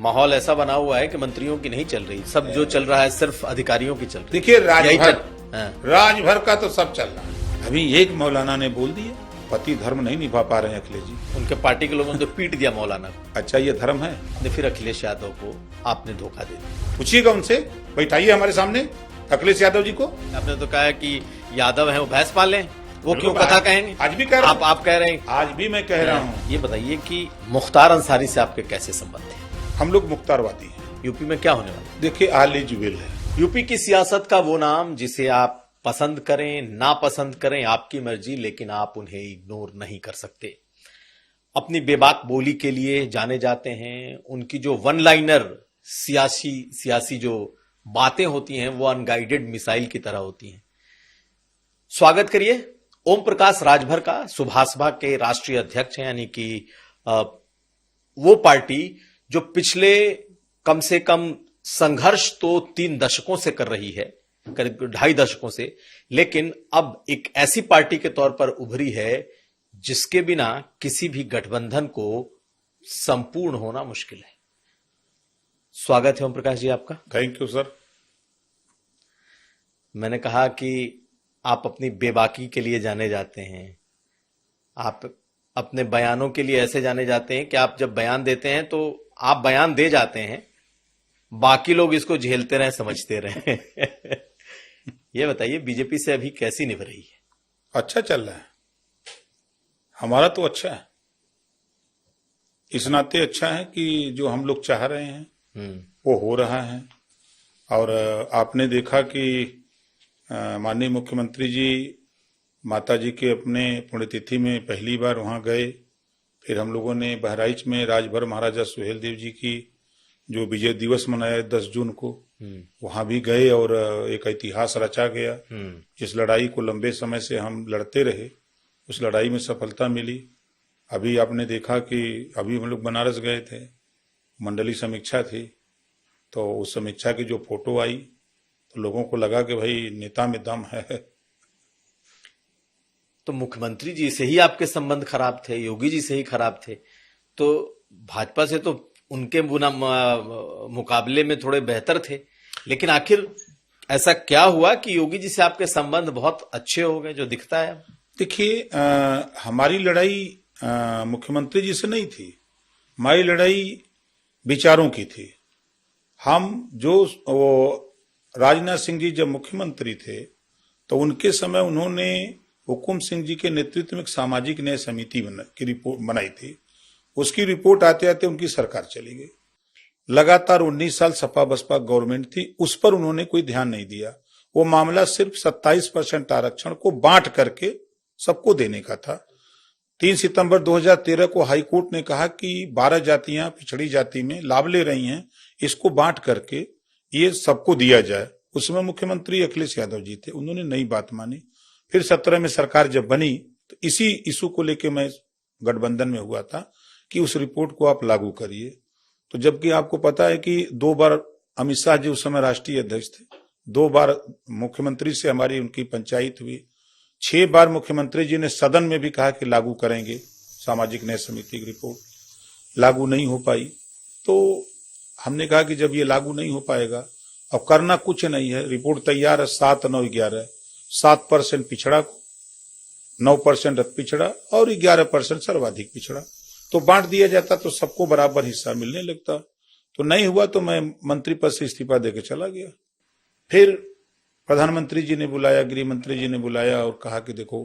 माहौल ऐसा बना हुआ है कि मंत्रियों की नहीं चल रही, सब जो चल रहा है सिर्फ अधिकारियों की चल रही। देखिए हाँ। राजभर का तो सब चल रहा है। अभी एक मौलाना ने बोल दिया पति धर्म नहीं निभा पा रहे हैं अखिलेश जी। उनके पार्टी के लोगों ने तो पीट दिया मौलाना को। अच्छा ये धर्म है? फिर अखिलेश यादव को आपने धोखा दे दिया। पूछिएगा उनसे, बैठाइए हमारे सामने अखिलेश यादव जी को। आपने तो कहा है कि यादव है वो भैंस पाले, वो क्यों कथा कहेंगे? आज भी कह रहा हूं। आप कह रहे हैं? आज भी मैं कह रहा हूँ। ये बताइए कि मुख्तार अंसारी से आपके कैसे संबंध थे? हम लोग मुख्तारवादी हैं। यूपी में क्या होने वाला? देखिए आल इज वेल है। यूपी की सियासत का वो नाम जिसे आप पसंद करें ना पसंद करें आपकी मर्जी, लेकिन आप उन्हें इग्नोर नहीं कर सकते। अपनी बेबाक बोली के लिए जाने जाते हैं। उनकी जो वन लाइनर सियासी जो बातें होती हैं वो अनगाइडेड मिसाइल की तरह होती हैं। स्वागत करिए ओम प्रकाश राजभर का। सुभाषपा के राष्ट्रीय अध्यक्ष हैं, यानी कि वो पार्टी जो पिछले कम से कम संघर्ष तो 3 दशकों से कर रही है, करीब 2.5 दशकों से, लेकिन अब एक ऐसी पार्टी के तौर पर उभरी है जिसके बिना किसी भी गठबंधन को संपूर्ण होना मुश्किल है। स्वागत है ओम प्रकाश जी आपका। Thank you sir. मैंने कहा कि आप अपनी बेबाकी के लिए जाने जाते हैं, आप अपने बयानों के लिए ऐसे जाने जाते हैं कि आप जब बयान देते हैं तो आप बयान दे जाते हैं, बाकी लोग इसको झेलते रहे, समझते रहे। ये बताइए बीजेपी से अभी कैसी निभ रही है? अच्छा चल रहा है, हमारा तो अच्छा है। इस नाते अच्छा है कि जो हम लोग चाह रहे हैं वो हो रहा है। और आपने देखा कि माननीय मुख्यमंत्री जी माता जी के अपने पुण्यतिथि में पहली बार वहां गए। फिर हम लोगों ने बहराइच में राजभर महाराजा सुहेल देव जी की जो विजय दिवस मनाया 10 जून को, वहां भी गए और एक इतिहास रचा गया। जिस लड़ाई को लंबे समय से हम लड़ते रहे उस लड़ाई में सफलता मिली। अभी आपने देखा कि अभी हम लोग बनारस गए थे, मंडली समीक्षा थी, तो उस समीक्षा की जो फोटो आई तो लोगों को लगा कि भाई नेता में दम है। तो मुख्यमंत्री जी से ही आपके संबंध खराब थे, योगी जी से ही खराब थे, तो भाजपा से तो उनके मुकाबले में थोड़े बेहतर थे, लेकिन आखिर ऐसा क्या हुआ कि योगी जी से आपके संबंध बहुत अच्छे हो गए जो दिखता है? देखिए हमारी लड़ाई मुख्यमंत्री जी से नहीं थी, हमारी लड़ाई विचारों की थी। हम जो वो राजनाथ सिंह जी जब मुख्यमंत्री थे तो उनके समय उन्होंने हुकुम सिंह जी के नेतृत्व में एक सामाजिक न्याय समिति की रिपोर्ट बनाई थी। उसकी रिपोर्ट आते आते उनकी सरकार चली गई। लगातार 19 साल सपा बसपा गवर्नमेंट थी, उस पर उन्होंने कोई ध्यान नहीं दिया। वो मामला सिर्फ 27% आरक्षण को बांट करके सबको देने का था। 3 सितंबर 2013 को हाईकोर्ट ने कहा कि 12 जातियां पिछड़ी जाति में लाभ ले रही हैं, इसको बांट करके ये सबको दिया जाए। उस समय मुख्यमंत्री अखिलेश यादव जी थे, उन्होंने नई बात मानी। फिर 17 में सरकार जब बनी तो इसी इशू को लेकर मैं गठबंधन में हुआ था कि उस रिपोर्ट को आप लागू करिए। तो जबकि आपको पता है कि 2 बार अमित शाह जी उस समय राष्ट्रीय अध्यक्ष थे, 2 बार मुख्यमंत्री से हमारी उनकी पंचायत हुई, 6 बार मुख्यमंत्री जी ने सदन में भी कहा कि लागू करेंगे सामाजिक न्याय समिति की रिपोर्ट, लागू नहीं हो पाई। तो हमने कहा कि जब ये लागू नहीं हो पाएगा, अब करना कुछ नहीं है, रिपोर्ट तैयार है 7, 9, 11, 7% पिछड़ा को, 9% अति पिछड़ा और 11% सर्वाधिक पिछड़ा, तो बांट दिया जाता तो सबको बराबर हिस्सा मिलने लगता। तो नहीं हुआ तो मैं मंत्री पद से इस्तीफा देकर चला गया। फिर प्रधानमंत्री जी ने बुलाया, गृह मंत्री जी ने बुलाया और कहा कि देखो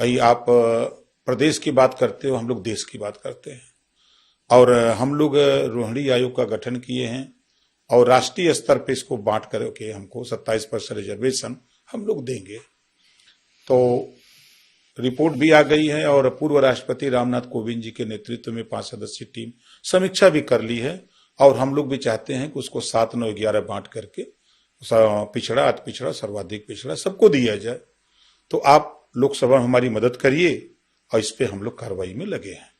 भाई आप प्रदेश की बात करते हो, हम लोग देश की बात करते हैं, और हम लोग रोहिणी आयोग का गठन किए हैं और राष्ट्रीय स्तर पे इसको बांट करके हमको 27% रिजर्वेशन हम लोग देंगे। तो रिपोर्ट भी आ गई है और पूर्व राष्ट्रपति रामनाथ कोविंद जी के नेतृत्व में 5 सदस्यीय टीम समीक्षा भी कर ली है और हम लोग भी चाहते हैं कि उसको 7, 9, 11 बांट करके पिछड़ा, अति पिछड़ा, सर्वाधिक पिछड़ा सबको दिया जाए। तो आप लोकसभा में हमारी मदद करिए और इस पे हम लोग कार्रवाई में लगे हैं।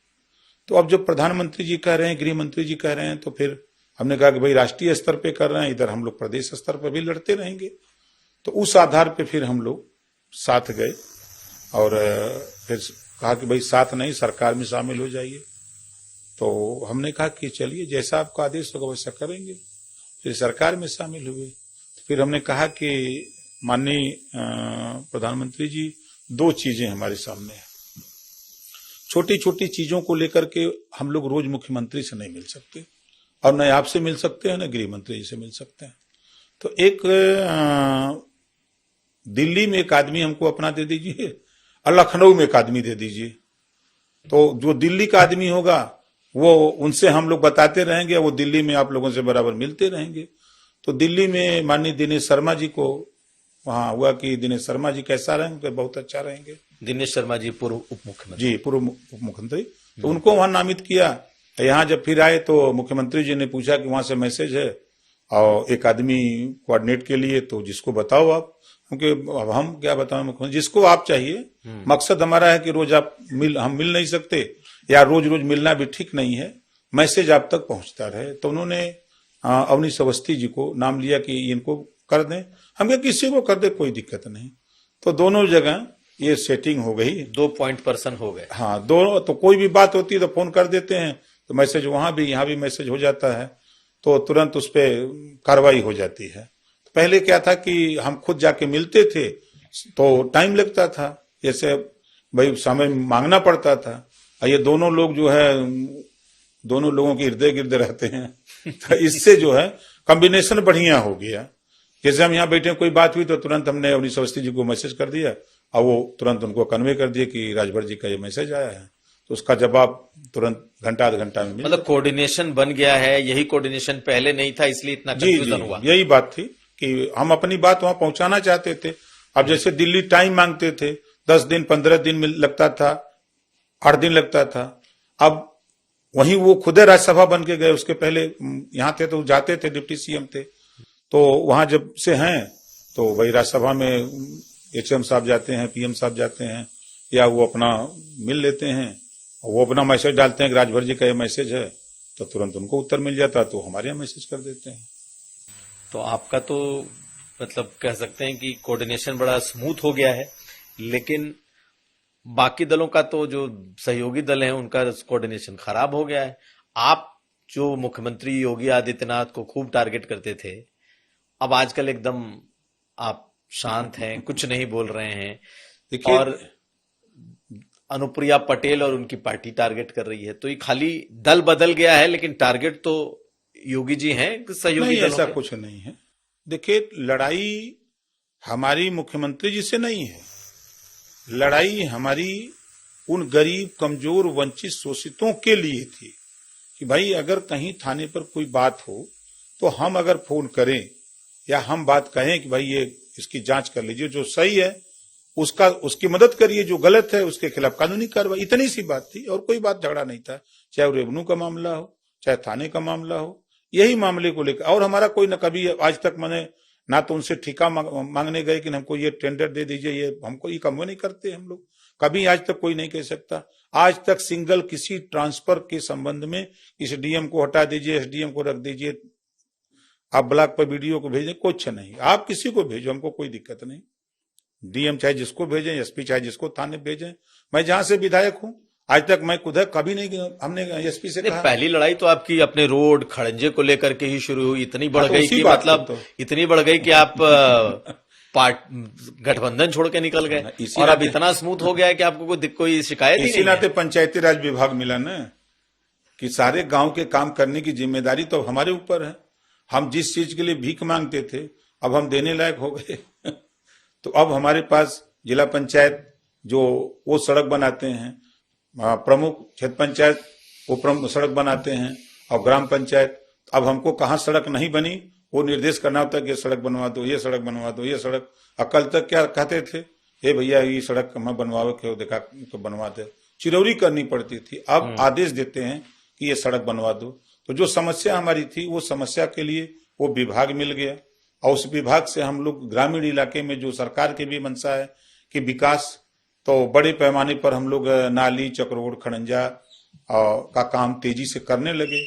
तो अब जब प्रधानमंत्री जी कह रहे हैं, गृह मंत्री जी कह रहे हैं, तो फिर हमने कहा कि भाई राष्ट्रीय स्तर पे कर रहे हैं, इधर हम लोग प्रदेश स्तर पर भी लड़ते रहेंगे। तो उस आधार पे फिर हम लोग साथ गए और फिर कहा कि भाई साथ नहीं, सरकार में शामिल हो जाइए। तो हमने कहा कि चलिए जैसा आपका आदेश होगा वैसा करेंगे। फिर सरकार में शामिल हुए। फिर हमने कहा कि माननीय प्रधानमंत्री जी, दो चीजें हमारे सामने हैं। छोटी छोटी चीजों को लेकर के हम लोग रोज मुख्यमंत्री से नहीं मिल सकते, और न आपसे मिल सकते हैं न गृह मंत्री जी से मिल सकते हैं। तो एक दिल्ली में एक आदमी हमको अपना दे दीजिए और लखनऊ में एक आदमी दे दीजिए। तो जो दिल्ली का आदमी होगा वो उनसे हम लोग बताते रहेंगे, वो दिल्ली में आप लोगों से बराबर मिलते रहेंगे। तो दिल्ली में माननीय दिनेश शर्मा जी को वहां हुआ कि दिनेश शर्मा जी कैसा रहेंगे, बहुत अच्छा रहेंगे। दिनेश शर्मा जी पूर्व उप मुख्यमंत्री। जी, पूर्व उप मुख्यमंत्री। तो उनको वहां नामित किया। यहाँ जब फिर आए तो मुख्यमंत्री जी ने पूछा कि वहां से मैसेज है और एक आदमी कोऑर्डिनेट के लिए, तो जिसको बताओ आप, क्योंकि अब हम क्या बताएं मुख्यमंत्री, जिसको आप चाहिए। मकसद हमारा है कि रोज हम मिल नहीं सकते, या रोज रोज मिलना भी ठीक नहीं है, मैसेज आप तक पहुंचता रहे। तो उन्होंने अवनीश अवस्थी जी को नाम लिया कि इनको कर दें। हम कहा किसी को कर दे, कोई दिक्कत नहीं। तो दोनों जगह ये सेटिंग हो गई, 2 पॉइंट पर्सन हो गए। हाँ, दोनों। तो कोई भी बात होती है तो फोन कर देते हैं, तो मैसेज वहां भी यहाँ भी मैसेज हो जाता है, तो तुरंत उस पर कार्रवाई हो जाती है। तो पहले क्या था कि हम खुद जाके मिलते थे तो टाइम लगता था, जैसे भाई समय मांगना पड़ता था। और ये दोनों लोग जो है, दोनों लोगों के इर्द गिर्द रहते हैं, तो इससे जो है कॉम्बिनेशन बढ़िया हो गया। जैसे हम यहाँ बैठे, कोई बात हुई तो तुरंत हमने अवनीश अवस्थी जी को मैसेज कर दिया और वो तुरंत उनको कन्वे कर दिया कि राजभर जी का ये मैसेज आया है, तो उसका जवाब तुरंत घंटा आधा घंटा में मिल। मतलब कोऑर्डिनेशन बन गया है। यही कोऑर्डिनेशन पहले नहीं था, इसलिए इतना कंफ्यूजन हुआ। यही बात थी कि हम अपनी बात वहां पहुंचाना चाहते थे। अब जैसे दिल्ली टाइम मांगते थे, 10 दिन 15 दिन लगता था, 8 दिन लगता था। अब वहीं वो खुद राज्यसभा बन के गए, उसके पहले यहाँ थे तो जाते थे, डिप्टी सीएम थे। तो वहां जब से हैं तो वही राज्यसभा में एचएम साहब जाते हैं, पीएम साहब जाते हैं, या वो अपना मिल लेते हैं, वो अपना मैसेज डालते हैं कि राजभर जी का ये मैसेज है, तो तुरंत उनको उत्तर मिल जाता है, तो हमारे यहाँ मैसेज कर देते हैं। तो आपका तो मतलब कह सकते हैं कि कोऑर्डिनेशन बड़ा स्मूथ हो गया है, लेकिन बाकी दलों का तो जो सहयोगी दल हैं उनका कोऑर्डिनेशन खराब हो गया है। आप जो मुख्यमंत्री योगी आदित्यनाथ को खूब टारगेट करते थे, अब आजकल एकदम आप शांत हैं, कुछ नहीं बोल रहे हैं, और अनुप्रिया पटेल और उनकी पार्टी टारगेट कर रही है। तो ये खाली दल बदल गया है, लेकिन टारगेट तो योगी जी हैं, सहयोगी नहीं, ऐसा कुछ नहीं है। देखिए, लड़ाई हमारी मुख्यमंत्री जी से नहीं है, लड़ाई हमारी उन गरीब, कमजोर, वंचित, शोषितों के लिए थी कि भाई अगर कहीं थाने पर कोई बात हो तो हम अगर फोन करें या हम बात कहें कि भाई ये इसकी जांच कर लीजिए, जो सही है उसकी मदद करिए, जो गलत है उसके खिलाफ कानूनी कार्रवाई, इतनी सी बात थी। और कोई बात झगड़ा नहीं था, चाहे वो रेवेन्यू का मामला हो, चाहे थाने का मामला हो, यही मामले को लेकर। और हमारा कोई न कभी आज तक मैंने ना तो उनसे ठेका मांगने गए कि हमको ये टेंडर दे दीजिए, ये हमको ये कम नहीं करते हम लोग, कभी आज तक कोई नहीं कह सकता। आज तक सिंगल किसी ट्रांसफर के संबंध में इस डीएम को हटा दीजिए, एसडीएम को रख दीजिए, आप ब्लॉक पर वीडियो को भेजें, कुछ नहीं, आप किसी को भेजो, हमको कोई दिक्कत नहीं। डीएम चाहे जिसको भेजें, एसपी चाहे जिसको थाने भेजें। मैं जहां से विधायक हूं आज तक मैं खुद कभी नहीं, हमने एसपी से कहा। पहली लड़ाई तो आपकी अपने रोड खड़ंजे को लेकर के ही शुरू हुई, इतनी बढ़ गई कि मतलब इतनी बढ़ गई कि आप गठबंधन छोड़ के निकल गए, और अब इतना स्मूथ हो गया है कि आपको कोई शिकायत ही नहीं है। इसी नाते पंचायती राज विभाग मिला ना, कि सारे गांव के काम करने की जिम्मेदारी तो हमारे ऊपर है। हम जिस चीज के लिए भीख मांगते थे अब हम देने लायक हो गए। तो अब हमारे पास जिला पंचायत जो वो सड़क बनाते हैं, प्रमुख क्षेत्र पंचायत वो प्रमुख सड़क बनाते हैं, और ग्राम पंचायत, अब हमको कहाँ सड़क नहीं बनी वो निर्देश करना होता है कि ये सड़क बनवा दो, ये सड़क बनवा दो, ये सड़क। कल तक क्या कहते थे, हे भैया ये सड़क मैं बनवावे के देखा तो बनवा दे, चिरौरी करनी पड़ती थी। अब आदेश देते हैं कि ये सड़क बनवा दो। तो जो समस्या हमारी थी वो समस्या के लिए वो विभाग मिल गया, और उस विभाग से हम लोग ग्रामीण इलाके में जो सरकार की भी मंशा है कि विकास, तो बड़े पैमाने पर हम लोग नाली, चक्रोड, खड़ंजा का काम तेजी से करने लगे।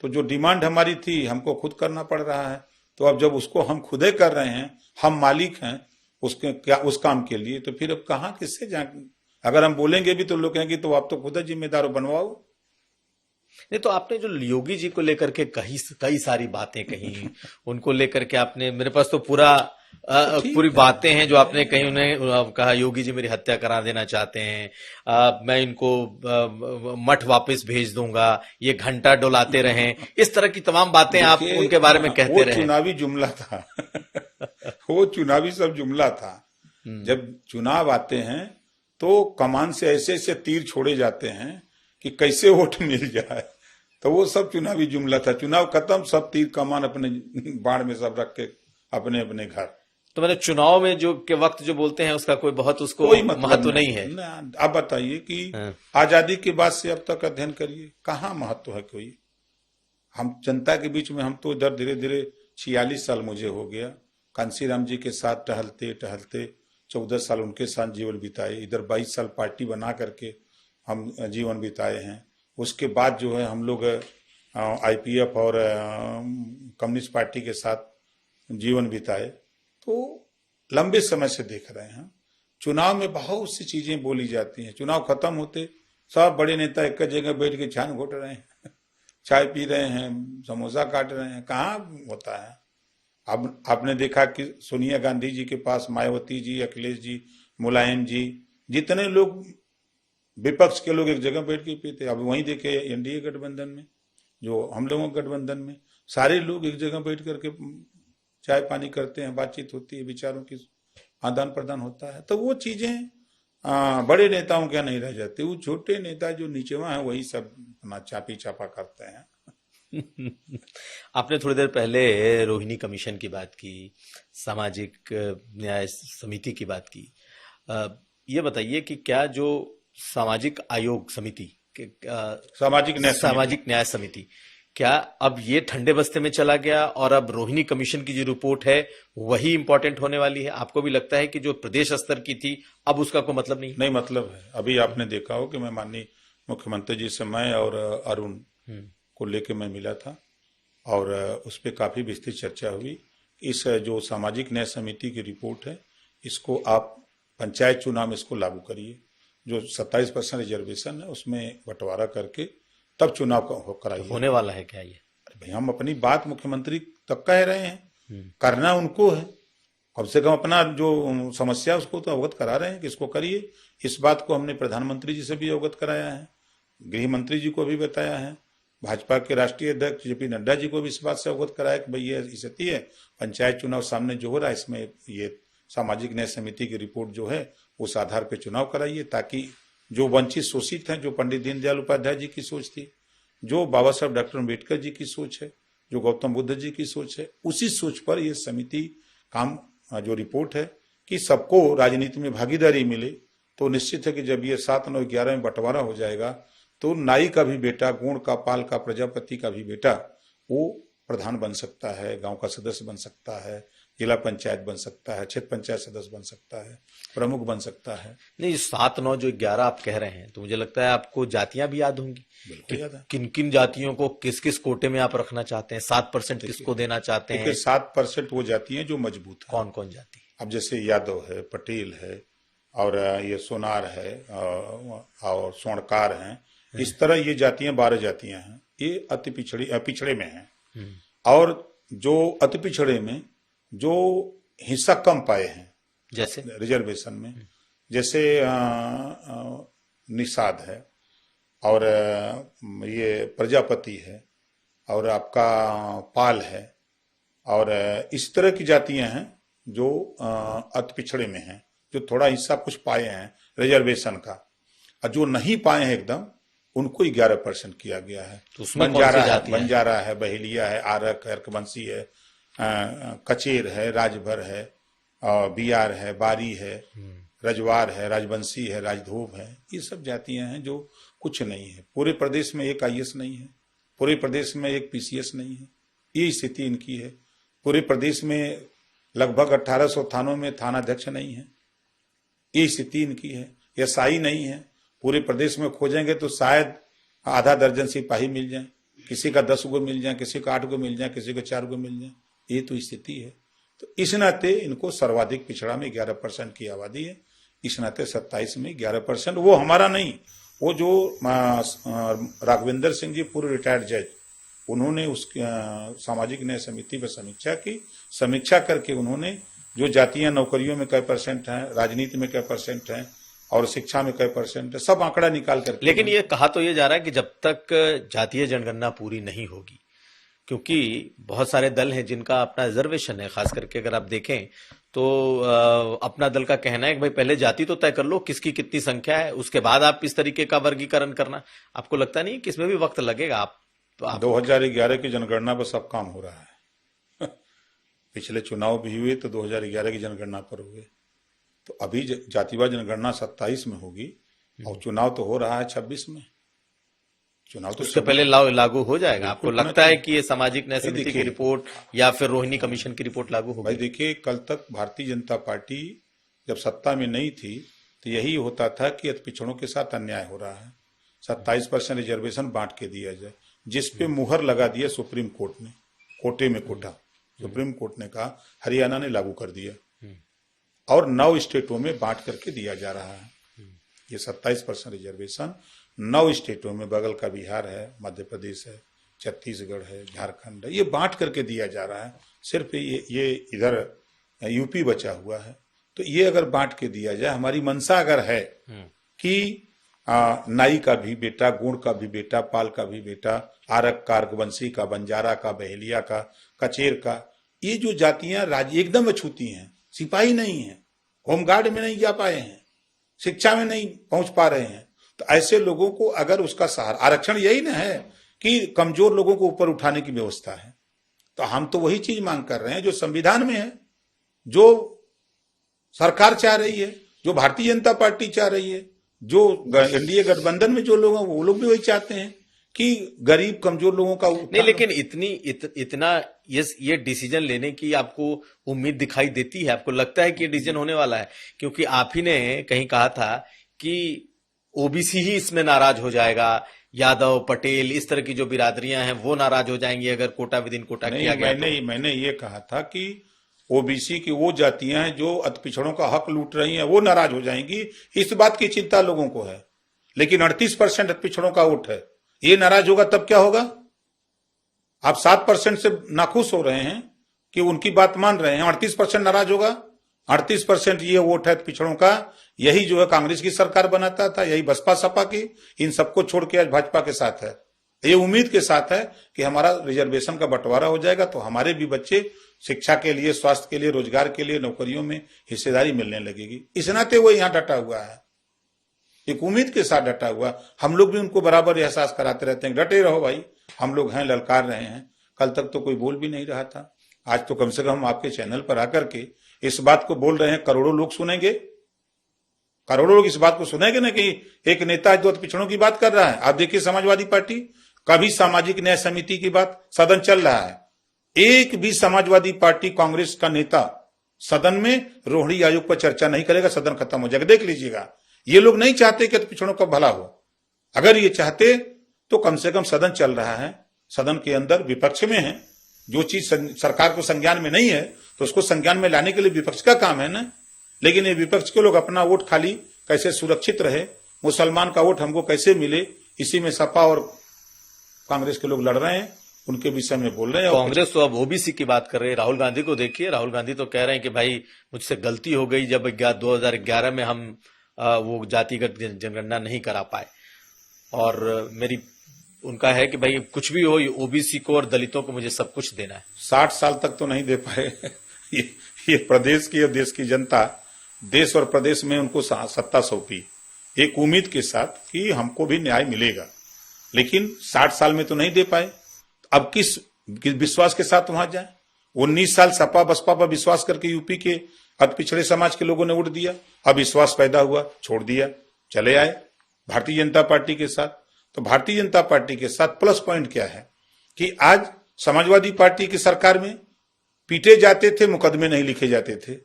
तो जो डिमांड हमारी थी हमको खुद करना पड़ रहा है। तो अब जब उसको हम खुदे कर रहे हैं, हम मालिक हैं उसके क्या उस काम के लिए, तो फिर अब कहाँ किससे जाएंगे? अगर हम बोलेंगे भी तो लोग कहेंगे तो आप तो खुद जिम्मेदार हो, बनवाओ। नहीं तो आपने जो योगी जी को लेकर के कई सारी बातें कही, उनको लेकर के आपने, मेरे पास तो ठीक पूरी है। बातें हैं जो आपने कही। उन्हें कहा योगी जी मेरी हत्या करा देना चाहते हैं, मैं इनको मठ वापस भेज दूंगा, ये घंटा डोलाते रहें, इस तरह की तमाम बातें आप देखिए, उनके बारे में कहते वो रहे। चुनावी जुमला था। वो चुनावी सब जुमला था। जब चुनाव आते हैं तो कमान से ऐसे ऐसे तीर छोड़े जाते हैं कि कैसे वोट मिल जाए, तो वो सब चुनावी जुमला था। चुनाव खत्म, सब तीर कमान अपने बाण में सब रख के अपने अपने घर। तो मतलब चुनाव में जो के वक्त जो बोलते हैं उसका कोई बहुत उसको कोई मतलब महत्व नहीं है। आप बताइए कि हाँ। आजादी के बाद से अब तक अध्ययन करिए, कहाँ महत्व है कोई। हम जनता के बीच में, हम तो इधर धीरे धीरे 46 साल मुझे हो गया, कांसीराम जी के साथ टहलते टहलते 14 साल उनके साथ जीवन बिताए, इधर 22 साल पार्टी बना करके हम जीवन बिताए हैं। उसके बाद जो है हम लोग IPF और कम्युनिस्ट पार्टी के साथ जीवन बिताए, तो लंबे समय से देख रहे हैं। चुनाव में बहुत सी चीजें बोली जाती हैं, चुनाव खत्म होते सब बड़े नेता एक जगह बैठ के छान घोट रहे हैं, चाय पी रहे हैं, समोसा काट रहे हैं, कहाँ होता है। अब आपने देखा कि सोनिया गांधी जी के पास मायावती जी, अखिलेश जी, मुलायम जी, जितने लोग विपक्ष के लोग एक जगह बैठ के पीते। अब वहीं देखे NDA गठबंधन में, जो हम लोगों के गठबंधन में सारे लोग एक जगह बैठ करके चाय पानी करते हैं, बातचीत होती है, विचारों की आदान प्रदान होता है। तो वो चीजें बड़े नेताओं क्या नहीं रह जाती। वो छोटे नेता जो नीचेवा है वही सब अपना चापी चापा करते हैं। आपने थोड़ी देर पहले रोहिणी कमीशन की बात की, सामाजिक न्याय समिति की बात की। ये बताइए कि क्या जो सामाजिक आयोग समिति सामाजिक न्याय समिति, क्या अब ये ठंडे बस्ते में चला गया और अब रोहिणी कमीशन की जो रिपोर्ट है वही इंपॉर्टेंट होने वाली है? आपको भी लगता है कि जो प्रदेश स्तर की थी अब उसका कोई मतलब नहीं? नहीं, मतलब है। अभी आपने देखा हो कि मैं माननीय मुख्यमंत्री जी से मैं और अरुण को लेके मैं मिला था और उस पर काफी विस्तृत चर्चा हुई। इस जो सामाजिक न्याय समिति की रिपोर्ट है, इसको आप पंचायत चुनाव में इसको लागू करिए। जो 27% रिजर्वेशन है उसमें बंटवारा करके तब चुनाव कराइए। होने वाला है क्या ये? भाई हम अपनी बात मुख्यमंत्री तक कह रहे हैं, करना उनको है। कम से कम अपना जो समस्या उसको तो अवगत करा रहे हैं कि इसको करिए। इस बात को हमने प्रधानमंत्री जी से भी अवगत कराया है, गृह मंत्री जी को भी बताया है, भाजपा के राष्ट्रीय अध्यक्ष JP नड्डा जी को भी इस बात से अवगत कराया कि भाई ये स्थिति है, पंचायत चुनाव सामने जो हो रहा है इसमें ये सामाजिक न्याय समिति की रिपोर्ट जो है उस आधार पर चुनाव कराइए, ताकि जो वंचित शोषित हैं, जो पंडित दीनदयाल उपाध्याय जी की सोच थी, जो बाबा साहब डॉक्टर अम्बेडकर जी की सोच है, जो गौतम बुद्ध जी की सोच है, उसी सोच पर यह समिति काम जो रिपोर्ट है कि सबको राजनीति में भागीदारी मिले। तो निश्चित है कि जब ये 7, 9, 11 में बंटवारा हो जाएगा तो नाई का भी बेटा, गुण का, पाल का, प्रजापति का भी बेटा वो प्रधान बन सकता है, गांव का सदस्य बन सकता है, जिला पंचायत बन सकता है, क्षेत्र पंचायत सदस्य बन सकता है, प्रमुख बन सकता है। नहीं, 7, 9 जो 11 आप कह रहे हैं तो मुझे लगता है आपको जातियां भी याद होंगी। बिल्कुल याद है। किन किन जातियों को किस किस कोटे में आप रखना चाहते हैं? 7% किसको देना चाहते हैं? 7% वो जाति हैं जो मजबूत है। कौन कौन जाति? अब जैसे यादव है, पटेल है और ये सोनार है और स्वर्णकार हैं, इस तरह ये जातियां 12 जातियां हैं। ये अति पिछड़े में हैं। और जो अति पिछड़े में जो हिस्सा कम पाए हैं जैसे रिजर्वेशन में, जैसे निषाद है और ये प्रजापति है और आपका पाल है और इस तरह की जातियां हैं जो अति पिछड़े में हैं, जो थोड़ा हिस्सा कुछ पाए हैं रिजर्वेशन का, और जो नहीं पाए हैं एकदम उनको 11% किया गया है। तो उसमें बंजारा है, बहेलिया है, आरक है, अर्कवंशी है, कचेर है, राजभर है, बियार है, बारी है, रजवार है, राजवंशी है, राजधोब है। ये सब जातियां हैं जो कुछ नहीं है। पूरे प्रदेश में एक IAS नहीं है, पूरे प्रदेश में एक PCS नहीं है। ये स्थिति इनकी है। पूरे प्रदेश में लगभग 1800 थानों में थानाध्यक्ष नहीं है। ये स्थिति इनकी है। SI नहीं है। पूरे प्रदेश में खोजेंगे तो शायद आधा दर्जन सिपाही मिल जाए, किसी का 10 गो मिल जाए, किसी का 8 गो मिल जाए, किसी को 4 गो मिल जाए। ये तो स्थिति है। तो इस नाते इनको सर्वाधिक पिछड़ा में 11% की आबादी है। इस नाते 27 में 11%, वो हमारा नहीं, वो जो राघवेंद्र सिंह जी पूर्व रिटायर्ड जज, उन्होंने उस सामाजिक न्याय समिति पर समीक्षा की। समीक्षा करके उन्होंने जो जातीय नौकरियों में कै % हैं, राजनीति में कै % हैं और शिक्षा में कै % है, सब आंकड़ा निकाल करके। लेकिन ये कहा तो ये जा रहा है कि जब तक जातीय जनगणना पूरी नहीं होगी, क्योंकि बहुत सारे दल हैं जिनका अपना रिजर्वेशन है, खास करके अगर आप देखें तो अपना दल का कहना है कि भाई पहले जाति तो तय कर लो किसकी कितनी संख्या है, उसके बाद आप इस तरीके का वर्गीकरण करना। आपको लगता नहीं कि इसमें भी वक्त लगेगा? आप 2011 की जनगणना पर सब काम हो रहा है। पिछले चुनाव भी हुए तो 2011 की जनगणना पर हुए, तो अभी जातिवार जनगणना 27 में होगी और चुनाव तो हो रहा है 26 में। चुनाव तो उससे पहले लागू हो जाएगा। आपको लगता है कि ये सामाजिक न्याय समिति की रिपोर्ट या फिर रोहिणी कमीशन की रिपोर्ट लागू होगी? भाई देखिए, कल तक भारतीय जनता पार्टी जब सत्ता में नहीं थी तो यही होता था कि पिछड़ों के साथ अन्याय हो रहा है, 27% रिजर्वेशन बांट के दिया जाए, जिसपे मुहर लगा दिया सुप्रीम कोर्ट ने, कोटे में कोटा। सुप्रीम कोर्ट ने कहा, हरियाणा ने लागू कर दिया और 9 स्टेटों में बांट करके दिया जा रहा है। ये 27% रिजर्वेशन 9 स्टेटों में, बगल का बिहार है, मध्य प्रदेश है, छत्तीसगढ़ है, झारखंड है, ये बांट करके दिया जा रहा है। सिर्फ ये इधर यूपी बचा हुआ है। तो ये अगर बांट के दिया जाए, हमारी मंशा अगर है कि नाई का भी बेटा, गुण का भी बेटा, पाल का भी बेटा, आरक का, अर्गवंशी का, बंजारा का, बहेलिया का, कचेर का, ये जो जातियां राज्य एकदम अछूती हैं, सिपाही नहीं है, होमगार्ड में नहीं जा पाए हैं, शिक्षा में नहीं पहुंच पा रहे हैं, तो ऐसे लोगों को अगर उसका सहारा, आरक्षण यही ना है कि कमजोर लोगों को ऊपर उठाने की व्यवस्था है। तो हम तो वही चीज मांग कर रहे हैं जो संविधान में है, जो सरकार चाह रही है, जो भारतीय जनता पार्टी चाह रही है, जो एनडीए गठबंधन में जो लोग हैं वो लोग भी वही चाहते हैं कि गरीब कमजोर लोगों का नहीं। लेकिन इतना ये डिसीजन लेने की आपको उम्मीद दिखाई देती है? आपको लगता है कि ये डिसीजन होने वाला है? क्योंकि आप ही ने कहीं कहा था कि ओबीसी ही इसमें नाराज हो जाएगा, यादव, पटेल, इस तरह की जो बिरादरियां हैं वो नाराज हो जाएंगी अगर कोटा विदिन कोटा किया गया। मैंने ये कहा था कि ओबीसी की वो जातियां हैं जो अति पिछड़ों का हक लूट रही हैं, वो नाराज हो जाएंगी, इस बात की चिंता लोगों को है। लेकिन 38% अति पिछड़ों का वोट है, ये नाराज होगा तब क्या होगा? आप 7% से नाखुश हो रहे हैं कि उनकी बात मान रहे हैं, 38% नाराज होगा। 38% ये वोट है पिछड़ों का, यही जो है कांग्रेस की सरकार बनाता था, यही बसपा सपा की, इन सबको छोड़ के आज भाजपा के साथ है। ये उम्मीद के साथ है कि हमारा रिजर्वेशन का बंटवारा हो जाएगा तो हमारे भी बच्चे शिक्षा के लिए, स्वास्थ्य के लिए, रोजगार के लिए, नौकरियों में हिस्सेदारी मिलने लगेगी। इस नाते वो यहाँ डटा हुआ है, एक उम्मीद के साथ डटा हुआ। हम लोग भी उनको बराबर एहसास कराते रहते हैं, डटे रहो भाई, हम लोग हैं, ललकार रहे हैं। कल तक तो कोई बोल भी नहीं रहा था, आज तो कम से कम आपके चैनल पर आकर के इस बात को बोल रहे हैं, करोड़ों लोग सुनेंगे, करोड़ों लोग इस बात को सुनेंगे ना कि एक नेता जो पिछड़ों की बात कर रहा है। आप देखिए समाजवादी पार्टी, कभी सामाजिक न्याय समिति की बात, सदन चल रहा है, एक भी समाजवादी पार्टी कांग्रेस का नेता सदन में रोहिणी आयोग पर चर्चा नहीं करेगा, सदन खत्म हो जाएगा। देख लीजिएगा, ये लोग नहीं चाहते कि पिछड़ों का भला हो। अगर ये चाहते तो कम से कम सदन चल रहा है, सदन के अंदर विपक्ष में है, जो चीज सरकार को संज्ञान में नहीं है तो उसको संज्ञान में लाने के लिए विपक्ष का काम है ना। लेकिन ये विपक्ष के लोग अपना वोट खाली कैसे सुरक्षित रहे, मुसलमान का वोट हमको कैसे मिले, इसी में सपा और कांग्रेस के लोग लड़ रहे हैं, उनके विषय में बोल रहे हैं। कांग्रेस तो अब ओबीसी की बात कर रहे हैं। राहुल गांधी को देखिए, राहुल गांधी तो कह रहे हैं कि भाई मुझसे गलती हो गई जब 2011 में हम वो जातिगत जनगणना नहीं करा पाए, और मेरी उनका है कि भाई कुछ भी हो, ओबीसी को और दलितों को मुझे सब कुछ देना है। 60 साल तक तो नहीं दे पाए। ये प्रदेश की और देश की जनता, देश और प्रदेश में उनको सत्ता सौंपी एक उम्मीद के साथ कि हमको भी न्याय मिलेगा, लेकिन 60 साल में तो नहीं दे पाए। अब किस विश्वास के साथ वहां जाए? 19 साल सपा बसपा पर विश्वास करके यूपी के अति पिछड़े समाज के लोगों ने वोट दिया, अब विश्वास पैदा हुआ, छोड़ दिया, चले आए भारतीय जनता पार्टी के साथ। तो भारतीय जनता पार्टी के साथ प्लस पॉइंट क्या है कि आज समाजवादी पार्टी की सरकार में पीटे जाते थे, मुकदमे नहीं लिखे जाते थे,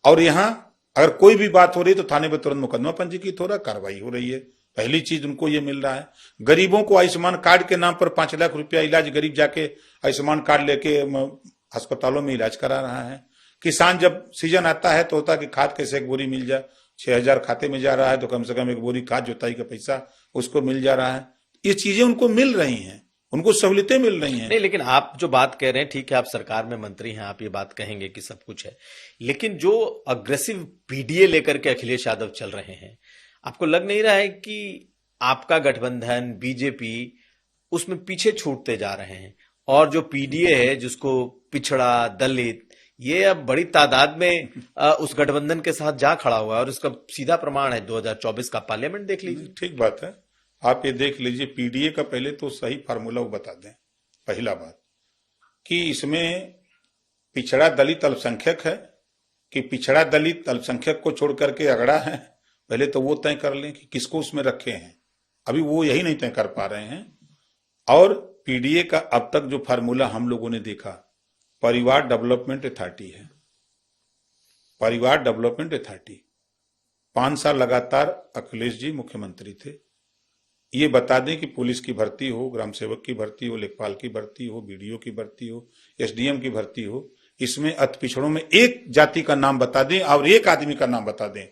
और यहां अगर कोई भी बात हो रही तो थाने पर तुरंत मुकदमा पंजीकृत हो रहा, कार्रवाई हो रही है। पहली चीज उनको ये मिल रहा है। गरीबों को आयुष्मान कार्ड के नाम पर 5 लाख रुपया इलाज, गरीब जाके आयुष्मान कार्ड लेके अस्पतालों में इलाज करा रहा है। किसान जब सीजन आता है तो होता है कि खाद कैसे एक बोरी मिल जाए, 6,000 खाते में जा रहा है तो कम से कम एक बोरी खाद जोताई का पैसा उसको मिल जा रहा है। ये चीजें उनको मिल रही हैं, उनको सहूलियतें मिल रही हैं। नहीं, लेकिन आप जो बात कह रहे हैं, ठीक है, आप सरकार में मंत्री हैं, आप ये बात कहेंगे कि सब कुछ है, लेकिन जो अग्रेसिव पीडीए लेकर के अखिलेश यादव चल रहे हैं, आपको लग नहीं रहा है कि आपका गठबंधन बीजेपी उसमें पीछे छूटते जा रहे हैं? और जो पीडीए है, जिसको पिछड़ा, दलित, ये अब बड़ी तादाद में उस गठबंधन के साथ जा खड़ा हुआ है, और इसका सीधा प्रमाण है 2024 का पार्लियामेंट देख लीजिए। ठीक बात है, आप ये देख लीजिए। पीडीए का पहले तो सही फार्मूला वो बता दें। पहला बात कि इसमें पिछड़ा दलित अल्पसंख्यक है कि पिछड़ा दलित अल्पसंख्यक को छोड़ करके अगड़ा है, पहले तो वो तय कर लें कि किसको उसमें रखे हैं। अभी वो यही नहीं तय कर पा रहे हैं। और पीडीए का अब तक जो फार्मूला हम लोगों ने देखा, परिवार डेवलपमेंट अथॉरिटी है। परिवार डेवलपमेंट अथॉरिटी 5 साल लगातार अखिलेश जी मुख्यमंत्री थे। ये बता दें कि पुलिस की भर्ती हो, ग्राम सेवक की भर्ती हो, लेखपाल की भर्ती हो, बीडीओ की भर्ती हो, एसडीएम की भर्ती हो, इसमें अति पिछड़ों में एक जाति का नाम बता दें और एक आदमी का नाम बता दें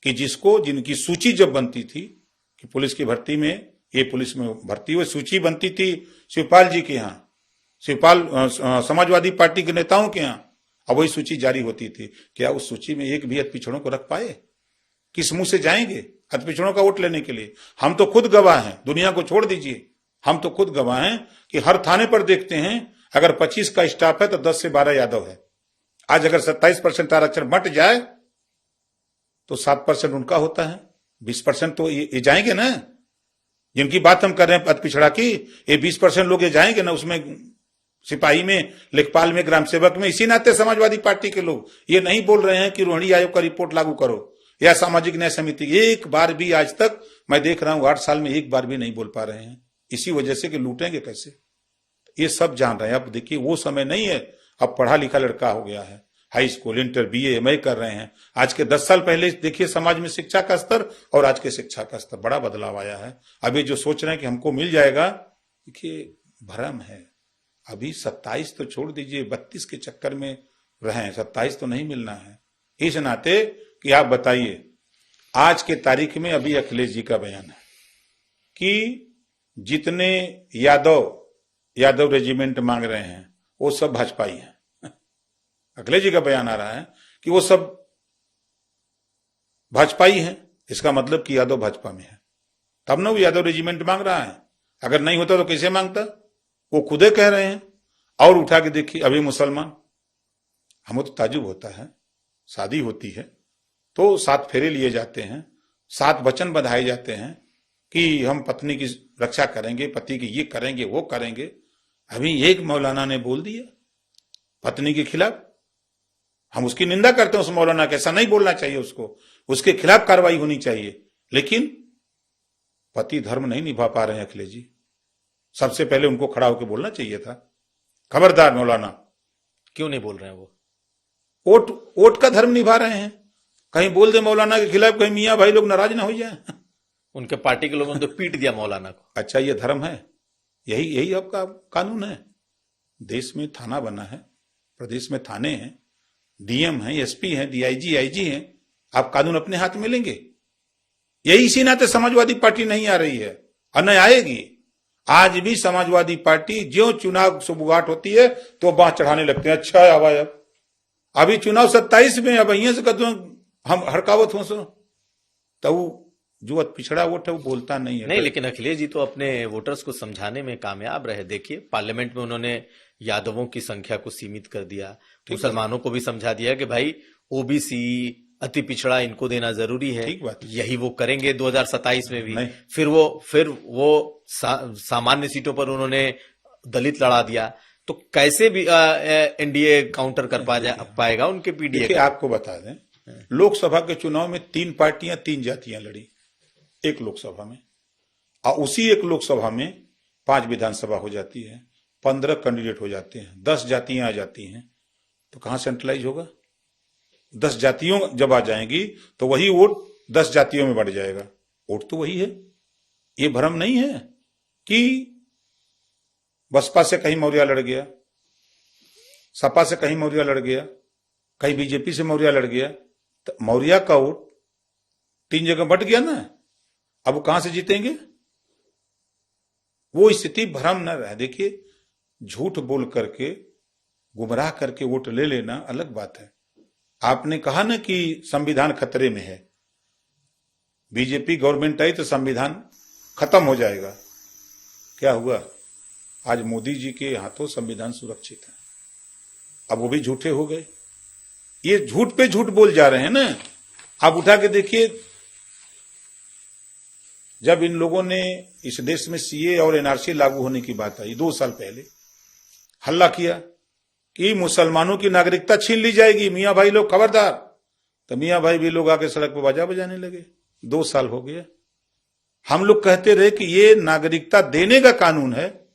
कि जिनकी सूची जब बनती थी कि पुलिस की भर्ती में ये पुलिस में भर्ती हुई, सूची बनती थी शिवपाल जी के यहाँ, शिवपाल समाजवादी पार्टी के नेताओं के यहाँ, अब वही सूची जारी होती थी। क्या उस सूची में एक भी अति पिछड़ों को रख पाए? किस मुंह से जाएंगे अति पिछड़ों का वोट लेने के लिए? हम तो खुद गवाह हैं, दुनिया को छोड़ दीजिए, हम तो खुद गवाह हैं कि हर थाने पर देखते हैं अगर 25 का स्टाफ है तो 10 से 12 यादव है। आज अगर 27% आरक्षण बंट जाए तो 7% उनका होता है, 20% तो ये जाएंगे ना। जिनकी बात हम कर रहे हैं अति पिछड़ा की, ये 20% लोग ये जाएंगे ना, उसमें सिपाही में, लेखपाल में, ग्राम सेवक में। इसी नाते समाजवादी पार्टी के लोग ये नहीं बोल रहे हैं कि रोहिणी आयोग का रिपोर्ट लागू करो या सामाजिक न्याय समिति, एक बार भी आज तक मैं देख रहा हूं 8 साल में एक बार भी नहीं बोल पा रहे हैं। इसी वजह से कि लूटेंगे कैसे, ये सब जान रहे हैं। अब देखिए वो समय नहीं है, अब पढ़ा लिखा लड़का हो गया है, high school, inter, BA, MA कर रहे हैं। आज के 10 साल पहले देखिए समाज में शिक्षा का स्तर और आज के शिक्षा का स्तर बड़ा बदलाव आया है। अभी जो सोच रहे हैं कि हमको मिल जाएगा, देखिए भ्रम है। अभी 27 तो छोड़ दीजिए, 32 के चक्कर में रहें, 27 तो नहीं मिलना है। इस नाते कि आप बताइए, आज के तारीख में अभी अखिलेश जी का बयान है कि जितने यादव रेजिमेंट मांग रहे हैं वो सब भाजपाई हैं। अखिलेश जी का बयान आ रहा है कि वो सब भाजपाई हैं। इसका मतलब कि यादव भाजपा में है, तब ना वो यादव रेजिमेंट मांग रहा है। अगर नहीं होता तो कैसे मांगता? वो खुदे कह रहे हैं। और उठा के देखिए, अभी मुसलमान, हमें तो ताजुब होता है, शादी होती है तो 7 फेरे लिए जाते हैं, 7 वचन बंधाए जाते हैं कि हम पत्नी की रक्षा करेंगे, पति की ये करेंगे, वो करेंगे। अभी एक मौलाना ने बोल दिया पत्नी के खिलाफ, हम उसकी निंदा करते हैं उस मौलाना के, ऐसा नहीं बोलना चाहिए उसको, उसके खिलाफ कार्रवाई होनी चाहिए। लेकिन पति धर्म नहीं निभा पा रहे हैं अखिलेश जी। सबसे पहले उनको खड़ा होकर बोलना चाहिए था, खबरदार मौलाना। क्यों नहीं बोल रहे हैं वो? वोट का धर्म निभा रहे हैं। कहीं बोल दे मौलाना के खिलाफ, कहीं मियां भाई लोग नाराज ना हो जाए। उनके पार्टी के लोगों ने तो पीट दिया मौलाना को। अच्छा, ये धर्म है? यही आपका कानून है? देश में थाना बना है, प्रदेश में थाने हैं, डीएम हैं, एसपी हैं, डीआईजी, आईजी हैं। आप कानून अपने हाथ में लेंगे? यही इसी नाते समाजवादी पार्टी नहीं आ रही है और न आएगी। आज भी समाजवादी पार्टी जो चुनाव सुबुगाट होती है तो बांह चढ़ाने लगते हैं। अच्छा है, आवा अभी चुनाव 27 में, अब यहीं से कहते हम हड़कावत हो सो, तो जो पिछड़ा वोट है वो बोलता नहीं है। नहीं, लेकिन अखिलेश जी तो अपने वोटर्स को समझाने में कामयाब रहे। देखिए पार्लियामेंट में उन्होंने यादवों की संख्या को सीमित कर दिया, मुसलमानों को भी समझा दिया कि भाई ओबीसी, अति पिछड़ा, इनको देना जरूरी है। ठीक बात। यही वो करेंगे 2027 में भी। फिर वो सामान्य सीटों पर उन्होंने दलित लड़ा दिया, तो कैसे भी एनडीए काउंटर कर पाएगा उनके पीडीए का? आपको बता दें, लोकसभा के चुनाव में 3 पार्टियां 3 जातियां लड़ी एक लोकसभा में, और उसी एक लोकसभा में 5 विधानसभा हो जाती है, 15 कैंडिडेट हो जाते हैं, 10 जातियां आ जाती हैं, तो कहां सेंट्रलाइज होगा? 10 जातियों जब आ जाएंगी तो वही वोट 10 जातियों में बढ़ जाएगा। वोट तो वही है। ये भ्रम नहीं है कि बसपा से कहीं मौर्या लड़ गया, सपा से कहीं मौर्या लड़ गया, कहीं बीजेपी से मौर्या लड़ गया। तो मौर्या का वोट 3 जगह बट गया ना, अब वो कहां से जीतेंगे? वो स्थिति भ्रम न रहे। देखिए, झूठ बोल करके, गुमराह करके वोट ले लेना अलग बात है। आपने कहा ना कि संविधान खतरे में है, बीजेपी गवर्नमेंट आई तो संविधान खत्म हो जाएगा। क्या हुआ? आज मोदी जी के हाथों संविधान सुरक्षित है। अब वो भी झूठे हो गए। ये झूठ पे झूठ बोल जा रहे हैं ना। आप उठा के देखिए, जब इन लोगों ने इस देश में सीए और एनआरसी लागू होने की बात आई 2 साल पहले, हल्ला किया कि मुसलमानों की नागरिकता छीन ली जाएगी, मियां भाई लोग खबरदार। तो मियां भाई भी लोग आके सड़क पर बाजा बजाने लगे। 2 साल हो गया। हम लोग कहते रहे कि ये नागरिकता देने का कानून है,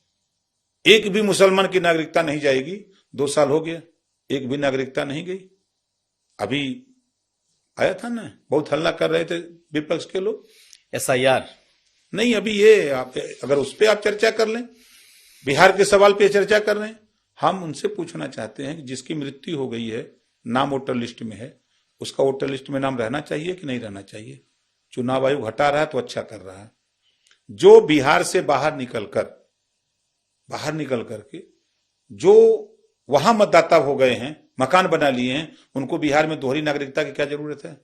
एक भी मुसलमान की नागरिकता नहीं जाएगी। 2 साल हो गया, एक भी नागरिकता नहीं गई। अभी आया था ना, बहुत हल्ला कर रहे थे विपक्ष के लोग। एसआईआर नहीं, अभी ये आप अगर उस पर आप चर्चा कर लें, बिहार के सवाल पे चर्चा कर रहे हैं। हम उनसे पूछना चाहते हैं कि जिसकी मृत्यु हो गई है, नाम वोटर लिस्ट में है, उसका वोटर लिस्ट में नाम रहना चाहिए कि नहीं रहना चाहिए? चुनाव आयोग हटा रहा है तो अच्छा कर रहा है। जो बिहार से बाहर निकल करके जो वहां मतदाता हो गए हैं, मकान बना लिए हैं, उनको बिहार में दोहरी नागरिकता की क्या जरूरत है?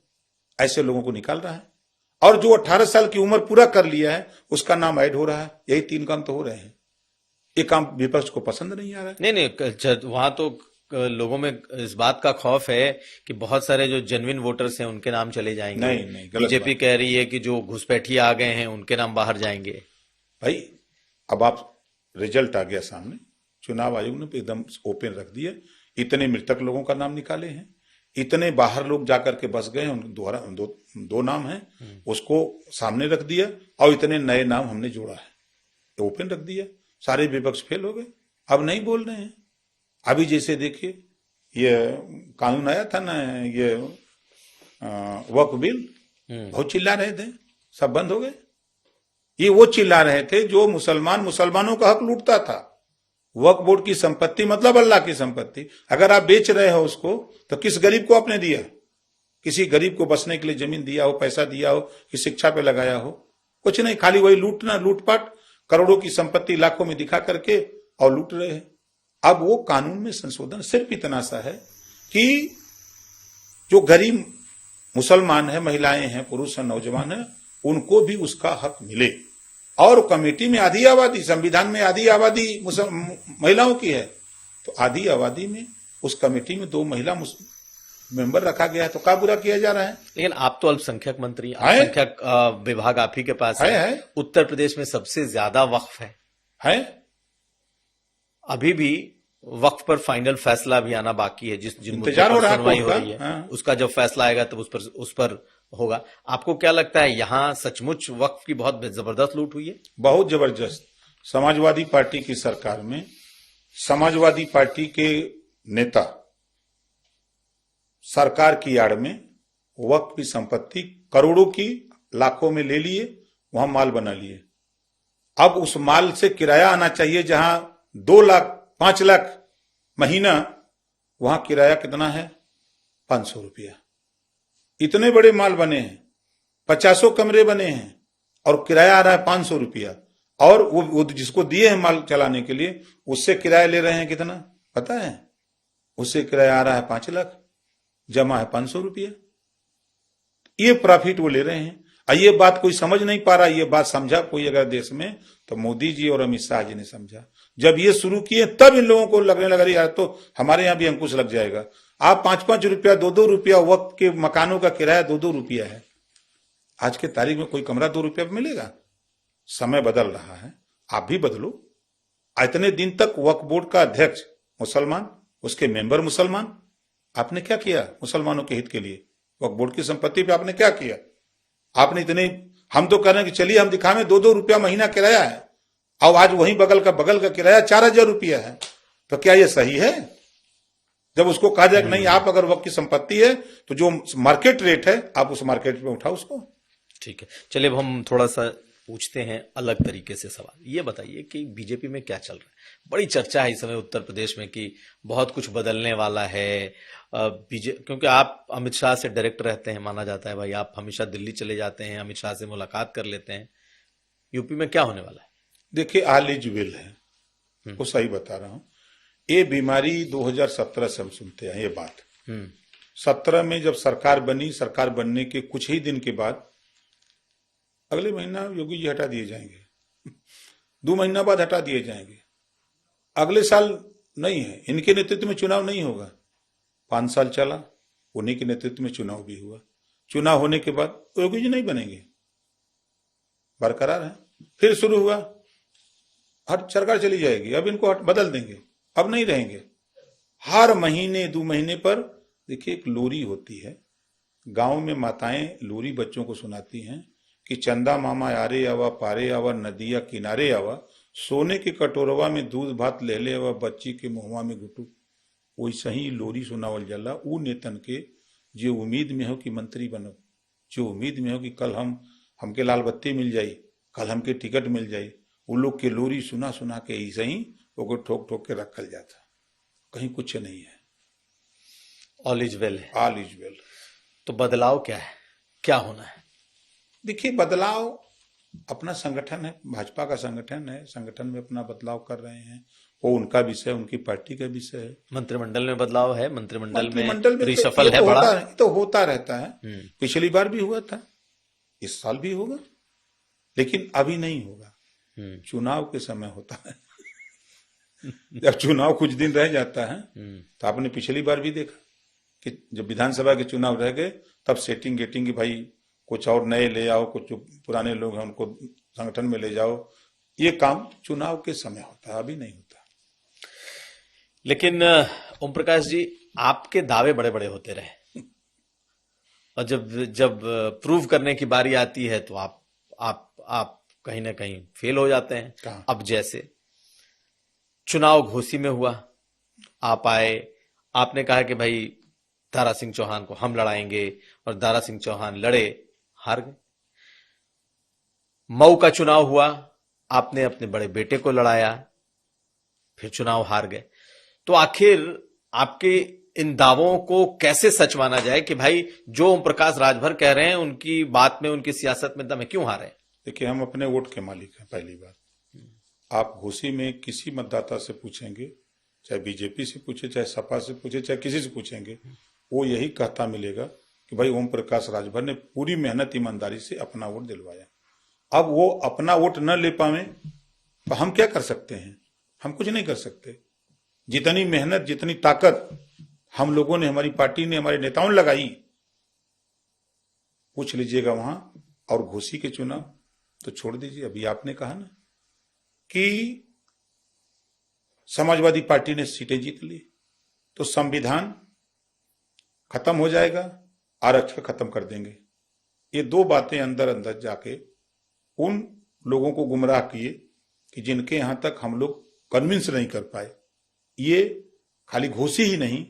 ऐसे लोगों को निकाल रहा है। और जो 18 साल की उम्र पूरा कर लिया है, उसका नाम ऐड हो रहा है। यही 3 काम तो हो रहे हैं। ये काम विपक्ष को पसंद नहीं आ रहा है। नहीं, वहां तो लोगों में इस बात का खौफ है कि बहुत सारे जो जेन्युइन वोटर्स हैं उनके नाम चले जाएंगे। नहीं, गलत बीजेपी कह रही है कि जो घुसपैठिए आ गए हैं उनके नाम बाहर जाएंगे। भाई, अब आप रिजल्ट आ गया सामने, चुनाव आयोग ने एकदम ओपन रख दिया। इतने मृतक लोगों का नाम निकाले हैं, इतने बाहर लोग जाकर के बस गए, दो नाम हैं, उसको सामने रख दिया, और इतने नए नाम हमने जोड़ा है, ओपन रख दिया। सारे विपक्ष फेल हो गए, अब नहीं बोल रहे हैं। अभी जैसे देखिए, ये कानून आया था ना, ये वक्फ बिल, बहुत चिल्ला रहे थे, सब बंद हो गए। ये वो चिल्ला रहे थे जो मुसलमानों का हक लूटता था। वक्फ बोर्ड की संपत्ति मतलब अल्लाह की संपत्ति। अगर आप बेच रहे हो उसको, तो किस गरीब को आपने दिया? किसी गरीब को बसने के लिए जमीन दिया हो, पैसा दिया हो, कि शिक्षा पे लगाया हो? कुछ नहीं, खाली वही लूटपाट, करोड़ों की संपत्ति लाखों में दिखा करके और लूट रहे हैं। अब वो कानून में संशोधन सिर्फ इतना सा है कि जो गरीब मुसलमान है, महिलाएं हैं, पुरुष हैं, नौजवान हैं, उनको भी उसका हक मिले। और कमेटी में आधी आबादी, संविधान में आधी आबादी महिलाओं की है, तो आधी आबादी में उस कमेटी में 2 महिला मेंबर रखा गया है, तो क्या बुरा किया जा रहा है? लेकिन आप तो अल्पसंख्यक मंत्री, अल्पसंख्यक विभाग आप ही के पास है। उत्तर प्रदेश में सबसे ज्यादा वक्फ है। अभी भी वक्फ पर फाइनल फैसला भी आना बाकी है। जिन इंतजार हो रहा है, सुनवाई हो रही है, उसका जब फैसला आएगा तब उस पर होगा। आपको क्या लगता है, यहां सचमुच वक्फ की बहुत जबरदस्त लूट हुई है? बहुत जबरदस्त। समाजवादी पार्टी की सरकार में समाजवादी पार्टी के नेता सरकार की आड़ में वक्फ की संपत्ति करोड़ों की, लाखों में ले लिए, वहां माल बना लिए। अब उस माल से किराया आना चाहिए, जहां 2 लाख 5 लाख महीना, वहां किराया कितना है? 500 रुपया। इतने बड़े माल बने हैं, 50 कमरे बने हैं, और किराया आ रहा है 500 रुपया। और वो जिसको दिए हैं माल चलाने के लिए, उससे किराया ले रहे हैं कितना पता है? उससे किराया आ रहा है 5 लाख, जमा है 500 रुपया। ये प्रॉफिट वो ले रहे हैं। और ये बात कोई समझ नहीं पा रहा। ये बात समझा कोई अगर देश में, तो मोदी जी और अमित शाह जी ने समझा। जब ये शुरू किए तब इन लोगों को लगने लगा यार, तो हमारे यहां भी अंकुश लग जाएगा। आप 5-5 रुपया, 2-2 रुपया, वक्त के मकानों का किराया 2-2 रुपया है। आज के तारीख में कोई कमरा 2 रुपया मिलेगा? समय बदल रहा है, आप भी बदलो। इतने दिन तक वक्फ बोर्ड का अध्यक्ष मुसलमान, उसके मेंबर मुसलमान। आपने क्या किया मुसलमानों के हित के लिए? वक्फ बोर्ड की संपत्ति पे आपने क्या किया? आपने इतने, हम तो कह रहे हैं कि चलिए हम दिखावें 2-2 रुपया महीना किराया है, और आज वही बगल का किराया 4000 रुपया है। तो क्या ये सही है? जब उसको कहा जाए कि नहीं, आप अगर वक्फ की संपत्ति है तो जो मार्केट रेट है आप उस मार्केट में उठाओ उसको। ठीक है, चलिए अब हम थोड़ा सा पूछते हैं अलग तरीके से सवाल। ये बताइए कि बीजेपी में क्या चल रहा है? बड़ी चर्चा है इस समय उत्तर प्रदेश में कि बहुत कुछ बदलने वाला है। क्योंकि आप अमित शाह से डायरेक्ट रहते हैं, माना जाता है भाई आप हमेशा दिल्ली चले जाते हैं, अमित शाह से मुलाकात कर लेते हैं। यूपी में क्या होने वाला है? देखिए, ऑल इज वेल है, वो सही बता रहा हूं। ये बीमारी 2017 से हम सुनते हैं ये बात। 17 में जब सरकार बनी, सरकार बनने के कुछ ही दिन के बाद अगले महीना योगी जी हटा दिए जाएंगे, 2 महीना बाद हटा दिए जाएंगे, अगले साल नहीं है, इनके नेतृत्व में चुनाव नहीं होगा। 5 साल चला, उन्हीं के नेतृत्व में चुनाव भी हुआ। चुनाव होने के बाद योगी जी नहीं बनेंगे, बरकरार है। फिर शुरू हुआ, हट सरकार चली जाएगी, अब इनको हट बदल देंगे, अब नहीं रहेंगे। हर महीने 2 महीने पर देखिए एक लोरी होती है, गांव में माताएं लोरी बच्चों को सुनाती हैं कि चंदा मामा यारे आवा, पारे आवा, नदिया किनारे आवा, सोने के कटोरवा में दूध भात ले ले आवा, बच्ची के मुहवा में घुटू। वैसे ही लोरी सुनावल जाला ऊ नेतन के जो उम्मीद में हो कि मंत्री बनो, जो उम्मीद में हो कि कल हमके लाल बत्ती मिल जाई, कल हमके टिकट मिल जाई। वो लोग के लोरी सुना सुना के ऐसे ही वो ठोक ठोक के रखल जाता, कहीं कुछ नहीं है। ऑल इज वेल है। All is well. तो बदलाव क्या है, क्या होना है? देखिए, बदलाव अपना संगठन है, भाजपा का संगठन है, संगठन में अपना बदलाव कर रहे हैं, वो उनका विषय, उनकी पार्टी का विषय है। मंत्रिमंडल में बदलाव है, मंत्रिमंडल में तो रिशफल है बड़ा, तो होता रहता है। पिछली बार भी हुआ था, इस साल भी होगा, लेकिन अभी नहीं होगा, चुनाव के समय होता है। जब चुनाव कुछ दिन रह जाता है, तो आपने पिछली बार भी देखा कि जब विधानसभा के चुनाव रह गए तब सेटिंग गेटिंग की, भाई कुछ और नए ले आओ, कुछ जो पुराने लोग हैं उनको संगठन में ले जाओ, ये काम चुनाव के समय होता है, अभी नहीं होता। लेकिन ओम प्रकाश जी, आपके दावे बड़े बड़े होते रहे और जब प्रूव करने की बारी आती है तो आप कहीं ना कहीं फेल हो जाते हैं। अब जैसे चुनाव घोसी में हुआ, आप आए, आपने कहा कि भाई दारा सिंह चौहान को हम लड़ाएंगे, और दारा सिंह चौहान लड़े, हार गए। मऊ का चुनाव हुआ, आपने अपने बड़े बेटे को लड़ाया, फिर चुनाव हार गए। तो आखिर आपके इन दावों को कैसे सच माना जाए कि भाई जो ओम प्रकाश राजभर कह रहे हैं उनकी बात में, उनकी सियासत में दम है, क्यों हारे? देखिए, हम अपने वोट के मालिक हैं। पहली बात, आप घोसी में किसी मतदाता से पूछेंगे, चाहे बीजेपी से पूछे, चाहे सपा से पूछे, चाहे किसी से पूछेंगे, वो यही कहता मिलेगा कि भाई ओम प्रकाश राजभर ने पूरी मेहनत ईमानदारी से अपना वोट दिलवाया। अब वो अपना वोट न ले पावे तो हम क्या कर सकते हैं? हम कुछ नहीं कर सकते। जितनी मेहनत, जितनी ताकत हम लोगों ने, हमारी पार्टी ने, हमारे नेताओं ने लगाई, पूछ लीजिएगा वहां। और घोसी के चुनाव तो छोड़ दीजिए, अभी आपने कहा ना कि समाजवादी पार्टी ने सीटें जीत ली, तो संविधान खत्म हो जाएगा, आरक्षण खत्म कर देंगे। ये 2 बातें अंदर अंदर जाके उन लोगों को गुमराह किए कि जिनके यहां तक हम लोग कन्विंस नहीं कर पाए। ये खाली घोसी ही नहीं,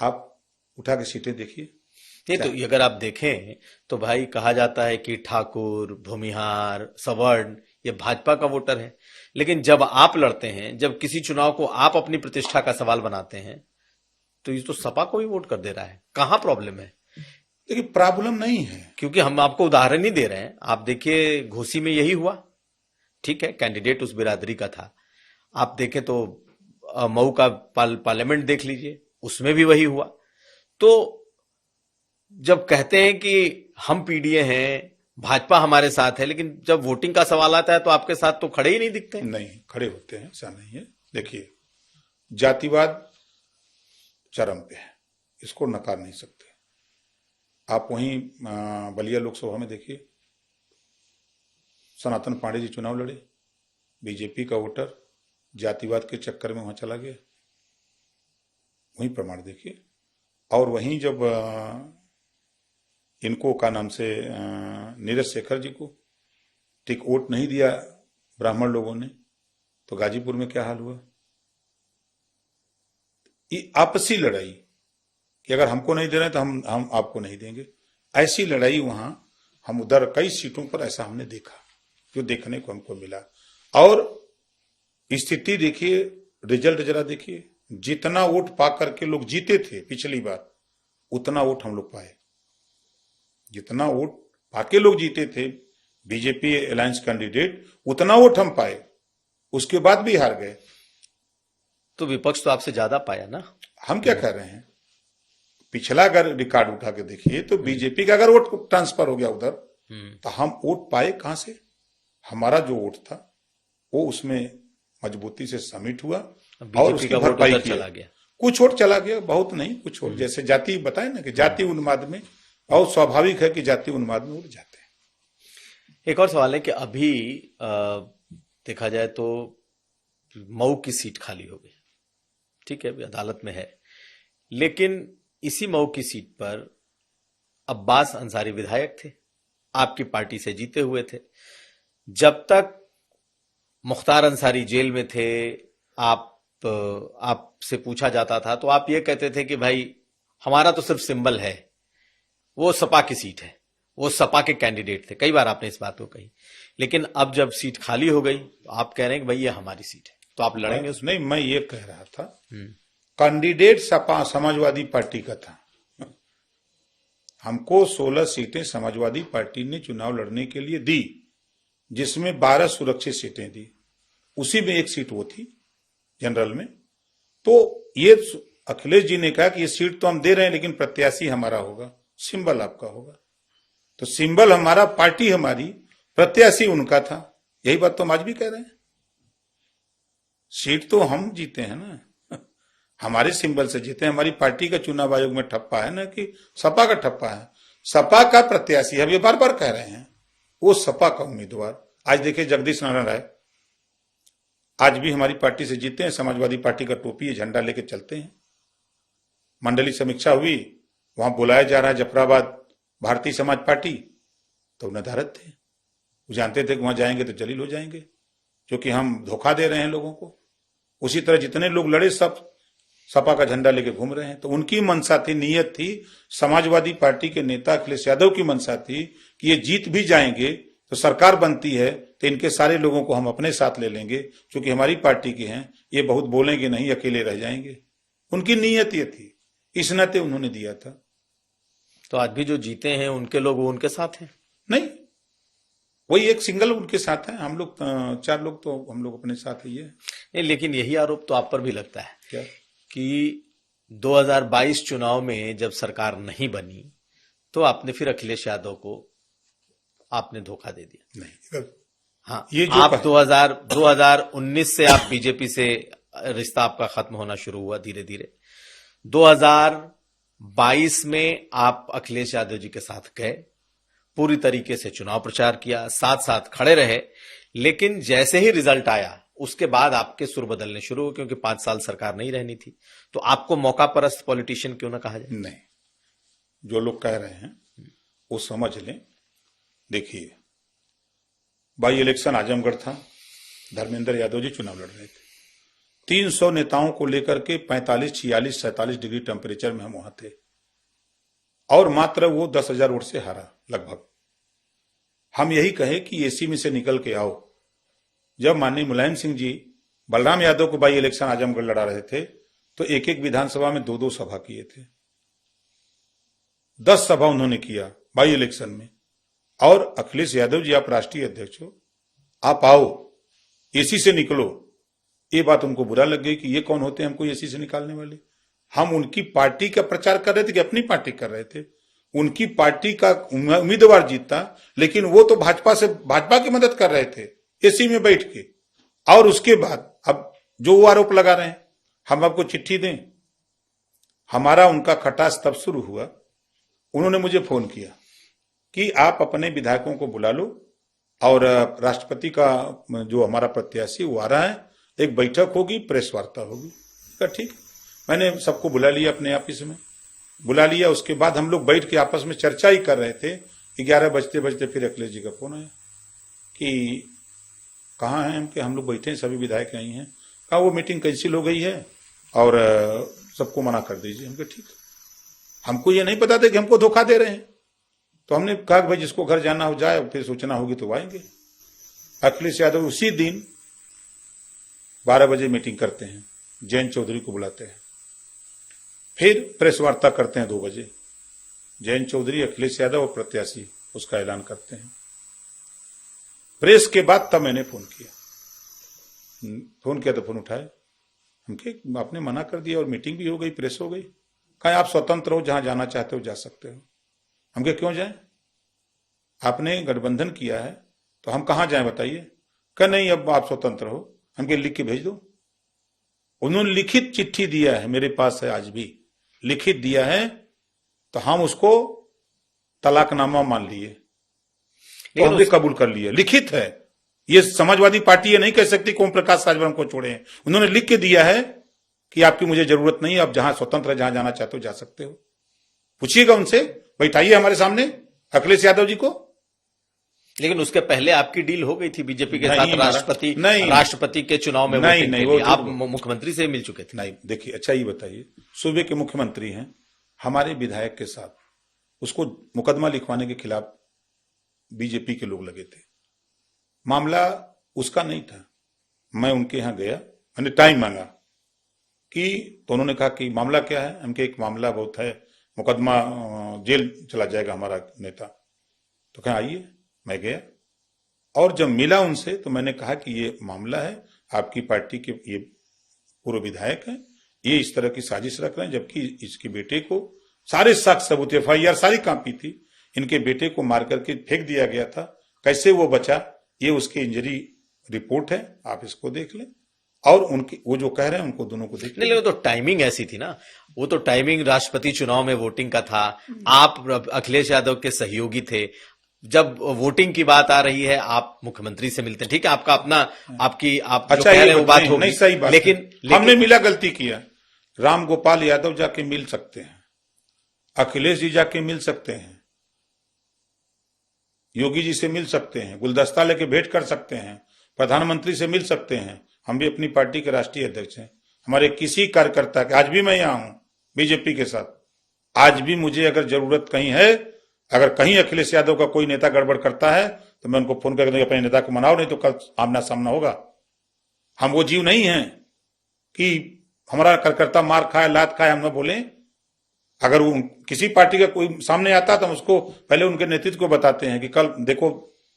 आप उठा के सीटें देखिए। नहीं तो अगर आप देखें तो भाई कहा जाता है कि ठाकुर, भूमिहार, सवर्ण ये भाजपा का वोटर है, लेकिन जब आप लड़ते हैं, जब किसी चुनाव को आप अपनी प्रतिष्ठा का सवाल बनाते हैं, तो ये तो सपा को ही वोट कर दे रहा है। कहां प्रॉब्लम है? देखिए, प्रॉब्लम नहीं है, क्योंकि हम आपको उदाहरण ही दे रहे हैं। आप देखिए, घोसी में यही हुआ, ठीक है, कैंडिडेट उस बिरादरी का था। आप देखें तो मऊ का पार्लियामेंट देख लीजिए, उसमें भी वही हुआ। तो जब कहते हैं कि हम पीडीए हैं, भाजपा हमारे साथ है, लेकिन जब वोटिंग का सवाल आता है तो आपके साथ तो खड़े ही नहीं दिखते। नहीं, खड़े होते हैं, ऐसा नहीं है। देखिए, जातिवाद चरम पे है, इसको नकार नहीं सकते। आप वहीं बलिया लोकसभा में देखिए, सनातन पांडे जी चुनाव लड़े, बीजेपी का वोटर जातिवाद के चक्कर में वहां चला गया, वहीं प्रमाण देखिए। और वहीं जब इनको का नाम से नीरज शेखर जी को ठीक वोट नहीं दिया ब्राह्मण लोगों ने, तो गाजीपुर में क्या हाल हुआ? ये आपसी लड़ाई कि अगर हमको नहीं दे रहे तो हम आपको नहीं देंगे, ऐसी लड़ाई वहां हम उधर कई सीटों पर ऐसा हमने देखा। जो देखने को हमको मिला। और स्थिति देखिए, रिजल्ट जरा देखिए, जितना वोट पा करके लोग जीते थे पिछली बार, उतना वोट हम लोग पाए। जितना वोट पाके लोग जीते थे बीजेपी अलायंस कैंडिडेट, उतना वोट हम पाए, उसके बाद भी हार गए। तो विपक्ष तो आपसे ज्यादा पाया ना। हम क्या कह रहे हैं, पिछला अगर रिकॉर्ड उठा के देखिए तो बीजेपी का अगर वोट ट्रांसफर हो गया उधर, तो हम वोट पाए कहां से? हमारा जो वोट था वो उसमें मजबूती से सबमिट हुआ और उसकी भरपाई चला गया। कुछ वोट चला गया, बहुत नहीं, कुछ वोट, जैसे जाति बताए ना कि जाति उन्माद में, बहुत स्वाभाविक है कि जाति उन्माद में उड़ जाते हैं। एक और सवाल है कि अभी देखा जाए तो मऊ की सीट खाली हो गई, ठीक है, अभी अदालत में है, लेकिन इसी मऊ की सीट पर अब्बास अंसारी विधायक थे, आपकी पार्टी से जीते हुए थे। जब तक मुख्तार अंसारी जेल में थे, आपसे पूछा जाता था तो आप ये कहते थे कि भाई हमारा तो सिर्फ सिंबल है, वो सपा की सीट है, वो सपा के कैंडिडेट थे। कई बार आपने इस बात को कही, लेकिन अब जब सीट खाली हो गई तो आप कह रहे हैं कि भाई ये हमारी सीट है, तो आप लड़ेंगे उसमें? नहीं, मैं ये कह रहा था कैंडिडेट सपा समाजवादी पार्टी का था। हमको 16 सीटें समाजवादी पार्टी ने चुनाव लड़ने के लिए दी, जिसमें 12 सुरक्षित सीटें दी, उसी में एक सीट वो थी जनरल में। तो ये अखिलेश जी ने कहा कि ये सीट तो हम दे रहे हैं लेकिन प्रत्याशी हमारा होगा, सिंबल आपका होगा। तो सिंबल हमारा, पार्टी हमारी, प्रत्याशी उनका था। यही बात तो हम आज भी कह रहे हैं, सीट तो हम जीते हैं ना, हमारे सिंबल से जीते हैं। हमारी पार्टी का चुनाव आयोग में ठप्पा है ना कि सपा का ठप्पा है। सपा का प्रत्याशी, हम ये बार बार कह रहे हैं, वो सपा का उम्मीदवार। आज देखिए जगदीश नारायण राय आज भी हमारी पार्टी से जीते हैं, समाजवादी पार्टी का टोपी है, झंडा लेके चलते हैं। मंडली समीक्षा हुई, वहां बुलाया जा रहा है जफराबाद भारतीय समाज पार्टी, तो नदारद थे, वो जानते थे कि वहां जाएंगे तो जलील हो जाएंगे, क्योंकि हम धोखा दे रहे हैं लोगों को। उसी तरह जितने लोग लड़े सब सपा का झंडा लेके घूम रहे हैं। तो उनकी मंशा थी, नीयत थी, समाजवादी पार्टी के नेता अखिलेश यादव की मंशा थी कि ये जीत भी जाएंगे तो सरकार बनती है तो इनके सारे लोगों को हम अपने साथ ले लेंगे, क्योंकि हमारी पार्टी के हैं, ये बहुत बोलेंगे नहीं, अकेले रह जाएंगे। उनकी नीयत ये थी, इस नाते उन्होंने दिया था। तो आज भी जो जीते हैं उनके लोग वो उनके साथ हैं? नहीं, वही एक सिंगल उनके साथ है, हम लोग 4 लोग तो हम लोग अपने साथ ही है। नहीं, लेकिन यही आरोप तो आप पर भी लगता है क्या कि 2022 चुनाव में जब सरकार नहीं बनी तो आपने फिर अखिलेश यादव को आपने धोखा दे दिया। नहीं, हाँ, ये जो आप 2019 से आप बीजेपी से रिश्ता आपका खत्म होना शुरू हुआ धीरे धीरे। 2022 में आप अखिलेश यादव जी के साथ गए, पूरी तरीके से चुनाव प्रचार किया, साथ साथ खड़े रहे, लेकिन जैसे ही रिजल्ट आया उसके बाद आपके सुर बदलने शुरू हुए, क्योंकि 5 साल सरकार नहीं रहनी थी। तो आपको मौका परस्त पॉलिटिशियन क्यों ना कहा जाए? नहीं, जो लोग कह रहे हैं वो समझ लें। देखिए, बाई इलेक्शन आजमगढ़ था, धर्मेंद्र यादव जी चुनाव लड़ रहे थे, 300 नेताओं को लेकर के 45, 46, 47 डिग्री टेम्परेचर में हम वहां थे, और मात्र वो 10,000 वोट से हारा लगभग। हम यही कहे कि एसी में से निकल के आओ। जब माननीय मुलायम सिंह जी बलराम यादव को बाई इलेक्शन आजमगढ़ लड़ा रहे थे तो एक एक विधानसभा में 2-2 सभा किए थे, 10 सभा उन्होंने किया बाई इलेक्शन में। और अखिलेश यादव जी, आप राष्ट्रीय अध्यक्ष हो, आप आओ, एसी से निकलो। ये बात उनको बुरा लग गई कि ये कौन होते हैं हमको एसी से निकालने वाले। हम उनकी पार्टी का प्रचार कर रहे थे कि अपनी पार्टी कर रहे थे। उनकी पार्टी का उम्मीदवार जीता, लेकिन वो तो भाजपा की मदद कर रहे थे एसी में बैठ के। और उसके बाद अब जो वो आरोप लगा रहे हैं, हम आपको चिट्ठी दें। हमारा उनका खटास तब शुरू हुआ, उन्होंने मुझे फोन किया कि आप अपने विधायकों को बुला लो और राष्ट्रपति का जो हमारा प्रत्याशी वो आ रहा है, एक बैठक होगी, प्रेस वार्ता होगी। ठीक, मैंने सबको बुला लिया, अपने ऑफिस में बुला लिया। उसके बाद हम लोग बैठ के आपस में चर्चा ही कर रहे थे। 11 बजते बजते फिर अखिलेश जी का फोन आया कि कहाँ हैं हम? कि हम लोग बैठे हैं, सभी विधायक यहीं हैं। कहा वो मीटिंग कैंसिल हो गई है और सबको मना कर दीजिए। हम कहा ठीक। हमको ये नहीं पता था कि हमको धोखा दे रहे हैं, तो हमने कहा कि भाई जिसको घर जाना हो जाए, फिर सूचना होगी तो आएंगे। अखिलेश यादव उसी दिन 12 बजे मीटिंग करते हैं, जयंत चौधरी को बुलाते हैं, फिर प्रेस वार्ता करते हैं 2 बजे। जयंत चौधरी, अखिलेश यादव और प्रत्याशी उसका ऐलान करते हैं। प्रेस के बाद तब मैंने फोन किया तो फोन उठाए, हमके आपने मना कर दिया और मीटिंग भी हो गई, प्रेस हो गई। कहा आप स्वतंत्र हो, जहां जाना चाहते हो जा सकते हो। हमके क्यों जाएं? आपने गठबंधन किया है तो हम कहां जाएं बताइए। कहा नहीं, अब आप स्वतंत्र हो, हमके लिख के भेज दो। उन्होंने लिखित चिट्ठी दिया है, मेरे पास है आज भी, लिखित दिया है, तो हम उसको तलाकनामा मान लिए, तो हमने कबूल कर लिया। लिखित है, ये समाजवादी पार्टी ये नहीं कह सकती कि ओम प्रकाश राजभर को छोड़े हैं। उन्होंने लिख के दिया है कि आपकी मुझे जरूरत नहीं है, आप जहां स्वतंत्र है, जहां जाना चाहते हो जा सकते हो। पूछिएगा उनसे, बैठाइए हमारे सामने अखिलेश यादव जी को। लेकिन उसके पहले आपकी डील हो गई थी बीजेपी के साथ राष्ट्रपति के चुनाव में नहीं, नहीं, वो आप मुख्यमंत्री से मिल चुके थे। नहीं, देखिए, अच्छा ये बताइए, सूबे के मुख्यमंत्री हैं, हमारे विधायक के साथ उसको मुकदमा लिखवाने के खिलाफ बीजेपी के लोग लगे थे। मामला उसका नहीं था। मैं उनके यहां गया, मैंने टाइम मांगा कि, तो उन्होंने कहा कि मामला क्या है। हमके एक मामला बहुत है, मुकदमा, जेल चला जाएगा हमारा नेता। तो कहा आइए, मैं गया और जब मिला उनसे तो मैंने कहा कि ये मामला है, आपकी पार्टी के ये पूर्व विधायक हैं, ये इस तरह की साजिश रख रहे हैं, जबकि इसके बेटे को सारे साक्ष्य सबूत, FIR सारी कापी थी, इनके बेटे को मार करके फेंक दिया गया था, कैसे वो बचा, ये उसकी इंजरी रिपोर्ट है, आप इसको देख लें। और उनकी वो जो कह रहे हैं उनको दोनों को देख नहीं, वो तो टाइमिंग ऐसी थी ना, वो तो टाइमिंग राष्ट्रपति चुनाव में वोटिंग का था। आप अखिलेश यादव के सहयोगी थे, जब वोटिंग की बात आ रही है आप मुख्यमंत्री से मिलते हैं, ठीक है, आपका अपना आपकी आप अच्छा, जो कह रहे हैं वो बात होगी, नहीं, सही बात, लेकिन हमने मिला, गलती किया। राम गोपाल यादव जाके मिल सकते हैं, अखिलेश जी जाके मिल सकते हैं, योगी जी से मिल सकते हैं, गुलदस्ता लेके भेंट कर सकते हैं, प्रधानमंत्री से मिल सकते हैं। हम भी अपनी पार्टी के राष्ट्रीय अध्यक्ष हैं। हमारे किसी कार्यकर्ता के, आज भी मैं यहां हूं बीजेपी के साथ, आज भी मुझे अगर जरूरत कहीं है, अगर कहीं अखिलेश यादव का कोई नेता गड़बड़ करता है तो मैं उनको फोन करके अपने नेता को मनाओ, नहीं तो कल आमना सामना होगा। हम वो जीव नहीं हैं कि हमारा कार्यकर्ता मार खाए, लात खाए, हम न बोले। अगर वो किसी पार्टी का कोई सामने आता तो हम उसको पहले उनके नेतृत्व को बताते हैं कि कल देखो,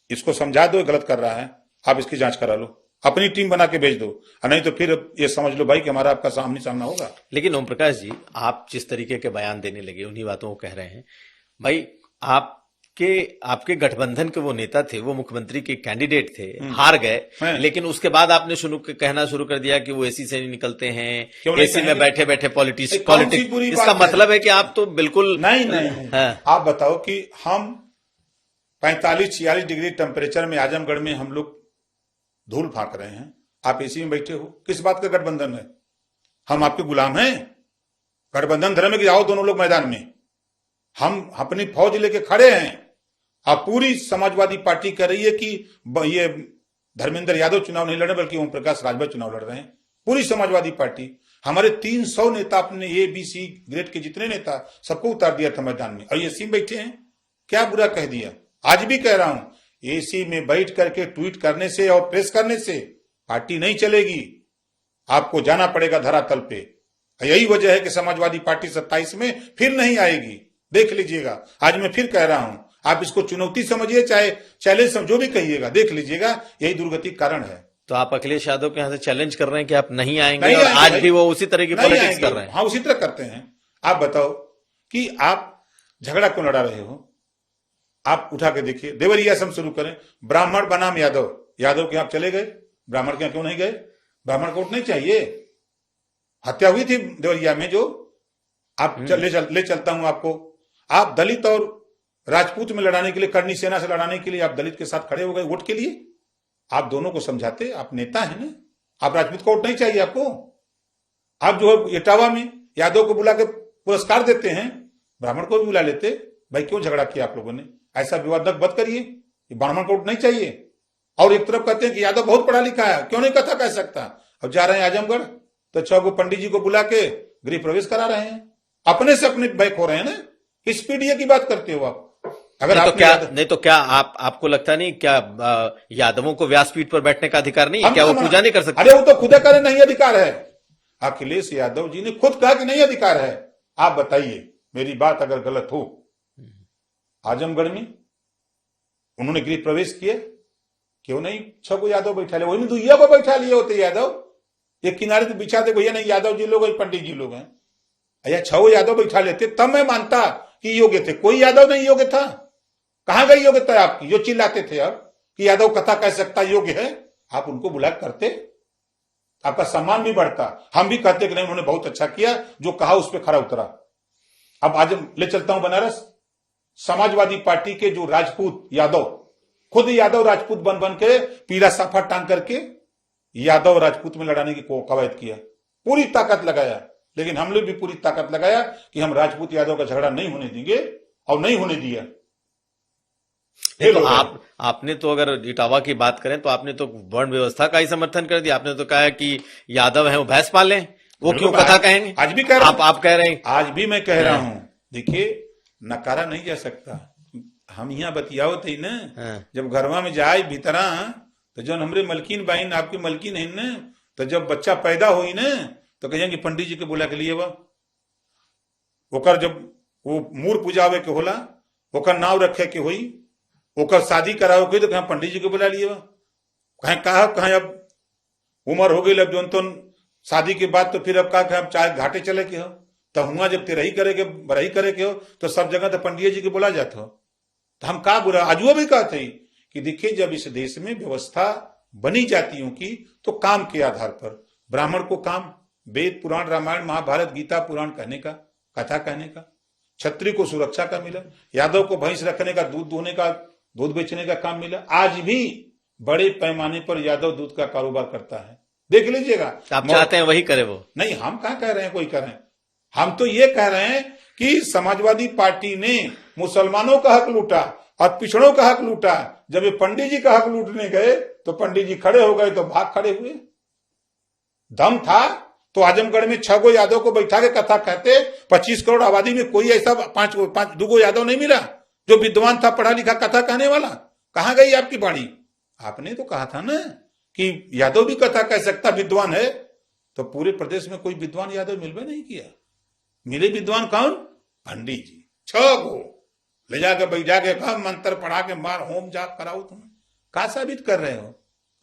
इसको समझा दो, गलत कर रहा है, आप इसकी जांच करा लो, अपनी टीम बना के भेज दो, और नहीं तो फिर ये समझ लो भाई कि हमारा आपका सामने सामना होगा। लेकिन ओम प्रकाश जी, आप जिस तरीके के बयान देने लगे, उन्हीं बातों को कह रहे हैं भाई। आपके गठबंधन के वो नेता थे, वो मुख्यमंत्री के कैंडिडेट थे, हार गए, लेकिन उसके बाद आपने कहना शुरू कर दिया कि वो एसी से नहीं निकलते हैं, एसी में बैठे बैठे पॉलिटिक्स। इसका मतलब है कि आप तो बिल्कुल नहीं। आप बताओ कि हम 45-46 डिग्री टेम्परेचर में आजमगढ़ में हम लोग धूल फांक रहे हैं, आप एसी में बैठे हो, किस बात का गठबंधन है? हम आपके गुलाम हैं? गठबंधन धर्म में कि आओ दोनों लोग मैदान में, हम अपनी फौज लेके खड़े हैं। आप पूरी समाजवादी पार्टी कह रही है कि ये धर्मेंद्र यादव चुनाव नहीं लड़ रहे बल्कि ओम प्रकाश राजभर चुनाव लड़ रहे हैं। पूरी समाजवादी पार्टी, हमारे 300 नेता, अपने ABC ग्रेड के जितने नेता, सबको उतार दिया था मैदान में, और ये एसी में बैठे हैं। क्या बुरा कह दिया? आज भी कह रहा हूं, एसी में बैठ करके ट्वीट करने से और प्रेस करने से पार्टी नहीं चलेगी, आपको जाना पड़ेगा धरातल पे। यही वजह है कि समाजवादी पार्टी 27 में फिर नहीं आएगी, देख लीजिएगा। आज मैं फिर कह रहा हूं, आप इसको चुनौती समझिए, चाहे चैलेंज समझो, भी कहिएगा, देख लीजिएगा, यही दुर्गति कारण है। तो आप अखिलेश यादव के यहां से चैलेंज कर रहे हैं कि आप नहीं आएंगे, और आज भी वो उसी तरह की पॉलिटिक्स कर रहे हैं। हाँ, उसी तरह करते हैं। आप बताओ कि आप झगड़ा क्यों लड़ा रहे हो? आप उठा के देखिए, देवरिया से हम शुरू करें, ब्राह्मण बनाम यादव, यादव के आप चले गए, ब्राह्मण के यहां क्यों नहीं गए? ब्राह्मण को वोट नहीं चाहिए? हत्या हुई थी देवरिया में, जो आप ले चलता हूं आपको। आप दलित और राजपूत में लड़ाने के लिए, करनी सेना से लड़ाने के लिए आप दलित के साथ खड़े हो गए वोट के लिए। आप दोनों को समझाते, आप नेता है ना, आप राजपूत को वोट नहीं चाहिए आपको। आप जो है इटावा में यादव को बुला के पुरस्कार देते हैं, ब्राह्मण को भी बुला लेते। भाई क्यों झगड़ा किया आप लोगों ने? ऐसा विवाद मत करिए, ब्राह्मण को वोट नहीं चाहिए। और एक तरफ कहते हैं कि यादव बहुत पढ़ा लिखा है, क्यों नहीं कथा कह सकता। अब जा रहे हैं आजमगढ़ तो 6 गो पंडित जी को बुला के गृह प्रवेश करा रहे हैं, अपने से अपने बैक हो रहे हैं ना। किस पीढ़ी की बात करते हो आप? अगर नहीं तो आपने क्या, नहीं तो क्या आपको लगता नहीं क्या यादवों को व्यासपीठ पर बैठने का अधिकार नहीं है? क्या वो पूजा नहीं कर सकते? अरे वो तो खुद करे नहीं अधिकार है। अखिलेश यादव जी ने खुद कहा कि नहीं अधिकार है। आप बताइए, मेरी बात अगर गलत हो, आजमगढ़ में उन्होंने गृह प्रवेश किया, क्यों नहीं 6 को यादव बैठा लिया? वही में दुइया को बैठा लिए होते यादव, एक किनारे तो बिछा दे, भैया नहीं यादव जी लोग पंडित जी लोग हैं, या 6 यादव बैठा लेते, तब मैं मानता कि योग्य थे। कोई यादव नहीं योग्य था। कहां गई योग्यता आपकी जो चिल्लाते थे अब कि यादव कथा कह सकता योग्य है? आप उनको बुला करते, आपका सम्मान भी बढ़ता। हम भी कहते कि नहीं उन्होंने बहुत अच्छा किया, जो कहा उस पर खरा उतरा। अब आज ले चलता हूं बनारस, समाजवादी पार्टी के जो राजपूत यादव, खुद यादव राजपूत बन बन के पीला साफा टांग करके यादव राजपूत में लड़ाने की कवायद किया, पूरी ताकत लगाया। लेकिन हम लोग भी पूरी ताकत लगाया कि हम राजपूत यादव का झगड़ा नहीं होने देंगे, और नहीं होने दिया। तो आपने तो अगर इटावा की बात करें तो आपने तो वर्ण व्यवस्था का ही समर्थन कर दिया। आपने तो कहा कि यादव है वो भैंस पालें, वो क्यों कथा कहेंगे? आज भी कह रहा हूं, आप कह रहे हैं। आज भी मैं कह रहा हूं। देखिए, नकारा नहीं जा सकता। हम यहाँ बतियाओ थे ना, जब घरवा में जाए भीतरा, तो जो हमरे मलकिन बाइन आपकी मलकिन है ना, तो जब बच्चा पैदा हुई ना, तो कहेंगे पंडित जी के बुला के लिए ओकर जब वो मूर पूजावे के होला, ओकर नाव रखे के हुई, ओकर शादी करावे के, तो कहा पंडित जी के बुला लिए कहें अब उम्र हो गई, अब जो तो शादी के बाद तो फिर अब कहा अब चाहे घाटे चले के हो, तो हुआ जब तेरही करे के हो, तो सब जगह तो पंडित जी के बुला जाते हो। तो हम का बुरा आज वो भी कहते हैं कि देखिए, जब इस देश में व्यवस्था बनी जातियों की, तो काम के आधार पर ब्राह्मण को काम वेद पुराण रामायण महाभारत गीता पुराण कहने का, कथा कहने का, क्षत्रिय को सुरक्षा का मिला, यादव को भैंस रखने का, दूध दोहने का, दूध बेचने का काम मिला। आज भी बड़े पैमाने पर यादव दूध का कारोबार करता है, देख लीजिएगा। आप चाहते हैं वही करे वो? नहीं, हम कहां कह रहे हैं कोई करें। हम तो ये कह रहे हैं कि समाजवादी पार्टी ने मुसलमानों का हक लूटा और पिछड़ों का हक लूटा। जब ये पंडित जी का हक लूटने गए तो पंडित जी खड़े हो गए, तो भाग खड़े हुए। दम था तो आजमगढ़ में 6 गो यादव को बैठा के कथा कहते। 25 करोड़ आबादी में कोई ऐसा 2 यादव नहीं मिला जो विद्वान था, पढ़ा लिखा, कथा कहने वाला। कहां गई आपकी वाणी? आपने तो कहा था ना कि यादव भी कथा कह सकता, विद्वान है। तो पूरे प्रदेश में कोई विद्वान यादव मिलवे नहीं किया। मिले विद्वान कौन? पंडित जी। 6 गो ले जाके बैठा के कहा मंत्र पढ़ा के मार होम जाप कराओ। तुम का साबित कर रहे हो?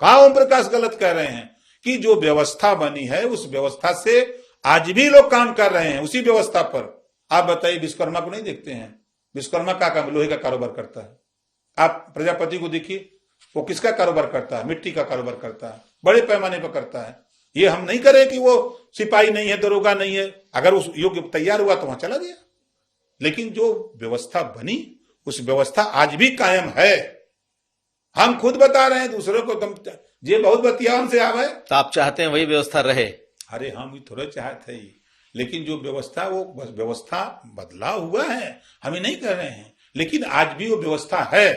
कहा ओम प्रकाश गलत कह रहे हैं कि जो व्यवस्था बनी है उस व्यवस्था से आज भी लोग काम कर रहे हैं, उसी व्यवस्था पर। आप बताइए, विश्वकर्मा को नहीं देखते हैं? विश्वकर्मा का काम लोहे का कारोबार करता है। आप प्रजापति को देखिए, वो किसका कारोबार करता है? मिट्टी का कारोबार करता है, बड़े पैमाने पर करता है। ये हम नहीं करें कि वो सिपाही नहीं है, दरोगा नहीं है, अगर उस योग्य तैयार हुआ तो वहां चला गया। लेकिन जो व्यवस्था बनी उस व्यवस्था आज भी कायम है। हम खुद बता रहे हैं दूसरों को, तुम ये बहुत बतिया हमसे आवे। तो आप चाहते हैं वही व्यवस्था रहे? अरे हम भी थोड़े चाहते ही, लेकिन जो व्यवस्था, वो व्यवस्था बदलाव हुआ है, हम नहीं कर रहे हैं, लेकिन आज भी वो व्यवस्था है।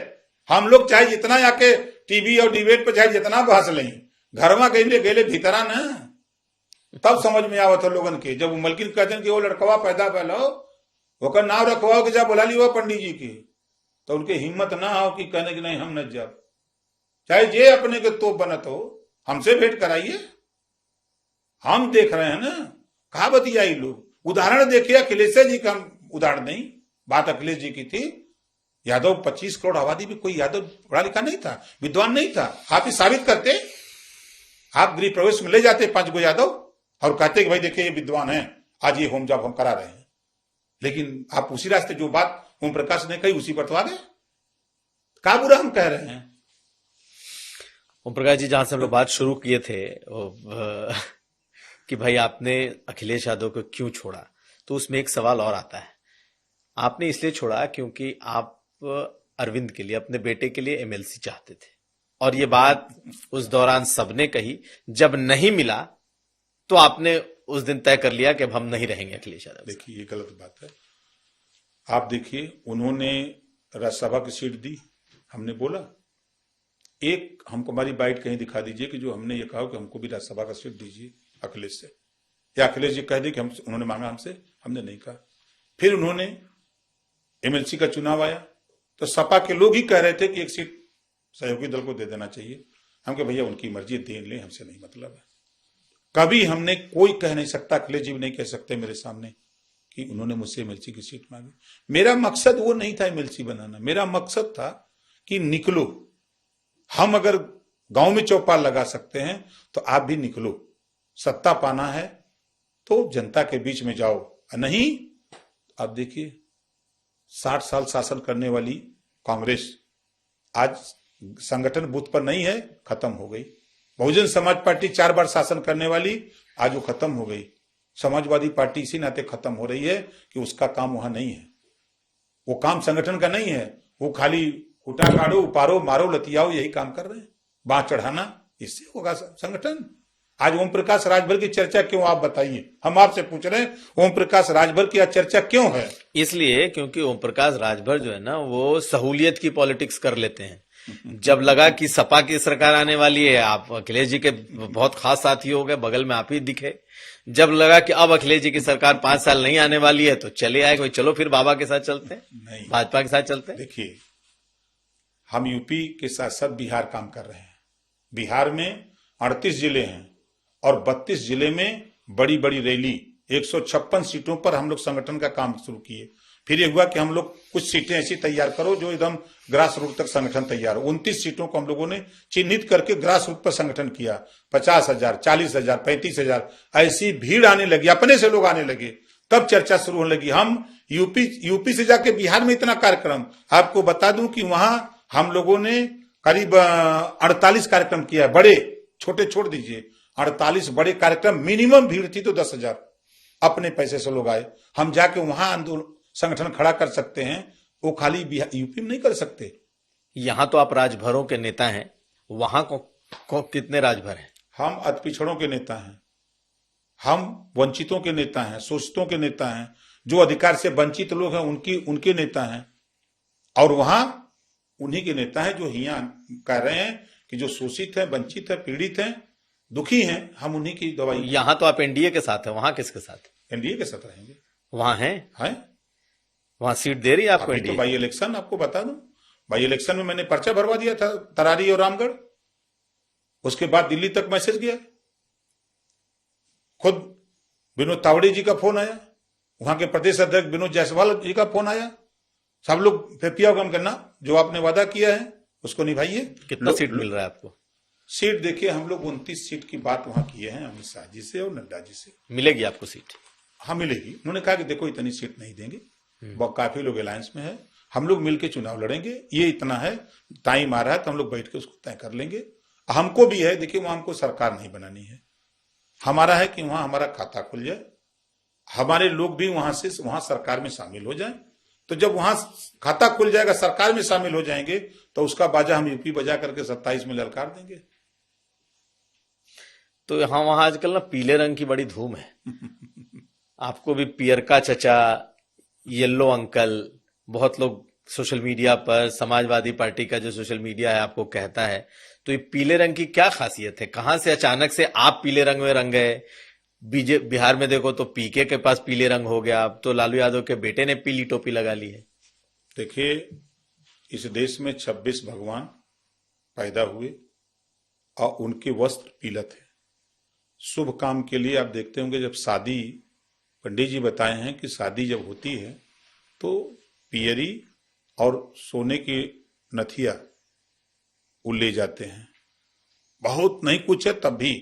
हम लोग चाहे जितना आके टीवी और डिबेट पर चाहे जितना बहस लें, घरवा गए भीतरा ना, तब समझ में आवत है लोगन के। जब मलकिन कहते हैं कि वो लड़कवा पैदा पहलो ओकर नाव रखवाओ के जा बुला लियो पंडित जी की, तो उनके हिम्मत ना हो कि कहने की नहीं हम न जब, चाहे जे अपने के तो बनत हो, हमसे भेंट कराइए। हम देख रहे हैं ना, कहा बतियाई लोग। उदाहरण देखिए, अखिलेश जी का हम उदाहरण नहीं, बात अखिलेश जी की थी। यादव 25 करोड़ आबादी में कोई यादव पढ़ा लिखा नहीं था, विद्वान नहीं था। आप ही साबित करते, आप गृह प्रवेश में ले जाते 5 गो यादव और कहते कि भाई देखिए ये विद्वान है, आज ये होम जॉब हम करा रहे हैं। लेकिन आप उसी रास्ते जो बात ओम प्रकाश ने कही उसी पर तो आ गए। क्या बुरा हम कह रहे हैं? ओम प्रकाश जी, जहां से हम लोग बात शुरू किए थे कि भाई आपने अखिलेश यादव को क्यों छोड़ा, तो उसमें एक सवाल और आता है। आपने इसलिए छोड़ा क्योंकि आप अरविंद के लिए, अपने बेटे के लिए एमएलसी चाहते थे, और ये बात उस दौरान सबने कही। जब नहीं मिला तो आपने उस दिन तय कर लिया कि अब हम नहीं रहेंगे अखिलेश यादव। देखिए, ये गलत बात है। आप देखिए, उन्होंने राज्यसभा की सीट दी, हमने बोला एक हमको हमारी बाइट कहीं दिखा दीजिए कि जो हमने ये कहा कि हमको भी राज्यसभा का सीट दीजिए अखिलेश से, या अखिलेश जी कह दे कि हम, उन्होंने मांगा हमसे, हमने नहीं कहा। फिर उन्होंने एमएलसी का चुनाव आया, तो सपा के लोग ही कह रहे थे कि एक सीट सहयोगी दल को दे देना चाहिए। हम कहे भैया उनकी मर्जी, दे ले, हमसे नहीं मतलब है। कभी हमने कोई कह नहीं सकता, अखिलेश जी भी नहीं कह सकते मेरे सामने कि उन्होंने मुझसे एमएलसी की सीट मांगी। मेरा मकसद वो नहीं था एमएलसी बनाना, मेरा मकसद था कि निकलो। हम अगर गांव में चौपाल लगा सकते हैं तो आप भी निकलो। सत्ता पाना है तो जनता के बीच में जाओ, नहीं अब देखिए 60 साल शासन करने वाली कांग्रेस आज संगठन बूथ पर नहीं है, खत्म हो गई। बहुजन समाज पार्टी 4 बार शासन करने वाली, आज वो खत्म हो गई। समाजवादी पार्टी इसी नाते खत्म हो रही है कि उसका काम वहां नहीं है, वो काम संगठन का नहीं है, वो खाली उठा काढ़ो, उपारो, मारो, लतियाओ, यही काम कर रहे हैं, बांह चढ़ाना। इससे होगा संगठन? आज ओम प्रकाश राजभर की चर्चा क्यों, आप बताइए। हम आपसे पूछ रहे हैं ओम प्रकाश राजभर की आज चर्चा क्यों है? इसलिए क्योंकि ओम प्रकाश राजभर जो है ना, वो सहूलियत की पॉलिटिक्स कर लेते हैं। जब लगा कि सपा की सरकार आने वाली है, आप अखिलेश जी के बहुत खास साथी हो गए, बगल में आप ही दिखे। जब लगा कि अब अखिलेश जी की सरकार 5 साल नहीं आने वाली है, तो चले आए कोई, चलो फिर बाबा के साथ चलते हैं, नहीं, भाजपा के साथ चलते हैं। देखिए हम यूपी के साथ साथ बिहार काम कर रहे हैं। बिहार में 38 जिले हैं और 32 जिले में बड़ी बड़ी रैली, 156 सीटों पर हम लोग संगठन का काम शुरू किए। फिर ये हुआ कि हम लोग कुछ सीटें ऐसी तैयार करो जो एकदम ग्रास रूट तक संगठन तैयार हो। 29 सीटों को हम लोगों ने चिन्हित करके ग्रास रूट पर संगठन किया। 50,000, 40,000, 35,000 ऐसी भीड़ आने लगी, अपने से लोग आने लगे, तब चर्चा शुरू होने लगी। हम यूपी से जाके बिहार में इतना कार्यक्रम, आपको बता दूं कि वहां हम लोगों ने करीब 48 कार्यक्रम किया है, बड़े छोटे छोड़ दीजिए, 48 बड़े कार्यक्रम। मिनिमम भीड़ थी तो 10,000 अपने पैसे से लोग आए। हम जाके वहां आंदोलन संगठन खड़ा कर सकते हैं, वो खाली यूपी में नहीं कर सकते। यहां तो आप राजभरों के नेता हैं, वहां को कितने राजभर हैं? हम अति पिछड़ों के नेता हैं, हम वंचितों के नेता हैं, शोषितों के नेता हैं, जो अधिकार से वंचित लोग हैं उनके नेता हैं। और वहां उन्हीं के नेता हैं जो हियां कह रहे हैं कि जो शोषित है, वंचित है, पीड़ित हैं, दुखी हैं, हम उन्हीं की दवाई। यहां तो आप एनडीए के साथ हैं, वहां किसके साथ? एनडीए के साथ रहेंगे। वहां हैं? वहां सीट दे रही है आपको अभी एनडीए? तो बाई इलेक्शन आपको बता दूं, बाई इलेक्शन में मैंने पर्चा भरवा दिया था तरारी और रामगढ़। उसके बाद दिल्ली तक मैसेज गया, खुद विनोद तावड़े जी का फोन आया, वहां के प्रदेश अध्यक्ष विनोद जायसवाल जी का फोन आया। सब लोग फेफिया गम करना, जो आपने वादा किया है उसको निभाइए। कितना सीट मिल रहा है आपको? सीट देखिए, हम लोग 29 सीट की बात वहां किए हैं अमित शाह जी से और नड्डा जी से। मिलेगी आपको सीट? हाँ मिलेगी। उन्होंने कहा कि देखो इतनी सीट नहीं देंगे, काफी लोग अलायंस में है, हम लोग मिलकर चुनाव लड़ेंगे, ये इतना है, टाइम आ रहा है तो हम लोग बैठ के उसको तय कर लेंगे। हमको भी है, देखिए वहां हमको सरकार नहीं बनानी है, हमारा है कि वहां हमारा खाता खुल जाए, हमारे लोग भी वहां सरकार में शामिल हो जाए। तो जब वहां खाता खुल जाएगा, सरकार में शामिल हो जाएंगे, तो उसका बाजा हम यूपी बजा करके 27 में ललकार देंगे। तो यहाँ वहां आजकल ना पीले रंग की बड़ी धूम है। आपको भी पियरका चचा, येलो अंकल, बहुत लोग सोशल मीडिया पर, समाजवादी पार्टी का जो सोशल मीडिया है आपको कहता है। तो ये पीले रंग की क्या खासियत है? कहां से अचानक से आप पीले रंग में रंग गए? बिहार में देखो तो पीके के पास पीले रंग हो गया, अब तो लालू यादव के बेटे ने पीली टोपी लगा ली है। देखिए इस देश में 26 भगवान पैदा हुए और उनके वस्त्र पीला थे। शुभ काम के लिए आप देखते होंगे, जब शादी, पंडित जी बताए हैं कि शादी जब होती है तो पियरी और सोने की नथिया वो ले जाते हैं, बहुत नहीं कुछ है तब भी।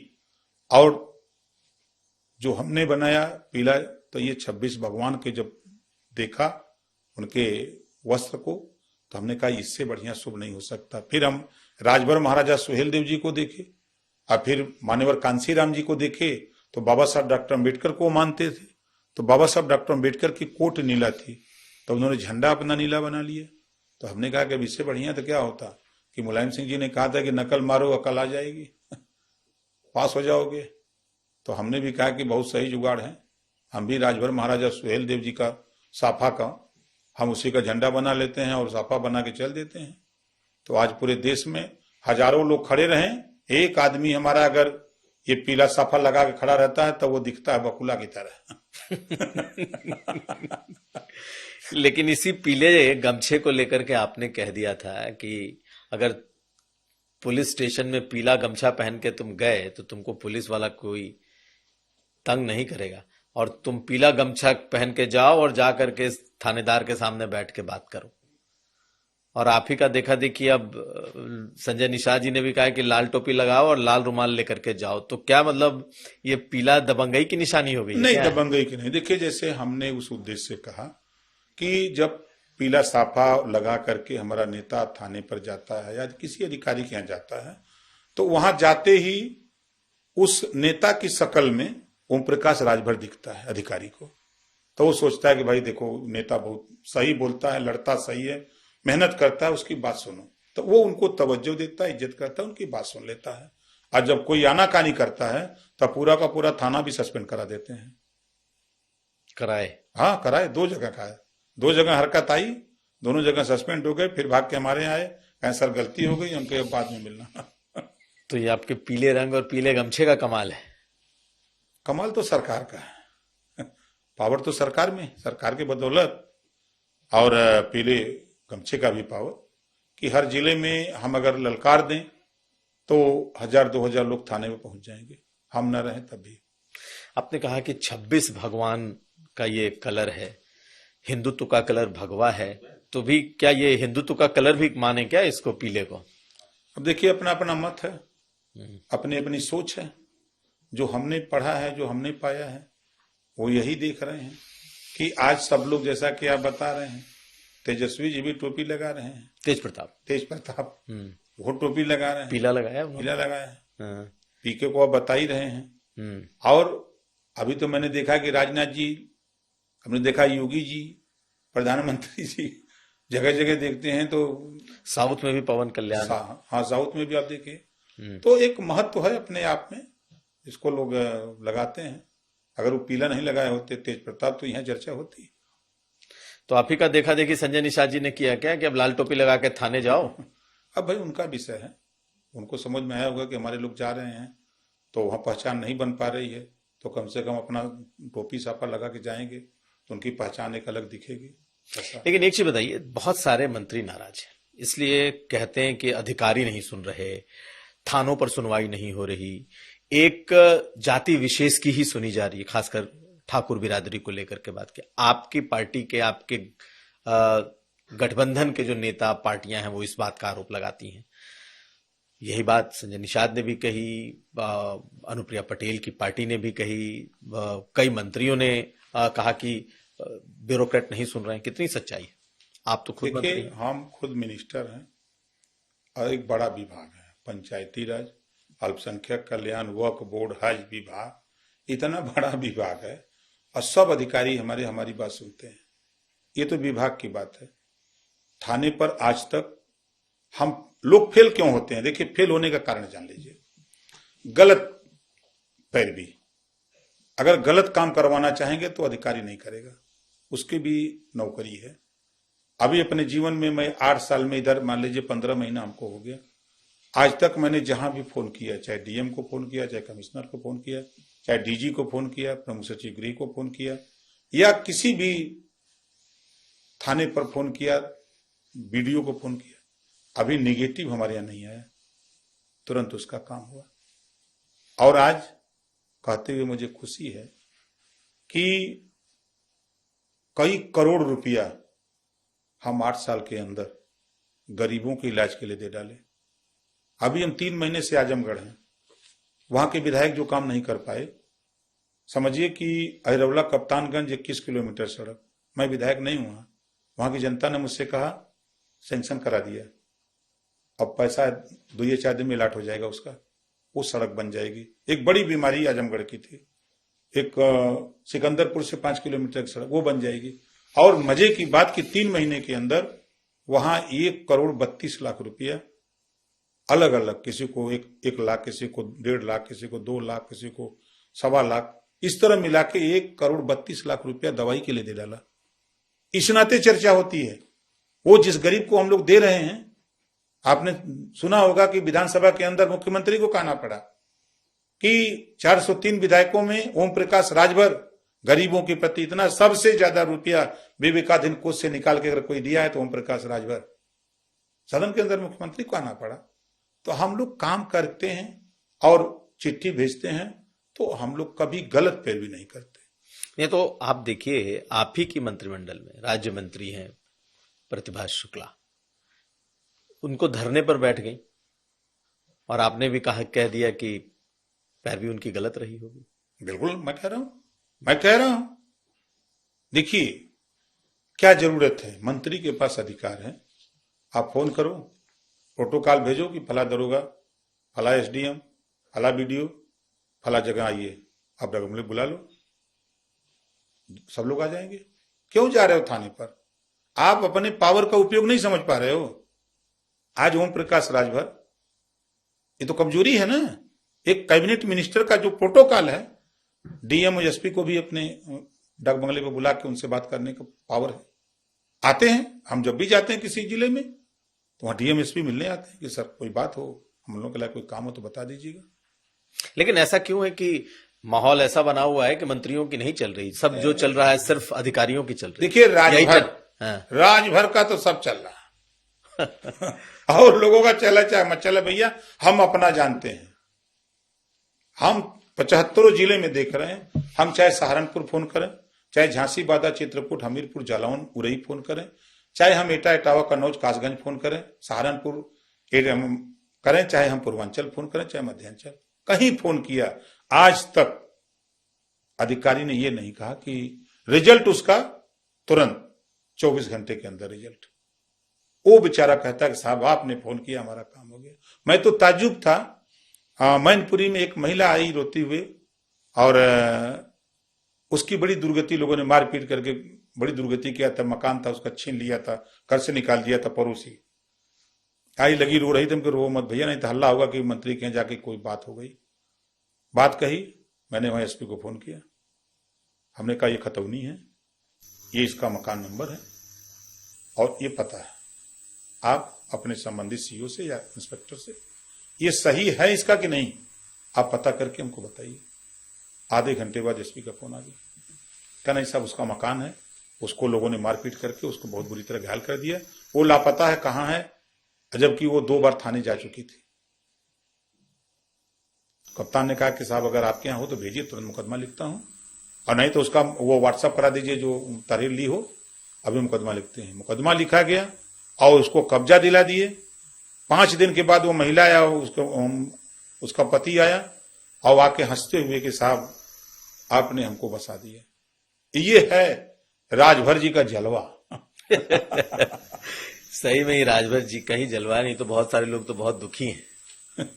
और जो हमने बनाया पीला, तो ये 26 भगवान के जब देखा उनके वस्त्र को, तो हमने कहा इससे बढ़िया शुभ नहीं हो सकता। फिर हम राजभर महाराजा सुहेल देव जी को देखे और फिर मान्यवर कांसीराम जी को देखे, तो बाबा साहब डॉक्टर अम्बेडकर को मानते थे, तो बाबा साहब डॉक्टर अम्बेडकर की कोट नीला थी, तो उन्होंने झंडा अपना नीला बना लिया। तो हमने कहा कि अब इससे बढ़िया तो क्या होता कि मुलायम सिंह जी ने कहा था कि नकल मारो अकल आ जाएगी, पास हो जाओगे। तो हमने भी कहा कि बहुत सही जुगाड़ है, हम भी राजभर महाराजा सुहेल देव जी का साफा का हम उसी का झंडा बना लेते हैं और साफा बना के चल देते हैं। तो आज पूरे देश में हजारों लोग खड़े रहें, एक आदमी हमारा अगर ये पीला साफा लगा के खड़ा रहता है तो वो दिखता है बकुला की तरह। लेकिन इसी पीले गमछे को लेकर के आपने कह दिया था कि अगर पुलिस स्टेशन में पीला गमछा पहन के तुम गए तो तुमको पुलिस वाला कोई तंग नहीं करेगा, और तुम पीला गमछा पहन के जाओ और जा करके थानेदार के सामने बैठ के बात करो। और आप ही का देखा देखी अब संजय निषाद जी ने भी कहा कि लाल टोपी लगाओ और लाल रुमाल लेकर के जाओ, तो क्या मतलब ये पीला दबंगई की निशानी हो गई? नहीं, दबंगई की नहीं। देखिए, जैसे हमने उस उद्देश्य से कहा कि जब पीला साफा लगा करके हमारा नेता थाने पर जाता है या किसी अधिकारी के यहाँ जाता है, तो वहां जाते ही उस नेता की शकल में ओम प्रकाश राजभर दिखता है अधिकारी को। तो वो सोचता है कि भाई देखो, नेता बहुत सही बोलता है, लड़ता सही है, मेहनत करता है, उसकी बात सुनो। तो वो उनको तवज्जो देता है, इज्जत करता है, उनकी बात सुन लेता है। और जब कोई आनाकानी करता है तो पूरा का पूरा थाना भी सस्पेंड करा देते हैं। कराए? हाँ, कराए। 2 जगह का है, 2 जगह हरकत आई, दोनों जगह सस्पेंड हो गए, फिर भाग के हमारे यहाँ आए, कहें सर गलती हो गई, हमको अब बाद में मिलना। तो ये आपके पीले रंग और पीले गमछे का कमाल है। कमाल तो सरकार का है, पावर तो सरकार में, सरकार के बदौलत। और पीले गमछे का भी पावर कि हर जिले में हम अगर ललकार दें तो 1000-2000 लोग थाने में पहुंच जाएंगे, हम न रहें तब भी। आपने कहा कि 26 भगवान का ये कलर है, हिंदुत्व का कलर भगवा है, तो भी क्या ये हिंदुत्व का कलर भी माने क्या इसको, पीले को? अब देखिए, अपना अपना मत है, अपनी अपनी सोच है। जो हमने पढ़ा है, जो हमने पाया है, वो यही देख रहे हैं कि आज सब लोग, जैसा कि आप बता रहे हैं, तेजस्वी जी भी टोपी लगा रहे हैं, तेज प्रताप वो टोपी लगा रहे हैं, पीला लगाया उन्होंने। पीला लगाया है। हाँ। पीके को आप बता ही रहे हैं। और अभी तो मैंने देखा कि राजनाथ जी, हमने देखा योगी जी, प्रधानमंत्री जी, जगह जगह देखते हैं। तो साउथ में भी पवन कल्याण। हाँ, साउथ में भी आप देखिए। तो एक महत्व है अपने आप में, इसको लोग लगाते हैं। अगर वो पीला नहीं लगाए होते तेज प्रताप, तो यहाँ चर्चा होती। तो आप ही का देखा देखी संजय निषाद जी ने किया क्या कि अब लाल टोपी लगा के थाने जाओ? अब भाई उनका विषय है, उनको समझ में आया होगा कि हमारे लोग जा रहे हैं तो वहां पहचान नहीं बन पा रही है, तो कम से कम अपना टोपी साफा लगा के जाएंगे तो उनकी पहचान एक अलग दिखेगी। लेकिन एक चीज बताइए, बहुत सारे मंत्री नाराज हैं, इसलिए कहते हैं कि अधिकारी नहीं सुन रहे, थानों पर सुनवाई नहीं हो रही, एक जाति विशेष की ही सुनी जा रही है, खासकर ठाकुर बिरादरी को लेकर के बात किया। आपकी पार्टी के, आपके गठबंधन के जो नेता पार्टियां हैं वो इस बात का आरोप लगाती हैं। यही बात संजय निषाद ने भी कही, अनुप्रिया पटेल की पार्टी ने भी कही, कई मंत्रियों ने कहा कि ब्यूरोक्रेट नहीं सुन रहे हैं। कितनी सच्चाई है? आप तो खुद मंत्री हैं। हम खुद मिनिस्टर हैं और एक बड़ा विभाग है पंचायती राज, अल्पसंख्यक कल्याण, वक्फ बोर्ड, हज विभाग, इतना बड़ा विभाग है और सब अधिकारी हमारी बात सुनते हैं। ये तो विभाग की बात है। थाने पर आज तक हम लोग फेल क्यों होते हैं? देखिए, फेल होने का कारण जान लीजिए। गलत पैरवी, अगर गलत काम करवाना चाहेंगे तो अधिकारी नहीं करेगा, उसकी भी नौकरी है। अभी अपने जीवन में मैं 8 साल में इधर मान लीजिए 15 महीना हमको हो गया, आज तक मैंने जहां भी फोन किया, चाहे डीएम को फोन किया, चाहे कमिश्नर को फोन किया, चाहे डीजी को फोन किया, प्रमुख सचिव गृह को फोन किया, या किसी भी थाने पर फोन किया, बीडीओ को फोन किया, अभी निगेटिव हमारे यहाँ नहीं आया, तुरंत उसका काम हुआ। और आज कहते हुए मुझे खुशी है कि कई करोड़ रुपया हम 8 साल के अंदर गरीबों के इलाज के लिए दे डाले। अभी हम 3 महीने से आजमगढ़ हैं, वहां के विधायक जो काम नहीं कर पाए, समझिए कि अहिरौला कप्तानगंज 21 किलोमीटर सड़क, मैं विधायक नहीं हुआ, वहां की जनता ने मुझसे कहा सैंक्शन करा दिया, अब पैसा 2 या 4 दिन में लाट हो जाएगा उसका, वो सड़क बन जाएगी। एक बड़ी बीमारी आजमगढ़ की थी, एक सिकंदरपुर से 5 किलोमीटर की सड़क, वो बन जाएगी। और मजे की बात कि 3 महीने के अंदर वहां 1,32,00,000 रुपया अलग अलग, किसी को 1 लाख, किसी को 1.5 लाख, किसी को 2 लाख, किसी को 1.25 लाख, इस तरह मिला के 1,32,00,000 रुपया दवाई के लिए दे डाला। इस नाते चर्चा होती है। वो जिस गरीब को हम लोग दे रहे हैं, आपने सुना होगा कि विधानसभा के अंदर मुख्यमंत्री को कहना पड़ा कि 403 विधायकों में ओम प्रकाश राजभर गरीबों के प्रति इतना, सबसे ज्यादा रुपया विवेकाधीन कोष से निकाल के अगर कोई दिया है तो ओम प्रकाश राजभर। सदन के अंदर मुख्यमंत्री को आना पड़ा। तो हम लोग काम करते हैं और चिट्ठी भेजते हैं, तो हम लोग कभी गलत पैरवी नहीं करते। ये तो आप देखिए, आप ही की मंत्रिमंडल में राज्य मंत्री हैं प्रतिभा शुक्ला, उनको धरने पर बैठ गई और आपने भी कह दिया कि पैरवी उनकी गलत रही होगी। बिल्कुल मैं कह रहा हूं। देखिए क्या जरूरत है, मंत्री के पास अधिकार है, आप फोन करो, प्रोटोकॉल भेजो कि फला दरोगा, फला एसडीएम, फला बीडीओ, फला जगह आइए, आप डगमले बुला लो, सब लोग आ जाएंगे। क्यों जा रहे हो थाने पर? आप अपने पावर का उपयोग नहीं समझ पा रहे हो। आज ओम प्रकाश राजभर, ये तो कमजोरी है ना। एक कैबिनेट मिनिस्टर का जो प्रोटोकॉल है, डीएम और एसपी को भी अपने डाक बंगले पे बुला के उनसे बात करने का पावर है। आते हैं, हम जब भी जाते हैं किसी जिले में तो वहां डीएम एसपी मिलने आते हैं कि सर कोई बात हो, हम लोगों के लिए कोई काम हो तो बता दीजिएगा। लेकिन ऐसा क्यों है कि माहौल ऐसा बना हुआ है कि मंत्रियों की नहीं चल रही, सब जो चल रहा है सिर्फ अधिकारियों की चल रही है? देखिए राजभर का तो सब चल रहा और लोगों का चला चाहे मत चले भैया, हम अपना जानते हैं। हम 75 जिले में देख रहे हैं, हम चाहे सहारनपुर फोन करें, चाहे झांसी, बादा, चित्रकूट, हमीरपुर, जालौन, उरई फोन करें, चाहे हम एटा, इटावा, कन्नौज, कासगंज फोन करें, सहारनपुर करें, चाहे हम पूर्वांचल फोन करें, चाहे मध्यांचल, कहीं फोन किया, आज तक अधिकारी ने यह नहीं कहा कि रिजल्ट उसका तुरंत 24 घंटे के अंदर रिजल्ट। वो बेचारा कहता है कि साहब आपने फोन किया, हमारा काम हो गया। मैं तो ताज्जुब था। मैनपुरी में एक महिला आई रोती हुए और उसकी बड़ी दुर्गति, लोगों ने मारपीट करके बड़ी दुर्गति किया था, मकान था उसका छीन लिया था, घर से निकाल दिया था। पड़ोसी आई, लगी रो रही थी, हमको रो मत भैया, नहीं तो हल्ला होगा कि मंत्री के जाके कोई बात हो गई। बात कही, मैंने वहां एसपी को फोन किया, हमने कहा ये खतौनी है, ये इसका मकान नंबर है और ये पता है, आप अपने संबंधित सीओ से या इंस्पेक्टर से ये सही है इसका कि नहीं, आप पता करके हमको बताइए। आधे घंटे बाद एसपी का फोन आ गया, क्या नहीं साहब उसका मकान है, उसको लोगों ने मारपीट करके उसको बहुत बुरी तरह घायल कर दिया, वो लापता है, कहां है, जबकि वो 2 बार थाने जा चुकी थी। कप्तान ने कहा कि साहब अगर आपके यहाँ हो तो भेजिए, तुरंत मुकदमा लिखता हूं, और नहीं तो उसका वो व्हाट्सएप करा दीजिए जो तहरीर ली हो, अभी मुकदमा लिखते हैं। मुकदमा लिखा गया और उसको कब्जा दिला दिए। 5 दिन के बाद वो महिला आया, उसका पति आया और आके हंसते हुए कि साहब आपने हमको बसा दिया। ये है राजभर जी का जलवा। सही में ही राजभर जी का ही जलवा, नहीं तो बहुत सारे लोग तो बहुत दुखी हैं।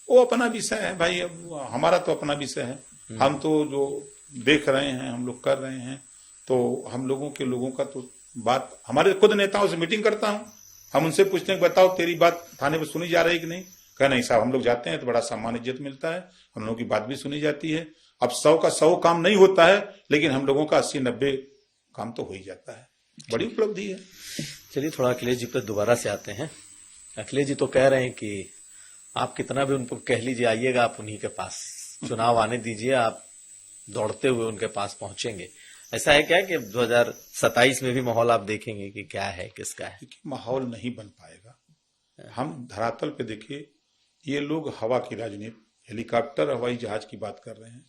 वो अपना विषय है भाई, अब हमारा तो अपना विषय है, हम तो जो देख रहे हैं, हम लोग कर रहे हैं, तो हम लोगों का तो बात, हमारे खुद नेताओं से मीटिंग करता हूं, हम उनसे पूछते हैं बताओ तेरी बात थाने में सुनी जा रही कि नहीं, कह नहीं साहब हम लोग जाते हैं तो बड़ा सम्मान इज्जत मिलता है, हम लोगों की बात भी सुनी जाती है। अब 100 का 100 काम नहीं होता है, लेकिन हम लोगों का 80-90 काम तो हो ही जाता है, बड़ी उपलब्धि है। चलिए थोड़ा अखिलेश जी पर दोबारा से आते हैं। अखिलेश जी तो कह रहे हैं कि आप कितना भी उनको कह लीजिए आइएगा आप उन्हीं के पास, चुनाव आने दीजिए, आप दौड़ते हुए उनके पास पहुंचेंगे। ऐसा है क्या कि 2027 में भी माहौल आप देखेंगे कि क्या है, किसका है? माहौल नहीं बन पाएगा। हम धरातल पे देखिए, ये लोग हवा की राजनीति, हेलीकॉप्टर, हवाई जहाज की बात कर रहे हैं,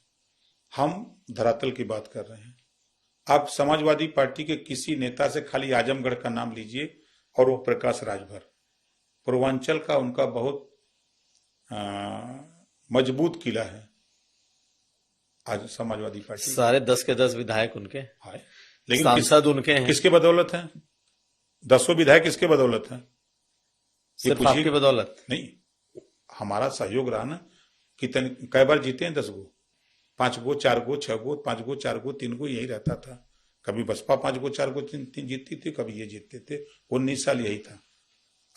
हम धरातल की बात कर रहे हैं। आप समाजवादी पार्टी के किसी नेता से खाली आजमगढ़ का नाम लीजिए और वो प्रकाश राजभर, पूर्वांचल का उनका बहुत मजबूत किला है आज समाजवादी पार्टी। सारे 10 के 10 विधायक उनके है, लेकिन सांसद उनके हैं। किसके बदौलत है? 10 विधायक किसके बदौलत है? सिर्फ आपकी बदौलत नहीं, हमारा सहयोग रहा ना। कितने कई बार जीते हैं? 10 गो, 5 गो, 4 गो, 6 गो, 5 गो, 4 गो, 3 गो, यही रहता था। कभी बसपा 5 गो, 4 गो, 3 जीतती थी, कभी ये जीतते थे। 19 साल यही था।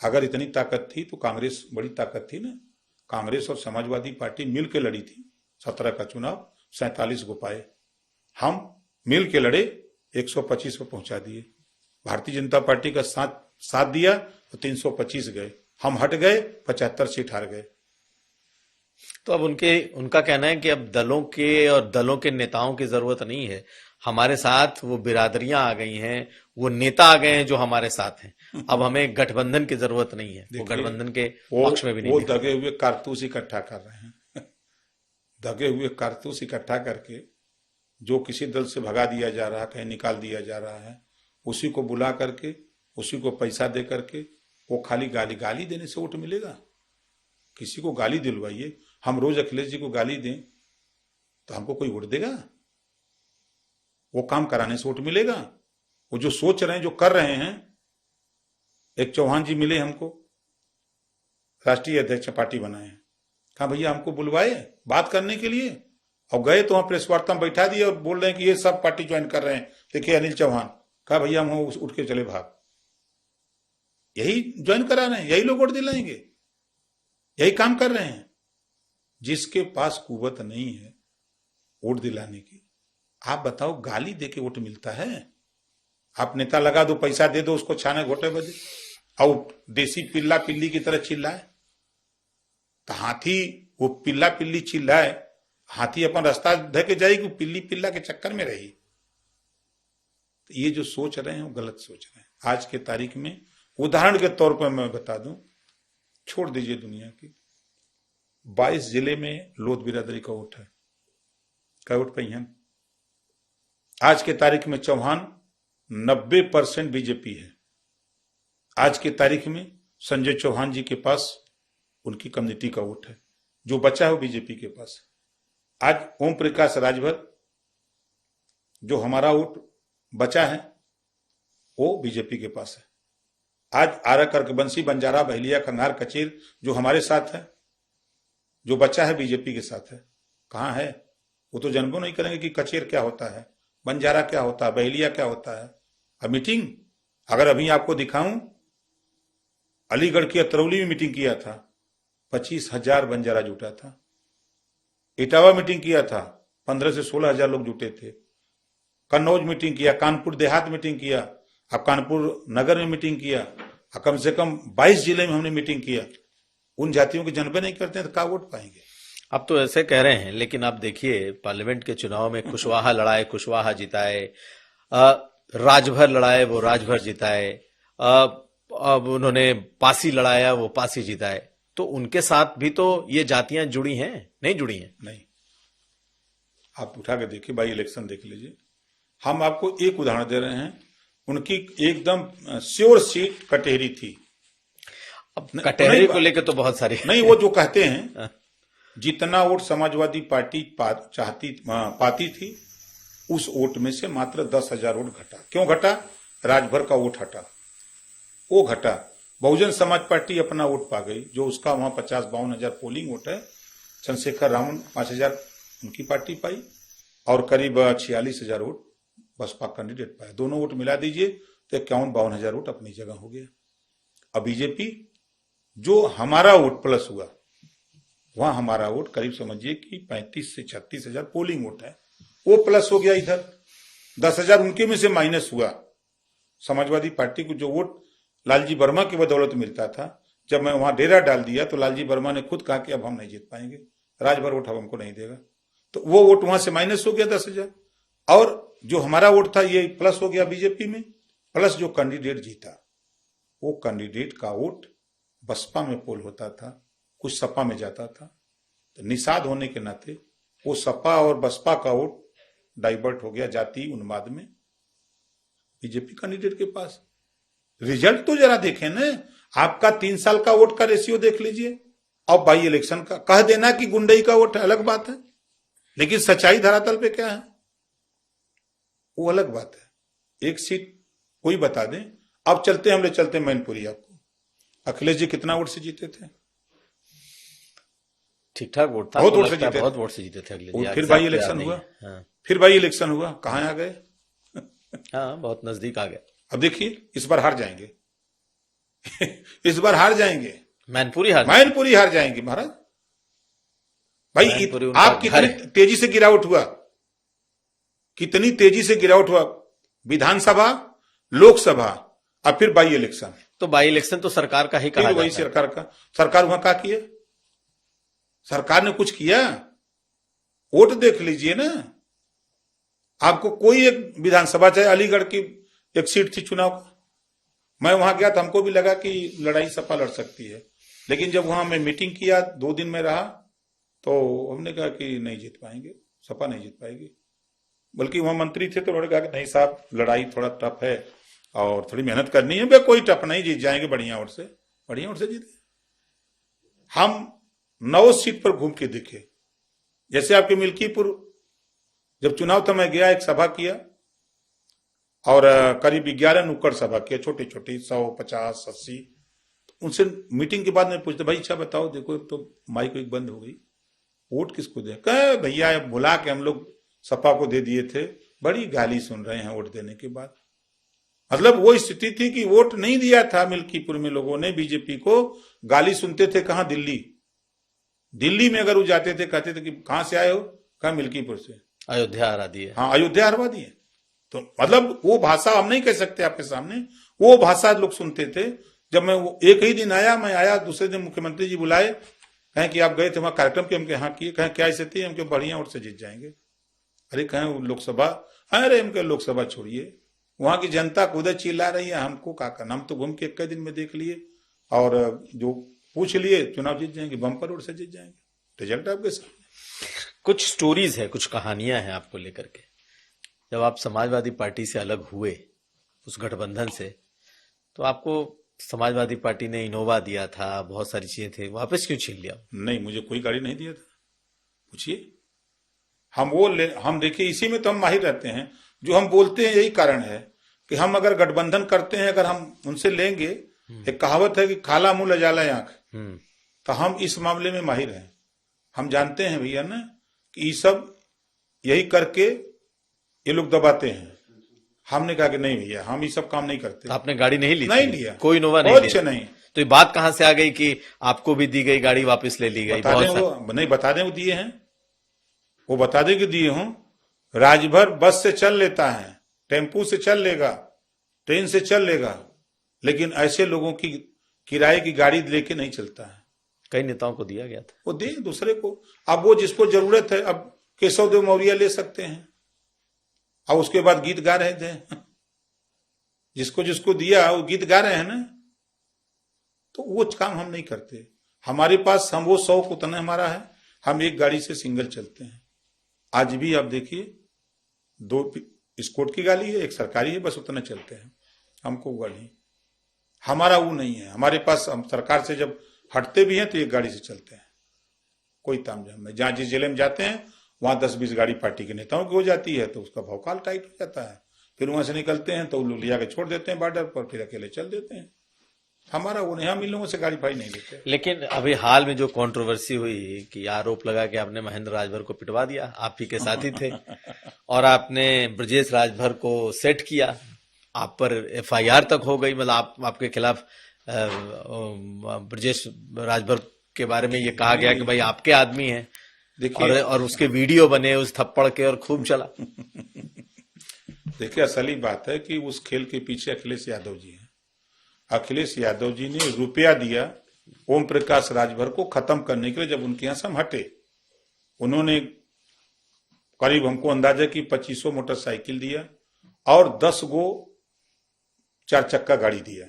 अगर इतनी ताकत थी तो कांग्रेस बड़ी ताकत थी ना। कांग्रेस और समाजवादी पार्टी मिल के लड़ी थी 17 का चुनाव, 47 गो पाए। हम मिल के लड़े, 125 को पहुंचा दिए। भारतीय जनता पार्टी का साथ दिया तो 325 गए, हम हट गए, 75 सीट हार गए। तो अब उनका कहना है कि अब दलों के नेताओं की जरूरत नहीं है, हमारे साथ वो बिरादरियां आ गई हैं, वो नेता आ गए हैं जो हमारे साथ हैं। अब हमें गठबंधन की जरूरत नहीं है, वो देखिए, गठबंधन के वो पक्ष में भी वो नहीं दगे हुए कारतूस इकट्ठा कर रहे हैं दगे हुए कारतूस इकट्ठा करके जो किसी दल से भगा दिया जा रहा है, कहीं निकाल दिया जा रहा है, उसी को बुला करके, उसी को पैसा दे करके, वो खाली गाली गाली देने से वोट मिलेगा? किसी को गाली दिलवाइए। हम रोज अखिलेश जी को गाली दें तो हमको कोई वोट देगा? वो काम कराने से वोट मिलेगा? वो जो सोच रहे हैं, जो कर रहे हैं। एक चौहान जी मिले हमको, राष्ट्रीय अध्यक्ष पार्टी बनाए हैं। कहा भैया हमको बुलवाए बात करने के लिए, और गए तो वहां प्रेस वार्ता में बैठा दिए और बोल रहे हैं कि ये सब पार्टी ज्वाइन कर रहे हैं, देखिए अनिल चौहान। कहा भैया हम उठ के चले भाग। यही ज्वाइन करा रहे हैं, यही लोग वोट दिलाएंगे, यही काम कर रहे हैं। जिसके पास कुवत नहीं है वोट दिलाने की, आप बताओ गाली दे के वोट मिलता है? आप नेता लगा दो, पैसा दे दो, उसको छाने घोटे बजे, और देसी पिल्ला पिल्ली की तरह चिल्लाए। तो हाथी वो पिल्ला पिल्ली चिल्लाए, हाथी अपन रास्ता ढके जाएगी, पिल्ली पिल्ला के चक्कर में रही। तो ये जो सोच रहे हैं वो गलत सोच रहे हैं। आज के तारीख में उदाहरण के तौर पर मैं बता दूं, छोड़ दीजिए दुनिया की, 22 जिले में लोध बिरादरी का वोट है। क्या वोट पाई हैं? आज के तारीख में चौहान 90% बीजेपी है। आज के तारीख में संजय चौहान जी के पास उनकी कम्युनिटी का वोट है, जो बचा है वो बीजेपी के पास। आज ओम प्रकाश राजभर, जो हमारा वोट बचा है, वो बीजेपी के पास है। आज आरा कर्कबंसी, बंजारा, बहलिया, खंगार, कचेर जो हमारे साथ है, जो बचा है बीजेपी के साथ है। कहां है? वो तो जानबो नहीं करेंगे कि कचेर क्या होता है, बंजारा क्या होता है, बहलिया क्या होता है। अब मीटिंग अगर अभी आपको दिखाऊं, अलीगढ़ की अतरौली में मीटिंग किया था, 25,000 बंजारा जुटा था। इटावा मीटिंग किया था, 15 से 16,000 लोग जुटे थे। कन्नौज मीटिंग किया, कानपुर देहात मीटिंग किया, अब कानपुर नगर में मीटिंग किया, कम से कम 22 जिले में हमने मीटिंग किया। उन जातियों के जनबे नहीं करते हैं तो क्या वोट पाएंगे? अब तो ऐसे कह रहे हैं, लेकिन आप देखिए पार्लियामेंट के चुनाव में कुशवाहा लड़ाए, कुशवाहा जिताए, राजभर लड़ाए, वो राजभर जिताए, अब उन्होंने पासी लड़ाया, वो पासी जिताए। तो उनके साथ भी तो ये जातियां जुड़ी हैं? नहीं जुड़ी हैं? नहीं। आप उठा के देखिए, बाई इलेक्शन देख लीजिए। हम आपको एक उदाहरण दे रहे हैं, उनकी एकदम श्योर सीट कटेहरी थी। अब कटेहरी को लेकर तो बहुत सारी नहीं, वो जो कहते हैं जितना वोट समाजवादी पार्टी पाती थी, उस वोट में से मात्र 10,000 वोट घटा। क्यों घटा? राजभर का वोट हटा, वो घटा। बहुजन समाज पार्टी अपना वोट पा गई, जो उसका वहां 50-52 पोलिंग वोट है। चंद्रशेखर रावण 5,000 उनकी पार्टी पाई, और करीब 46,000 वोट बसपा कैंडिडेट पाए। दोनों वोट मिला दीजिए तो 51-52 वोट अपनी जगह हो गया। अब बीजेपी, जो हमारा वोट प्लस हुआ, वहां हमारा वोट करीब समझिए कि 35 से 36,000 पोलिंग वोट है, वो प्लस हो गया। इधर 10,000 उनके में से माइनस हुआ। समाजवादी पार्टी को जो वोट लालजी वर्मा की बदौलत मिलता था, जब मैं वहां डेरा डाल दिया तो लालजी वर्मा ने खुद कहा कि अब हम नहीं जीत पाएंगे, राजभर वोट अब हमको नहीं देगा। तो वो वोट वहां से माइनस हो गया 10,000, और जो हमारा वोट था ये प्लस हो गया बीजेपी में। प्लस जो कैंडिडेट जीता, वो कैंडिडेट का वोट बसपा में पोल होता था, कुछ सपा में जाता था। तो निषाद होने के नाते वो सपा और बसपा का वोट डाइवर्ट हो गया जाति उन्माद में बीजेपी कैंडिडेट के पास। रिजल्ट तो जरा देखें ना, आपका 3 साल का वोट का रेशियो देख लीजिए, और बाई इलेक्शन का। कह देना कि गुंडई का वोट अलग बात है, लेकिन सच्चाई धरातल पे क्या है वो अलग बात है। एक सीट कोई बता दें। अब चलते हम ले चलते मैनपुरी। आपको अखिलेश जी कितना वोट से जीते थे? ठीक ठाक वोट था, बहुत वोट से जीते, बहुत वोट से जीते थे अखिलेश जी। फिर बाई इलेक्शन हुआ। हाँ। फिर बाई इलेक्शन हुआ, कहां आ गए? हाँ, बहुत नजदीक आ गए। अब देखिए इस बार हार जाएंगे इस बार हार जाएंगे, मैनपुरी हार जाएंगे महाराज। भाई आप कितनी तेजी से गिरावट हुआ, कितनी तेजी से गिरावट हुआ। विधानसभा, लोकसभा, और फिर बाई इलेक्शन। तो बाई इलेक्शन तो सरकार का ही कहा जाता है। वही सरकार का। सरकार वहां क्या किया? सरकार ने कुछ किया? वोट देख लीजिए ना, आपको कोई एक विधानसभा, चाहे अलीगढ़ की एक सीट थी चुनाव का, मैं वहां गया तो हमको भी लगा कि लड़ाई सपा लड़ सकती है, लेकिन जब वहां मैं मीटिंग किया, 2 दिन में रहा, तो हमने कहा कि नहीं जीत पाएंगे, सपा नहीं जीत पाएगी। बल्कि वहां मंत्री थे तो उन्होंने कहा कि नहीं साहब, लड़ाई थोड़ा टफ है और थोड़ी मेहनत करनी है। कोई टफ नहीं, जीत जाएंगे बढ़िया ओर से जीते। हम 9 सीट पर घूम के दिखे। जैसे आपके मिल्कीपुर जब चुनाव था, मैं गया, एक सभा किया और करीब 11 नुक्कड़ सभा किया, छोटी छोटी, 100, 50, 80। उनसे मीटिंग के बाद में पूछते, भाई अच्छा बताओ, देखो तो माइक एक बंद हो गई, वोट किसको दे? कहे भैया बुला के हम लोग सपा को दे दिए थे। बड़ी गाली सुन रहे हैं वोट देने के बाद। मतलब वो स्थिति थी कि वोट नहीं दिया था मिल्कीपुर में लोगों ने बीजेपी को, गाली सुनते थे। कहां? दिल्ली में अगर वो जाते थे, कहते थे कि कहां से आए हो? कहा मिल्कीपुर से। अयोध्या हरा दिए। हाँ, अयोध्या हरवा दिए। तो मतलब वो भाषा हम नहीं कह सकते आपके सामने, वो भाषा लोग सुनते थे। जब मैं एक ही दिन आया, मैं आया, दूसरे दिन मुख्यमंत्री जी बुलाए, कहें कि आप गए थे वहां कार्यक्रम के, हम यहाँ किए। कहें क्या स्थिति है? हम बढ़िया वोट से जीत जाएंगे। अरे कहें लोकसभा? अरे हम लोकसभा छोड़िए, वहां की जनता खुद चिल्ला रही है, हमको क्या करना, हम तो घूम के एक दिन में देख लिए और जो पूछ लिए, चुनाव जीत जाएंगे, बम्पर वोट से जीत जाएंगे। रिजल्ट आपके सामने। कुछ स्टोरीज है, कुछ कहानियां हैं आपको लेकर के। जब आप समाजवादी पार्टी से अलग हुए, उस गठबंधन से, तो आपको समाजवादी पार्टी ने इनोवा दिया था, बहुत सारी चीजें थी, वापस क्यों छीन लिया? नहीं, मुझे कोई गाड़ी नहीं दिया था। पूछिए, हम देखिए, इसी में तो हम माहिर रहते हैं। जो हम बोलते हैं यही कारण है कि हम अगर गठबंधन करते हैं, अगर हम उनसे लेंगे, एक कहावत है कि खाला मुंह लजाला आंख, तो हम इस मामले में माहिर हैं। हम जानते हैं भैया ना कि ये सब यही करके ये लोग दबाते हैं। हमने कहा कि नहीं भैया, हम ये सब काम नहीं करते। आपने गाड़ी नहीं ली? नहीं लिया, कोई इनोवा नहीं लिया? नहीं। तो ये बात कहां से आ गई कि आपको भी दी गई गाड़ी वापस ले ली गई? बता दें वो दिए हैं, वो बता दें कि दिए हों। राजभर बस से चल लेता है, टेम्पू से चल लेगा, ट्रेन से चल लेगा, लेकिन ऐसे लोगों की किराए की गाड़ी लेके नहीं चलता है। कई नेताओं को दिया गया था, वो दे दूसरे को। अब वो जिसको जरूरत है, अब केशव देव मौर्य ले सकते हैं, और उसके बाद गीत गा रहे थे। जिसको जिसको दिया वो गीत गा रहे हैं ना, तो वो काम हम नहीं करते। हमारे पास, हम वो शौक उतना हमारा है, हम एक गाड़ी से सिंगल चलते हैं। आज भी आप देखिए, 2 स्कॉट की गाड़ी है, एक सरकारी है, बस उतना चलते हैं। हमको वो गाड़ी, हमारा वो नहीं है। हमारे पास, हम सरकार से जब हटते भी हैं तो एक गाड़ी से चलते हैं, कोई तामझाम नहीं। जहां जिस जिले में जाते हैं वहां 10-20 गाड़ी पार्टी के नेताओं की हो जाती है, तो उसका भौकाल टाइट हो जाता है। फिर वहां से निकलते हैं तो लोग लिया के छोड़ देते हैं बॉर्डर पर, फिर अकेले चल देते हैं। हमारा वो नहीं, हम इन लोगों से गाड़ी फाड़ी नहीं लेते। लेकिन अभी हाल में जो कंट्रोवर्सी हुई कि आरोप लगा कि आपने महेंद्र राजभर को पिटवा दिया, आप ही के साथी थे, और आपने ब्रजेश राजभर को सेट किया, आप पर एफआईआर तक हो गई। मतलब आपके खिलाफ ब्रजेश राजभर के बारे में ये कहा गया कि भाई आपके आदमी हैं, देखिए, और उसके वीडियो बने उस थप्पड़ के और खूब चला। देखिए, असली बात है कि उस खेल के पीछे अखिलेश यादव जी हैं। अखिलेश यादव जी ने रुपया दिया ओम प्रकाश राजभर को खत्म करने के लिए। जब उनके यहां से हम हटे, उन्होंने करीब, हमको अंदाजा की 2500 मोटरसाइकिल दिया और 10 गो 4 चक्का गाड़ी दिया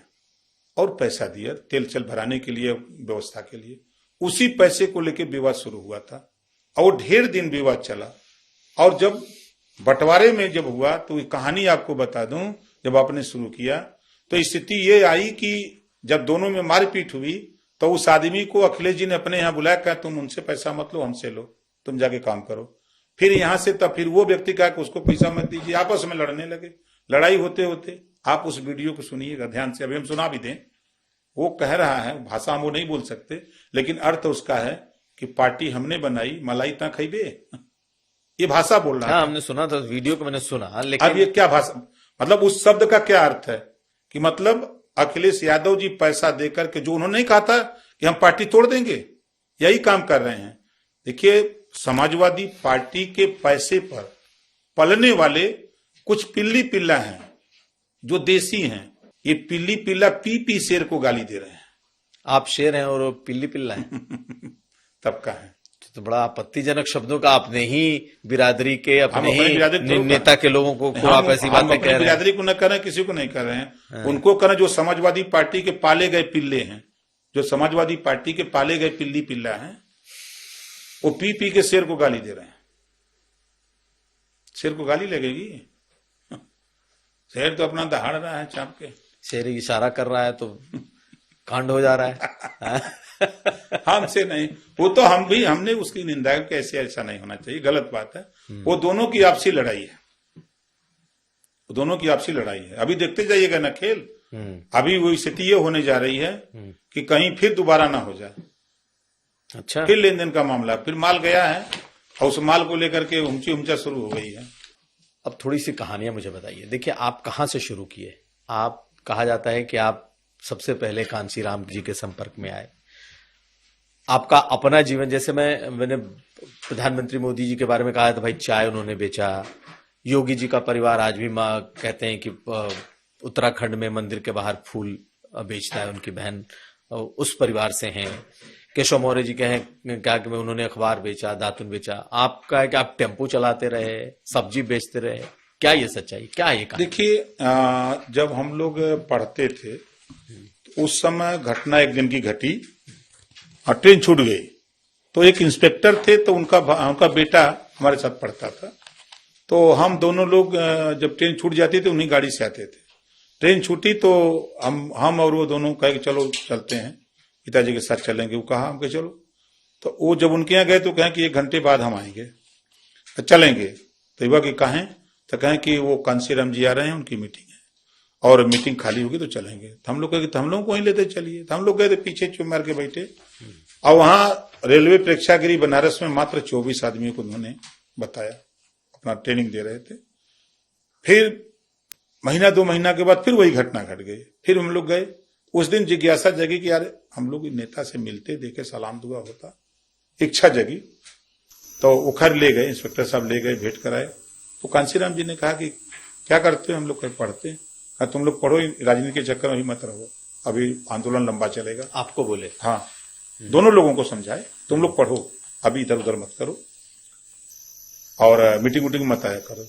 और पैसा दिया तेल चल भराने के लिए, व्यवस्था के लिए। उसी पैसे को लेकर विवाद शुरू हुआ था और ढेर दिन विवाद चला। और जब बंटवारे में जब हुआ, तो कहानी आपको बता दूं, जब आपने शुरू किया तो स्थिति ये आई कि जब दोनों में मारपीट हुई, तो उस आदमी को अखिलेश जी ने अपने यहाँ बुलाया, कहा तुम उनसे पैसा मत लो, हमसे लो, तुम जाके काम करो। फिर यहां से तब फिर वो व्यक्ति कहा कि उसको पैसा मत दीजिए, आपस में लड़ने लगे। लड़ाई होते होते, आप उस वीडियो को सुनिएगा ध्यान से, अभी हम सुना भी दें। वो कह रहा है, भाषा हम वो नहीं बोल सकते, लेकिन अर्थ उसका है कि पार्टी हमने बनाई, मलाई ता खइबे, ये भाषा बोल रहा है। हमने सुना था, वीडियो को मैंने सुना, लेकिन अब ये क्या भाषा, मतलब उस शब्द का क्या अर्थ है कि मतलब अखिलेश यादव जी पैसा देकर के, जो उन्होंने नहीं कहा था कि हम पार्टी तोड़ देंगे, यही काम कर रहे हैं। देखिए, समाजवादी पार्टी के पैसे पर पलने वाले कुछ पिल्ली पिल्ला हैं जो देसी हैं। ये पिल्ली पिल्ला पी शेर को गाली दे रहे हैं। आप शेर हैं और वो पिल्ली पिल्ला है। तब का है। तो बड़ा आपत्तिजनक शब्दों का अपने ही बिरादरी के अपने अपनी ही बिरादरी को नेता के लोगों को आप ऐसी हम बातें अपनी कह रहे हैं। बिरादरी को न करें, किसी को नहीं कर रहे हैं, उनको करें जो समाजवादी पार्टी के पाले गए पिल्ले हैं, जो समाजवादी पार्टी के पाले गए पिल्ली पिल्ला हैं, वो पी पी के शेर को गाली दे रहे हैं। शेर को गाली लगेगी? शेर तो अपना दहाड़ रहा है चाप के। शेर इशारा कर रहा है तो कांड हो जा रहा है। हमसे नहीं, वो तो हमने उसकी निंदा की, कैसे ऐसा नहीं होना चाहिए, गलत बात है। वो दोनों की आपसी लड़ाई है, वो दोनों की आपसी लड़ाई है। अभी देखते जाइएगा ना खेल, अभी वो स्थिति ये होने जा रही है कि कहीं फिर दोबारा ना हो जाए। अच्छा, फिर लेन देन का मामला, फिर माल गया है और उस माल को लेकर के ऊंचा शुरू हो गई है। अब थोड़ी सी कहानियां मुझे बताइए। देखिए, आप कहाँ से शुरू किए? आप, कहा जाता है कि आप सबसे पहले कांशीराम जी के संपर्क में आए। आपका अपना जीवन, जैसे मैंने प्रधानमंत्री मोदी जी के बारे में कहा था, भाई चाय उन्होंने बेचा। योगी जी का परिवार आज भी माँ कहते हैं कि उत्तराखंड में मंदिर के बाहर फूल बेचता है, उनकी बहन उस परिवार से हैं। केशव मौर्य जी कहें क्या कि उन्होंने अखबार बेचा, दातुन बेचा। आपका है कि आप टेम्पो चलाते रहे, सब्जी बेचते रहे, क्या ये सच्चाई, क्या ये कहानी? देखिए, जब हम लोग पढ़ते थे तो उस समय घटना एक दिन की घटी और ट्रेन छूट गई। तो एक इंस्पेक्टर थे, तो उनका बेटा हमारे साथ पढ़ता था। तो हम दोनों लोग जब ट्रेन छूट जाती थी उन्हीं गाड़ी से आते थे। ट्रेन छूटी तो हम और वो दोनों कहे कि चलो चलते हैं, पिताजी के साथ चलेंगे। वो कहा, हम कहे चलो। तो वो जब उनके यहाँ गए तो कहें कि 1 घंटे बाद हम आएंगे, तो चलेंगे। तो युवा की कहें तो कहें कि वो कांशीराम जी आ रहे हैं, उनकी मीटिंग है और मीटिंग खाली होगी तो चलेंगे। तो हम लोग कहे तो हम लोग को वहीं लेते चलिए। तो हम लोग गए थे, पीछे चुप मार के बैठे। और वहां रेलवे प्रेक्षागृह बनारस में मात्र 24 आदमियों को उन्होंने बताया, अपना ट्रेनिंग दे रहे थे। फिर महीना 2 महीना के बाद फिर वही घटना घट गई। फिर हम लोग गए। उस दिन जिज्ञासा जगी कि यार हम लोग नेता से मिलते, देखे, सलाम दुआ होता, इच्छा जगी। तो उखर ले गए, इंस्पेक्टर साहब ले गए, भेंट कराए। तो कांशीराम जी ने कहा कि क्या करते हो? हम लोग पढ़ते हैं। कहा तुम लोग पढ़ो, राजनीति के चक्कर में ही मत रहो, अभी आंदोलन लंबा चलेगा। आपको बोले? हाँ, दोनों लोगों को समझाए, तुम लोग पढ़ो, अभी इधर उधर मत करो और मीटिंग वूटिंग मत आया करो।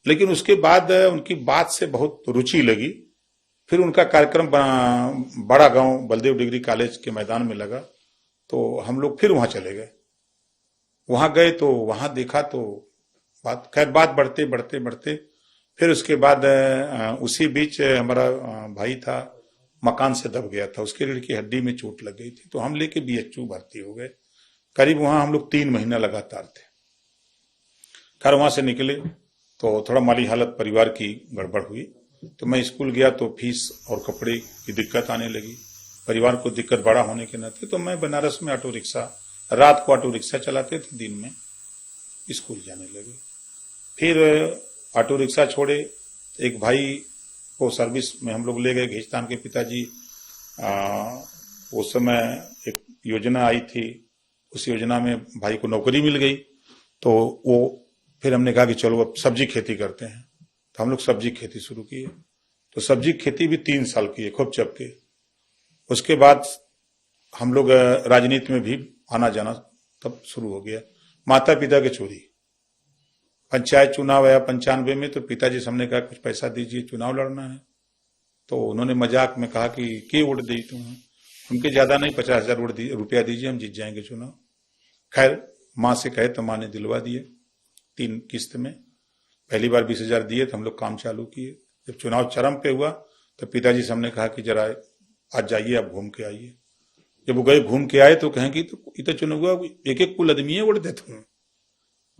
लेकिन उसके बाद उनकी बात से बहुत रुचि लगी। फिर उनका कार्यक्रम बड़ा गांव बलदेव डिग्री कॉलेज के मैदान में लगा। तो हम लोग फिर वहां चले गए। वहां गए तो वहां देखा तो बात बढ़ते बढ़ते बढ़ते फिर उसके बाद उसी बीच हमारा भाई था, मकान से दब गया था, उसके रीढ़ की हड्डी में चोट लग गई थी। तो हम लेके BHU भर्ती हो गए। करीब वहां हम लोग 3 महीना लगातार थे। खैर वहां से निकले तो थोड़ा माली हालत परिवार की गड़बड़ हुई। तो मैं स्कूल गया तो फीस और कपड़े की दिक्कत आने लगी। परिवार को दिक्कत बड़ा होने के नाते तो मैं बनारस में ऑटो रिक्शा, रात को ऑटो रिक्शा चलाते थे, दिन में स्कूल जाने लगे। फिर ऑटो रिक्शा छोड़े, एक भाई को सर्विस में हम लोग ले गए, घीचतान के पिताजी। उस समय एक योजना आई थी, उस योजना में भाई को नौकरी मिल गई। तो वो फिर हमने कहा कि चलो अब सब्जी खेती करते हैं। तो हम लोग सब्जी खेती शुरू किए। तो सब्जी खेती भी 3 साल की, खूब चपके। उसके बाद हम लोग राजनीति में भी आना जाना तब शुरू हो गया। माता पिता की चोरी, पंचायत चुनाव आया 95 में। तो पिताजी से हमने कहा कुछ पैसा दीजिए, चुनाव लड़ना है। तो उन्होंने मजाक में कहा कि के वोट दी तुम? उनके ज्यादा नहीं, 50,000 रुपया दीजिए, हम जीत जाएंगे चुनाव। खैर माँ से कहे तो माँ ने दिलवा दिए 3 किस्त में। पहली बार 20,000 दिए तो हम लोग काम चालू किए। जब चुनाव चरम पे हुआ तो पिताजी से हमने कहा कि जरा आज जाइए, आप घूम के आइए। जब वो गए, घूम के आए तो कहें कि तो इतना चुनाव हुआ, एक एक कुल आदमी वोट देते हूँ।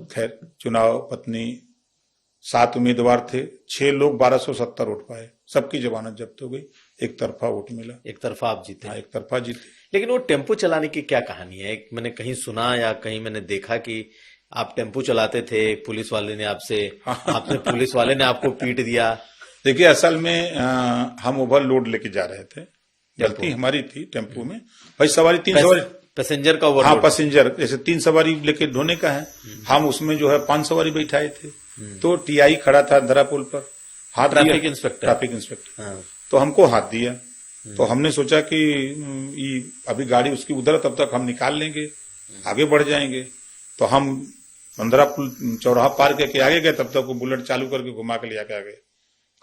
खैर चुनाव पत्नी 7 उम्मीदवार थे, 6 लोग 1270 वोट पाए, सबकी जमानत जब्त हो गई, एक तरफा वोट मिला। एक तरफा आप जीते? हाँ, एक तरफा जीते। लेकिन वो टेम्पो चलाने की क्या कहानी है? एक मैंने कहीं सुना या कहीं मैंने देखा कि आप टेम्पो चलाते थे, पुलिस वाले ने पुलिस वाले ने आपको पीट दिया। देखिए असल में हम ओवरलोड लेके जा रहे थे, गलती हमारी थी। टेम्पो में भाई सवारी 3 सवारी पैसेंजर का ओवरलोड। हाँ, पैसेंजर जैसे 3 सवारी लेके ढोने का है, हम उसमें जो है 5 सवारी बैठाए थे। तो TI खड़ा था दरा पुल पर, हाथ ट्रैफिक इंस्पेक्टर। हाँ। तो हमको हाथ दिया। तो हमने सोचा कि अभी गाड़ी उसकी उधर, तब तक हम निकाल लेंगे, आगे बढ़ जाएंगे। तो हम 15 पुल चौराहा पार करके आगे गए, तब तक वो बुलेट चालू करके घुमा के ले आके आगे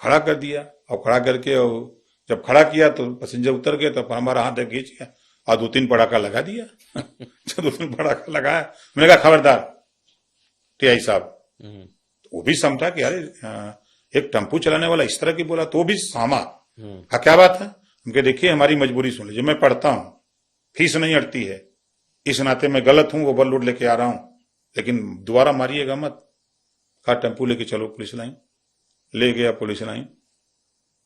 खड़ा कर दिया। और खड़ा करके और जब खड़ा किया तो पैसेंजर उतर गए, तब हमारा हाथ खींच गया और 2-3 पटाखा लगा दिया। जब 2-3 पटाखा लगाया, मैंने कहा खबरदार टीआई साहब। वो भी समझा कि अरे एक टेम्पू चलाने वाला इस तरह की बोला, तो भी सामा का क्या बात है। उनके देखिए हमारी मजबूरी सुन लीजिए, मैं पढ़ता हूं, फीस नहीं अटती है, इस नाते मैं गलत हूं, ओवरलोड लेके आ रहा हूं, लेकिन दोबारा मारिएगा मत। कहा टेम्पू लेके चलो पुलिस लाइन, ले गया पुलिस लाइन,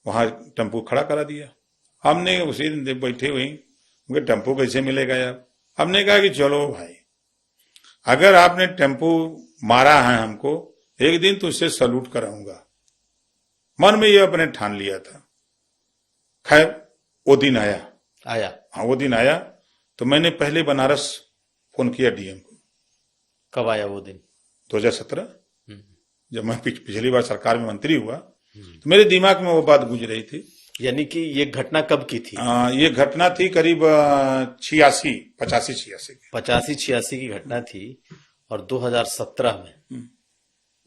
वहां टेम्पू खड़ा करा दिया। हमने उसी दिन बैठे हुए उनके टेम्पू कैसे मिलेगा यार। हमने कहा कि चलो भाई, अगर आपने टेम्पू मारा है हमको, एक दिन तो उससे सलूट कराऊंगा। मन में ये अपने ठान लिया था। खैर वो दिन आया। हाँ वो दिन आया तो मैंने पहले बनारस फोन किया डीएम को। कब आया वो दिन? 2017, जब मैं पिछली बार सरकार में मंत्री हुआ, तो मेरे दिमाग में वो बात गुजर रही थी। यानी कि ये घटना कब की थी? ये घटना थी करीब 85-86 की घटना थी। और 2017 में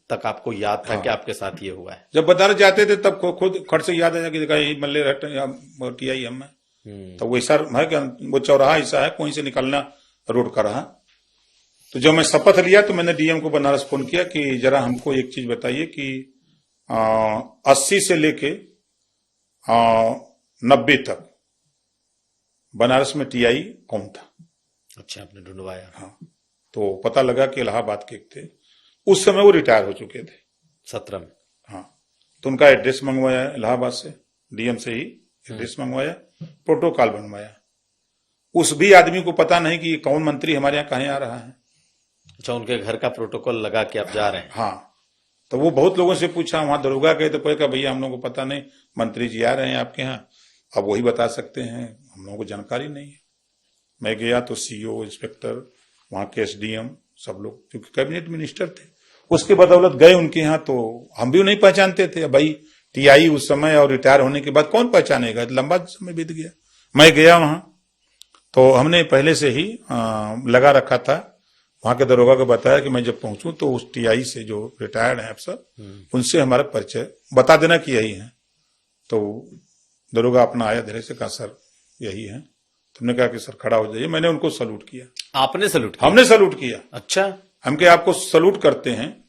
तक आपको याद था कि आपके साथ ये हुआ है? जब बनारस जाते थे तब खुद खट से याद आया कि देखा यही मल्ले टीआई हम है। तो वैसा है कि वो चौराहा ऐसा है, कोई से निकलना रोड का रहा। तो जब मैं शपथ लिया तो मैंने डीएम को बनारस फोन किया कि जरा हमको एक चीज बताइए कि 80 से लेके 90 तक बनारस में टीआई कौन था। अच्छा, आपने ढूंढवाया? हाँ, तो पता लगा कि इलाहाबाद के एक थे, उस समय वो रिटायर हो चुके थे 17 में। हाँ, तो उनका एड्रेस मंगवाया इलाहाबाद से, डीएम से ही एड्रेस मंगवाया, प्रोटोकॉल बनवाया। उस भी आदमी को पता नहीं कि कौन मंत्री हमारे यहाँ कहीं आ रहा है। अच्छा, उनके घर का प्रोटोकॉल लगा के आप जा रहे हैं? हाँ, तो वो बहुत लोगों से पूछा, वहां दरोगा गए तो कहा भैया हम लोगों को पता नहीं, मंत्री जी आ रहे हैं आपके यहाँ, अब वही बता सकते हैं, हम लोगों को जानकारी नहीं है। मैं गया तो सीओ, इंस्पेक्टर, वहां के एसडीएम सब लोग, क्योंकि कैबिनेट मिनिस्टर थे, उसके बदौलत गए उनके यहाँ। तो हम भी नहीं पहचानते थे भाई, टीआई उस समय और रिटायर होने के बाद कौन पहचानेगा, लंबा समय बीत गया। मैं गया वहां तो हमने पहले से ही लगा रखा था। वहां के दरोगा को बताया कि मैं जब पहुंचूं तो उस टीआई से जो रिटायर्ड है अफसर, उनसे हमारा परिचय बता देना कि यही है। तो दरोगा अपना आया, धीरे से कहा सर यही है। तुमने कहा कि सर खड़ा हो जाइए। मैंने उनको सलूट किया। आपने सलूट किया? हमने सलूट किया। अच्छा, हम के आपको सलूट करते हैं।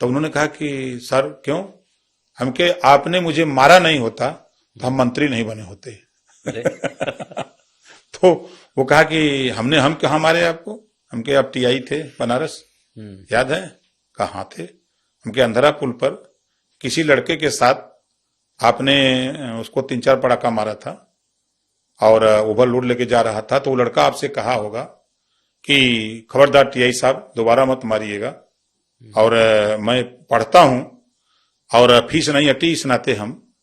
तो उन्होंने कहा कि सर क्यों? हम के आपने मुझे मारा नहीं होता तो हम मंत्री नहीं बने होते। तो वो कहा कि हम कहाँ मारे आपको? हम के आप टीआई थे बनारस, याद है? कहाँ थे? हम के अंधेरा पुल पर किसी लड़के के साथ आपने उसको 3-4 पटाखा मारा था और ओवरलोड लेके जा रहा था। तो वो लड़का आपसे कहा होगा कि खबरदार टीआई साहब दोबारा मत मारिएगा, और मैं पढ़ता हूं और फीस नहीं अटी, इस नाते हम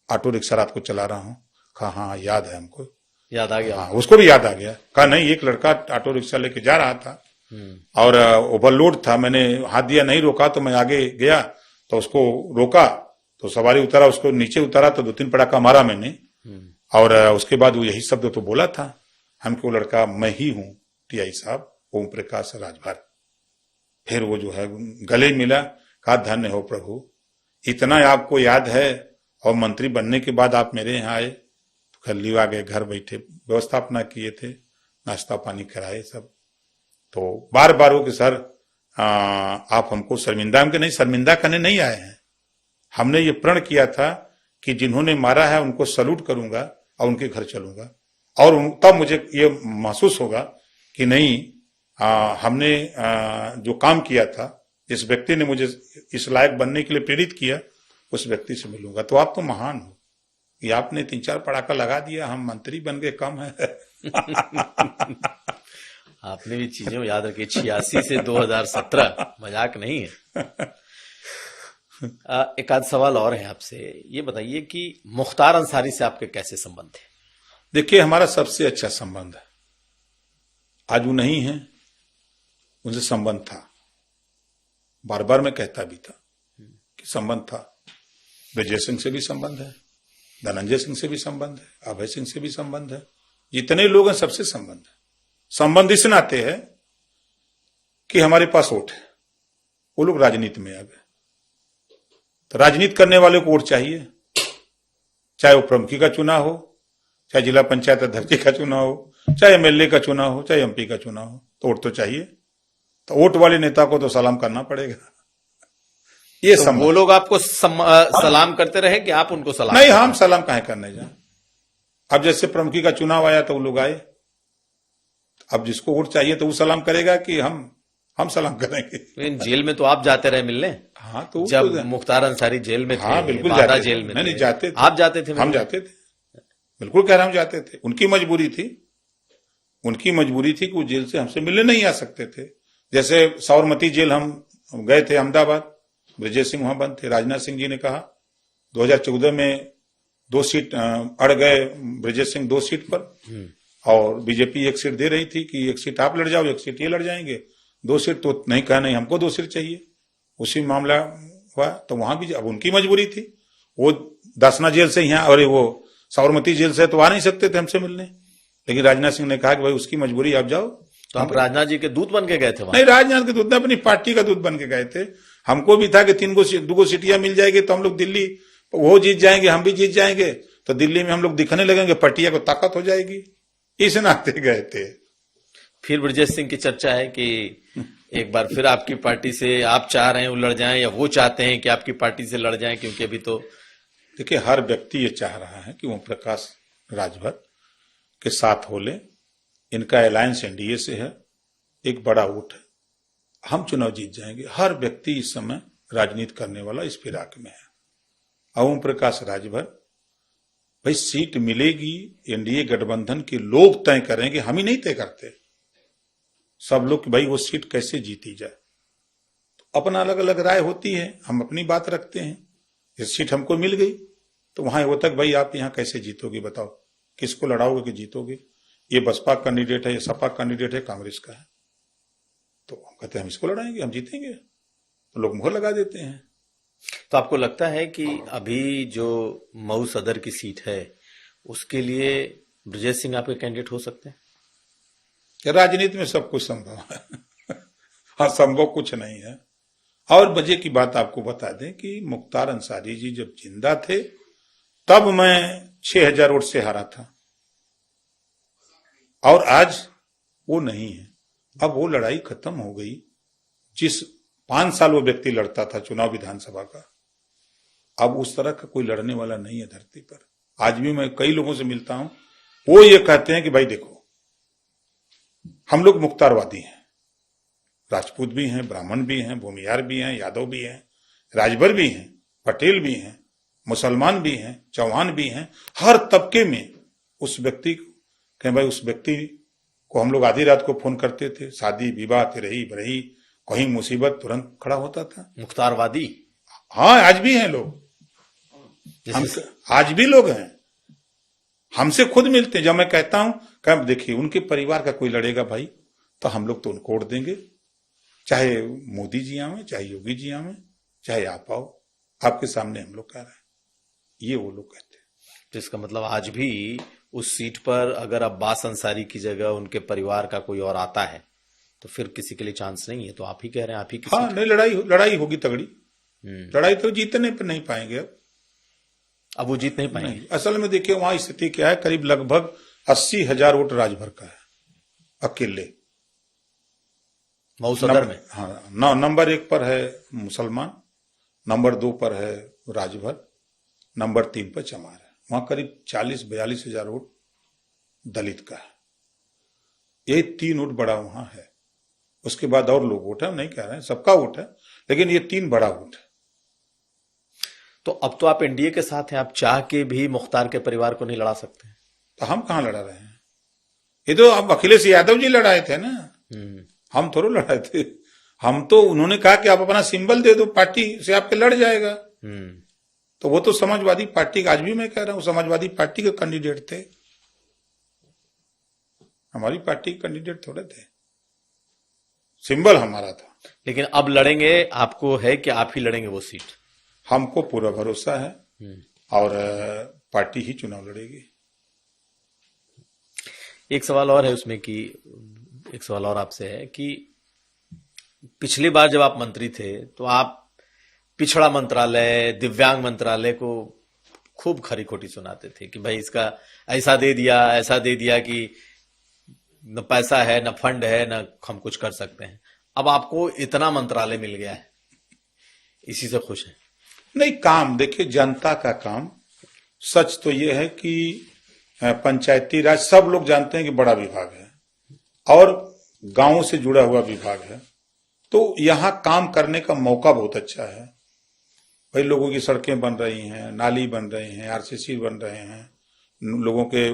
ऑटो रिक्शा रात को चला रहा हूं। कहा हाँ याद है, हमको याद आ गया। हाँ, उसको भी याद आ गया। कहा नहीं, एक लड़का ऑटो रिक्शा लेके जा रहा था और ओवरलोड था, मैंने हाथ दिया, नहीं रोका, तो मैं आगे गया तो उसको रोका तो सवारी उतरा, उसको नीचे उतारा तो 2-3 पटाखा मारा मैंने, और उसके बाद वो यही शब्द तो बोला था, हमको लड़का मैं ही हूं टीआई साहब, ओम प्रकाश राजभर। फिर वो जो है गले मिला, कहा धन्य हो प्रभु, इतना आपको याद है और मंत्री बनने के बाद आप मेरे यहाँ आए। तो खल्ली आ गए, घर बैठे व्यवस्था अपना किए थे, नाश्ता पानी कराए सब। तो बार बार वो कि सर आप हमको शर्मिंदा, हमके नहीं शर्मिंदा करने नहीं आए हैं, हमने ये प्रण किया था कि जिन्होंने मारा है उनको सलूट करूंगा और उनके घर चलूंगा, और तब मुझे ये महसूस होगा कि नहीं हमने जो काम किया था, जिस व्यक्ति ने मुझे इस लायक बनने के लिए प्रेरित किया, उस व्यक्ति से मिलूंगा। तो आप तो महान हो कि आपने 3-4 पटाखा लगा दिया, हम मंत्री बन गए, कम है। आपने भी चीजें याद रखी। 86 से 2017 मजाक नहीं है। एक आध सवाल और है आपसे, ये बताइए कि मुख्तार अंसारी से आपके कैसे संबंध थे? देखिए हमारा सबसे अच्छा संबंध है, आज वो नहीं है, उनसे संबंध था, बार बार मैं कहता भी था कि संबंध था। विजय सिंह से भी संबंध है, धनंजय सिंह से भी संबंध है, अभय सिंह से भी संबंध है, जितने लोग हैं सबसे संबंध है। संबंध इस नाते है कि हमारे पास वोट है, वो लोग राजनीति में आ गए, तो राजनीति करने वाले को वोट चाहिए, चाहे वो प्रमुखी का चुनाव हो, चाहे जिला पंचायत अध्यक्ष का चुनाव हो, चाहे एमएलए का चुनाव हो, चाहे एमपी का चुनाव हो, तो वोट तो चाहिए। तो वोट वाले नेता को तो सलाम करना पड़ेगा। ये तो वो लोग आपको सलाम करते रहे कि आप उनको सलाम? नहीं, हम सलाम काहे करने जाए। अब जैसे प्रमुखी का चुनाव आया तो वो लोग आए, अब जिसको वोट चाहिए तो वो सलाम करेगा कि हम सलाम करेंगे। जेल में तो आप जाते रहे मिलने? हाँ, तो जब मुख्तार अंसारी जेल में थे, हाँ बिल्कुल बादा जेल में नहीं जाते थे। आप जाते थे? हम जाते थे, बिल्कुल कह रहा हूं, जाते थे। उनकी मजबूरी थी कि वो जेल से हमसे मिलने नहीं आ सकते थे। जैसे साबरमती जेल हम गए थे अहमदाबाद, ब्रजेश सिंह वहां बंद थे। राजनाथ सिंह जी ने कहा 2014 में 2 सीट अड़ गए ब्रजेश सिंह 2 सीट पर, और बीजेपी 1 सीट दे रही थी कि 1 सीट आप लड़ जाओ, 1 सीट ये लड़ जाएंगे, 2 सीट तो नहीं, कहा नहीं हमको 2 सीट चाहिए। उसी मामला हुआ, तो वहां भी अब उनकी मजबूरी थी। वो दासना जेल से यहाँ, और वो साबरमती जेल से तो आ नहीं सकते थे हमसे मिलने, लेकिन राजनाथ सिंह ने कहा कि भाई उसकी मजबूरी, आप जाओ। तो आप राजनाथ जी के दूत बन के गए थे वहां? नहीं, राजनाथ के दूत, अपनी पार्टी का दूत बन के गए थे। हमको भी था कि 2 सीटियां मिल जाएगी तो हम लोग दिल्ली, वो जीत जाएंगे, हम भी जीत जाएंगे, तो दिल्ली में हम लोग दिखने लगेंगे, पटिया को ताकत हो जाएगी, इस नाते गए थे। फिर ब्रजेश सिंह की चर्चा है कि एक बार फिर आपकी पार्टी से आप चाह रहे हैं वो लड़ जाएं, या वो चाहते हैं कि आपकी पार्टी से लड़ जाएं, क्योंकि अभी तो देखिए हर व्यक्ति ये चाह रहा है कि ओम प्रकाश राजभर के साथ हो ले। इनका अलायंस एनडीए से है, एक बड़ा वोट है, हम चुनाव जीत जाएंगे। हर व्यक्ति इस समय राजनीति करने वाला इस फिराक में है। ओम प्रकाश राजभर, भाई सीट मिलेगी एनडीए गठबंधन के लोग तय करेंगे, हम ही नहीं तय करते। सब लोग भाई वो सीट कैसे जीती जाए, तो अपना अलग अलग राय होती है, हम अपनी बात रखते हैं। ये सीट हमको मिल गई तो वहां होता है भाई आप यहां कैसे जीतोगे, बताओ किसको लड़ाओगे कि जीतोगे। ये बसपा कैंडिडेट है, ये सपा कैंडिडेट है, कांग्रेस का है, तो हम कहते हैं हम इसको लड़ाएंगे, हम जीतेंगे, तो लोग मुहर लगा देते हैं। तो आपको लगता है कि अभी जो मऊ सदर की सीट है उसके लिए ब्रजेश सिंह आपके कैंडिडेट हो सकते हैं? राजनीति में सब कुछ संभव है। हाँ, संभव कुछ नहीं है। और मजे की बात आपको बता दें कि मुख्तार अंसारी जी जब जिंदा थे तब मैं 6000 वोट से हारा था, और आज वो नहीं है। अब वो लड़ाई खत्म हो गई। जिस 5 साल वो व्यक्ति लड़ता था चुनाव विधानसभा का, अब उस तरह का कोई लड़ने वाला नहीं है धरती पर। आज भी मैं कई लोगों से मिलता हूं, वो ये कहते हैं कि भाई देखो हम लोग मुख्तारवादी हैं, राजपूत भी हैं, ब्राह्मण भी हैं, भूमियार भी हैं, यादव भी हैं, राजभर भी हैं, पटेल भी हैं, मुसलमान भी हैं, चौहान भी हैं। हर तबके में उस व्यक्ति को, भाई उस व्यक्ति को हम लोग आधी रात को फोन करते थे, शादी विवाह तिरही बरही, कहीं मुसीबत तुरंत खड़ा होता था। मुख्तारवादी? हाँ, आज भी हैं लोग, आज भी लोग हैं, हमसे खुद मिलते हैं। जब मैं कहता हूं कि देखिए उनके परिवार का कोई लड़ेगा भाई, तो हम लोग तो उनको वोट देंगे, चाहे मोदी जी आवे, चाहे योगी जी आवे, चाहे आप आओ, आपके सामने हम लोग कह रहे हैं, ये वो लोग कहते हैं। तो इसका मतलब आज भी उस सीट पर अगर अब्बास अंसारी की जगह उनके परिवार का कोई और आता है तो फिर किसी के लिए चांस नहीं है? तो आप ही कह रहे हैं आप ही की हाँ, नहीं, लड़ाई होगी तगड़ी। लड़ाई तो जीतने पर नहीं पाएंगे। अब वो जीत नहीं पाएंगे। असल में देखिए वहां स्थिति क्या है, करीब लगभग 80,000 वोट राजभर का है अकेले मऊ सदर में। हाँ, नंबर 1 पर है मुसलमान, नंबर 2 पर है राजभर, नंबर 3 पर चमार है। वहां करीब 40-42 हजार वोट दलित का है। ये 3 वोट बड़ा वहां है, उसके बाद और लोग वोट है, नहीं कह रहे हैं सबका वोट है, लेकिन ये 3 बड़ा वोट है। तो अब तो आप एनडीए के साथ हैं, आप चाह के भी मुख्तार के परिवार को नहीं लड़ा सकते? तो हम कहां लड़ा रहे हैं? ये तो अब अखिलेश यादव जी लड़ाए थे ना, हम थोड़ा लड़ाए थे। हम तो, उन्होंने कहा कि आप अपना सिंबल दे दो, पार्टी से आपके लड़ जाएगा। तो वो तो समाजवादी पार्टी का, आज भी मैं कह रहा हूं समाजवादी पार्टी के कैंडिडेट थे, हमारी पार्टी के कैंडिडेट थोड़े थे, सिंबल हमारा था। लेकिन अब लड़ेंगे, आपको है कि आप ही लड़ेंगे वो सीट? हमको पूरा भरोसा है, और पार्टी ही चुनाव लड़ेगी। एक सवाल और है उसमें कि एक सवाल और आपसे है कि पिछली बार जब आप मंत्री थे तो आप पिछड़ा मंत्रालय, दिव्यांग मंत्रालय को खूब खरी खोटी सुनाते थे कि भाई इसका ऐसा दे दिया कि न पैसा है, न फंड है, न हम कुछ कर सकते हैं। अब आपको इतना मंत्रालय मिल गया है, इसी से खुश हैं? नहीं, काम देखिए, जनता का काम। सच तो ये है कि पंचायती राज सब लोग जानते हैं कि बड़ा विभाग है और गांवों से जुड़ा हुआ विभाग है, तो यहां काम करने का मौका बहुत अच्छा है। भाई लोगों की सड़कें बन रही हैं, नाली बन रहे हैं, आरसीसी बन रहे हैं, लोगों के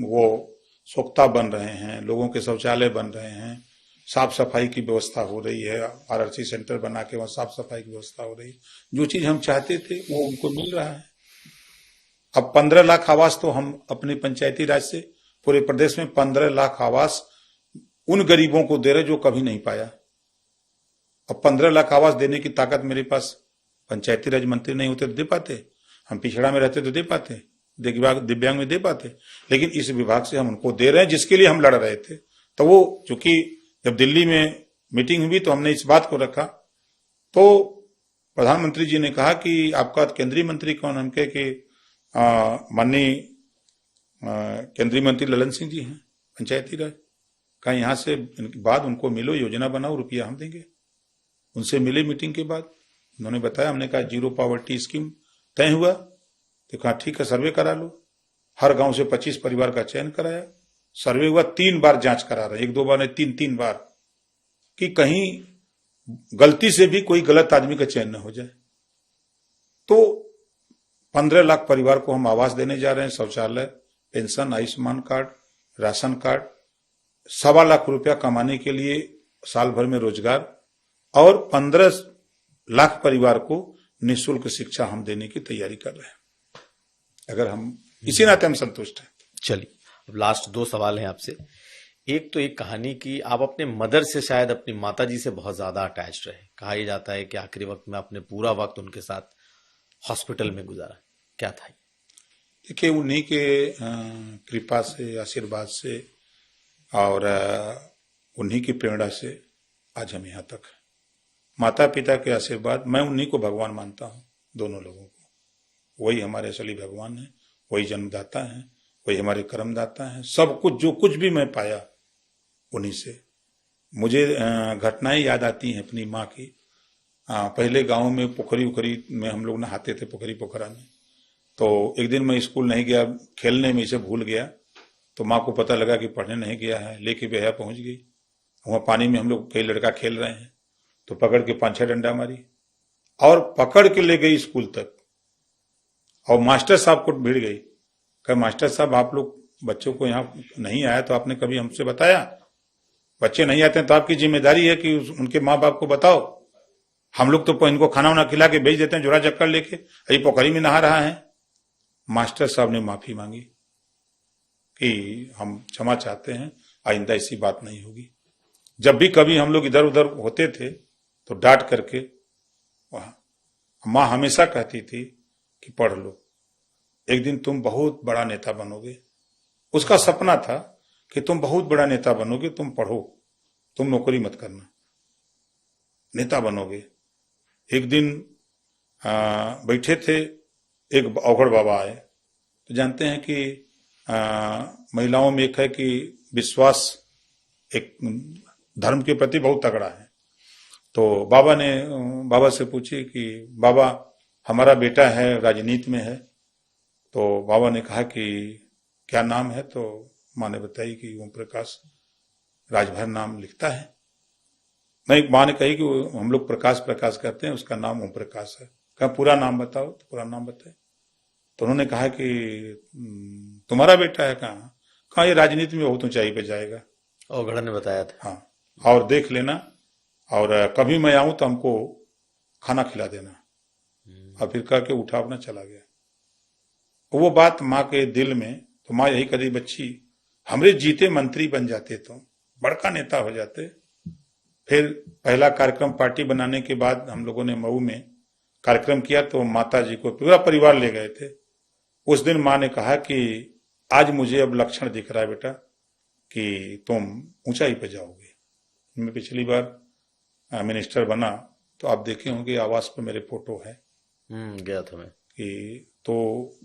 वो सोख्ता बन रहे हैं, लोगों के शौचालय बन रहे हैं, साफ सफाई की व्यवस्था हो रही है, आरआरसी सेंटर बना के वहां साफ सफाई की व्यवस्था हो रही है। जो चीज हम चाहते थे वो उनको मिल रहा है। अब 15 लाख आवास तो हम अपनी पंचायती राज से पूरे प्रदेश में 15 लाख आवास उन गरीबों को दे रहे जो कभी नहीं पाया। अब 15 लाख आवास देने की ताकत मेरे पास, पंचायती राज मंत्री नहीं होते तो दे पाते, हम पिछड़ा में रहते तो दे पाते, दिव्यांग में दे पाते, लेकिन इस विभाग से हम उनको दे रहे हैं जिसके लिए हम लड़ रहे थे। तो वो चूंकि जब दिल्ली में मीटिंग हुई तो हमने इस बात को रखा, तो प्रधानमंत्री जी ने कहा कि आपका केंद्रीय मंत्री कौन? हम कहे कि माननीय केंद्रीय मंत्री ललन सिंह जी हैं पंचायती राज का। यहाँ से बाद उनको मिलो, योजना बनाओ, रुपया हम देंगे। उनसे मिले मीटिंग के बाद, उन्होंने बताया, हमने कहा 0 पॉवर्टी स्कीम तय हुआ, तो कहा ठीक है सर्वे करा लो। हर गांव से 25 परिवार का चयन कराया, सर्वे हुआ, 3 बार जांच करा रहे, 1-2 बार नहीं 3 बार, कि कहीं गलती से भी कोई गलत आदमी का चयन न हो जाए। तो 15 लाख परिवार को हम आवास देने जा रहे हैं, शौचालय, pension, Ayushman card, ration card, 1.25 lakh रुपया कमाने के लिए साल भर में रोजगार, और 15 लाख परिवार को निःशुल्क शिक्षा हम देने की तैयारी कर रहे हैं। अगर हम इसी नाते हम संतुष्ट हैं। चलिए, अब लास्ट 2 सवाल हैं आपसे। एक तो एक कहानी की आप अपने मदर से, शायद अपनी माताजी से बहुत ज्यादा अटैच्ड रहे। कहा यह जाता है कि आखिरी वक्त में आपने पूरा वक्त उनके साथ हॉस्पिटल में गुजारा। क्या था? देखिए, उन्हीं के कृपा से, आशीर्वाद से और उन्हीं की प्रेरणा से आज हम यहाँ तक हैं। माता पिता के आशीर्वाद, मैं उन्हीं को भगवान मानता हूँ, दोनों लोगों को। वही हमारे असली भगवान है, वही जन्मदाता है, वही हमारे कर्मदाता है। सब कुछ जो कुछ भी मैं पाया उन्हीं से। मुझे घटनाएं याद आती हैं अपनी माँ की। पहले गांव में पोखरी उखरी में हम लोग नहाते थे, पोखरी पोखरा में। तो एक दिन मैं स्कूल नहीं गया, खेलने में इसे भूल गया, तो माँ को पता लगा कि पढ़ने नहीं गया है, लेके बेहया पहुंच गई। वहां पानी में हम लोग कई लड़का खेल रहे हैं, तो पकड़ के 5-6 डंडा मारी और पकड़ के ले गई स्कूल तक, और मास्टर साहब को भिड़ गई। कहा, मास्टर साहब आप लोग बच्चों को यहाँ नहीं आया तो आपने कभी हमसे बताया? बच्चे नहीं आते हैं तो आपकी जिम्मेदारी है कि उनके माँ बाप को बताओ। हम लोग तो इनको खाना वाना खिला के भेज देते हैं, जोरा चक्कर लेके, अभी पोखरी में नहा रहा है। मास्टर साहब ने माफी मांगी कि हम क्षमा चाहते हैं, आइंदा ऐसी बात नहीं होगी। जब भी कभी हम लोग इधर उधर होते थे तो डांट करके, माँ हमेशा कहती थी कि पढ़ लो, एक दिन तुम बहुत बड़ा नेता बनोगे। उसका सपना था कि तुम बहुत बड़ा नेता बनोगे, तुम पढ़ो, तुम नौकरी मत करना, नेता बनोगे। एक दिन बैठे थे, एक अवघड़ बाबा आए। तो जानते हैं कि महिलाओं में एक है कि विश्वास, एक धर्म के प्रति बहुत तगड़ा है। तो बाबा से पूछी कि बाबा हमारा बेटा है, राजनीति में है। तो बाबा ने कहा कि क्या नाम है? तो माँ ने बताई कि ओम प्रकाश राजभर नाम लिखता है। नहीं, माँ ने कही कि हम लोग प्रकाश प्रकाश कहते हैं, उसका नाम ओम प्रकाश है। कहा पूरा नाम बताओ, तो पूरा नाम बताए। तो उन्होंने कहा कि तुम्हारा बेटा है? कहा ये राजनीति में बहुत ऊंचाई पे जाएगा। अवघड़ ने बताया था। हाँ, और देख लेना, और कभी मैं आऊं तो हमको खाना खिला देना। और फिर कह के उठा अपना चला गया। वो बात माँ के दिल में, तो माँ यही करी, बच्ची हमरे जीते मंत्री बन जाते तो बड़का नेता हो जाते। फिर पहला कार्यक्रम पार्टी बनाने के बाद हम लोगों ने मऊ में कार्यक्रम किया, तो माता जी को पूरा परिवार ले गए थे। उस दिन माँ ने कहा कि आज मुझे अब लक्षण दिख रहा है बेटा कि तुम ऊंचाई पे जाओगे। मैं पिछली बार मिनिस्टर बना तो आप देखे होंगे आवास पे मेरे फोटो है गया था मैं कि, तो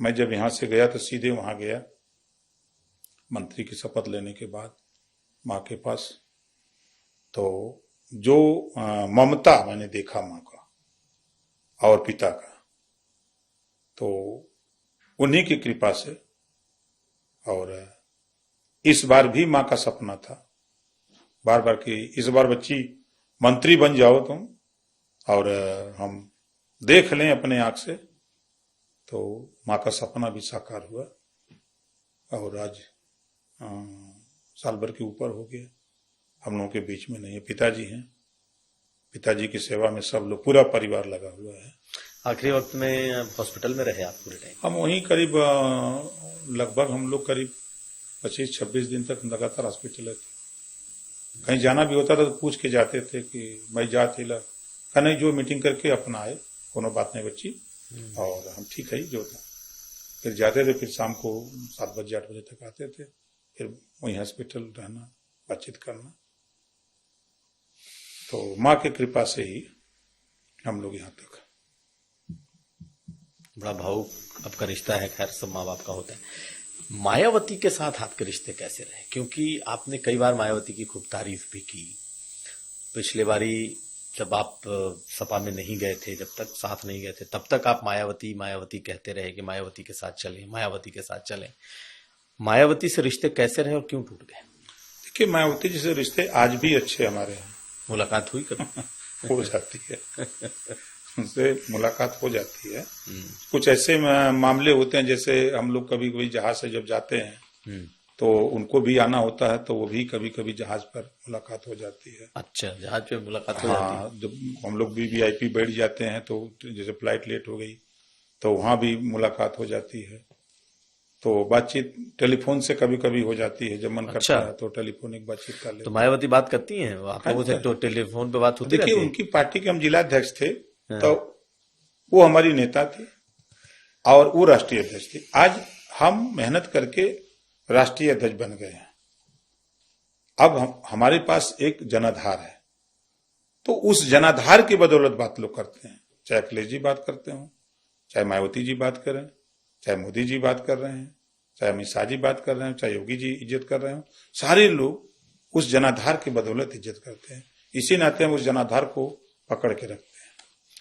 मैं जब यहाँ से गया तो सीधे वहां गया मंत्री की शपथ लेने के बाद माँ के पास। तो जो ममता मैंने देखा माँ का और पिता का, तो उन्हीं की कृपा से। और इस बार भी माँ का सपना था बार बार कि इस बार बच्ची मंत्री बन जाओ तुम और हम देख लें अपने आंख से। तो माँ का सपना भी साकार हुआ और आज साल भर के ऊपर हो गया, हम लोगों के बीच में नहीं है। पिताजी हैं, पिताजी की सेवा में सब लोग, पूरा परिवार लगा हुआ है। आखिरी वक्त में हॉस्पिटल में रहे आप पूरे टाइम? हम वहीं करीब लगभग हम लोग करीब 25-26 दिन तक लगातार हॉस्पिटल थे। कहीं जाना भी होता था तो पूछ के जाते थे कि मैं जा थिला नहीं, जो मीटिंग करके अपना आए, कोनो बात नहीं बच्ची, और हम ठीक है जो था। फिर जाते थे, फिर शाम को 7 बजे 8 बजे तक आते थे, फिर वहीं हॉस्पिटल रहना, बातचीत करना। तो माँ की कृपा से ही हम लोग यहाँ तक। बड़ा भावुक आपका रिश्ता है, खैर सब माँ बाप का होता है। मायावती के साथ आपके रिश्ते कैसे रहे? क्योंकि आपने कई बार मायावती की खूब तारीफ भी की। पिछले बारी जब आप सपा में नहीं गए थे, जब तक साथ नहीं गए थे, तब तक आप मायावती मायावती कहते रहे कि मायावती के साथ चलें, मायावती के साथ चलें। मायावती से रिश्ते कैसे रहे और क्यों टूट गए? देखिए, मायावती जी से रिश्ते आज भी अच्छे हमारे यहाँ। मुलाकात हुई कभी? हो जाती है, उनसे मुलाकात हो जाती है। कुछ ऐसे मामले होते हैं, जैसे हम लोग कभी कभी जहाज से जब जाते हैं तो उनको भी आना होता है, तो वो भी कभी कभी जहाज पर मुलाकात हो जाती है। अच्छा, जहाज पे मुलाकात हो जाती है? जब हम लोग भी VIP बैठ जाते हैं तो जैसे फ्लाइट लेट हो गई तो वहां भी मुलाकात हो जाती है। तो बातचीत टेलीफोन से कभी कभी हो जाती है, जब मन करता है तो टेलीफोनिक बातचीत कर लेते। तो मायावती बात करती हैं आप लोगों से? तो टेलीफोन पे बात होती रहती है? देखिए, उनकी पार्टी के हम जिलाध्यक्ष थे, तो वो हमारी नेता थी और वो राष्ट्रीय अध्यक्ष थी। आज हम मेहनत करके राष्ट्रीय अध्यक्ष बन गए हैं। अब हमारे पास एक जनाधार है, तो उस जनाधार की बदौलत बात लोग करते हैं। चाहे अखिलेश जी बात करते हो, चाहे मायावती जी बात करें, चाहे मोदी जी बात कर रहे हैं, चाहे अमित शाह जी बात कर रहे हैं, चाहे योगी जी इज्जत कर रहे हो, सारे लोग उस जनाधार की बदौलत इज्जत करते हैं। इसी नाते हम उस जनाधार को पकड़ के रखते हैं।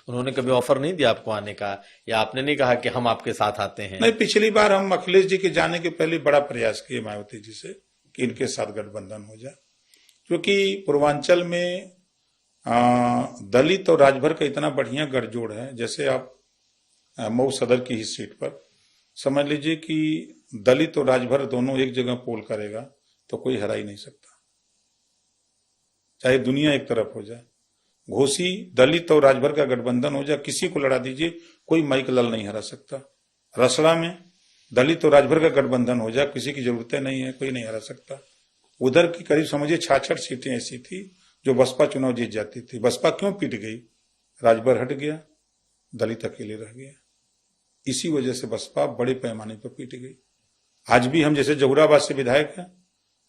उन्होंने कभी ऑफर नहीं दिया आपको आने का, या आपने नहीं कहा कि हम आपके साथ आते हैं? नहीं, पिछली बार हम अखिलेश जी के जाने के पहले बड़ा प्रयास किए मायावती जी से कि इनके साथ गठबंधन हो जाए, क्योंकि पूर्वांचल में दलित और राजभर का इतना बढ़िया गठजोड़ है। जैसे आप मऊ सदर की ही सीट पर समझ लीजिए कि दलित और राजभर दोनों एक जगह पोल करेगा तो कोई हरा ही नहीं सकता, चाहे दुनिया एक तरफ हो जाए। घोसी दलित और राजभर का गठबंधन हो जाए, किसी को लड़ा दीजिए, कोई माइक लाल नहीं हरा सकता। रसड़ा में दलित और राजभर का गठबंधन हो जाए, किसी की जरूरतें नहीं है, कोई नहीं हरा सकता। उधर की करीब समझिए 66 सीटें ऐसी थी जो बसपा चुनाव जीत जाती थी। बसपा क्यों पीट गई? राजभर हट गया, दलित अकेले रह गया। इसी वजह से बसपा बड़े पैमाने पर पीट गई। आज भी हम जैसे जहुराबाद से विधायक हैं,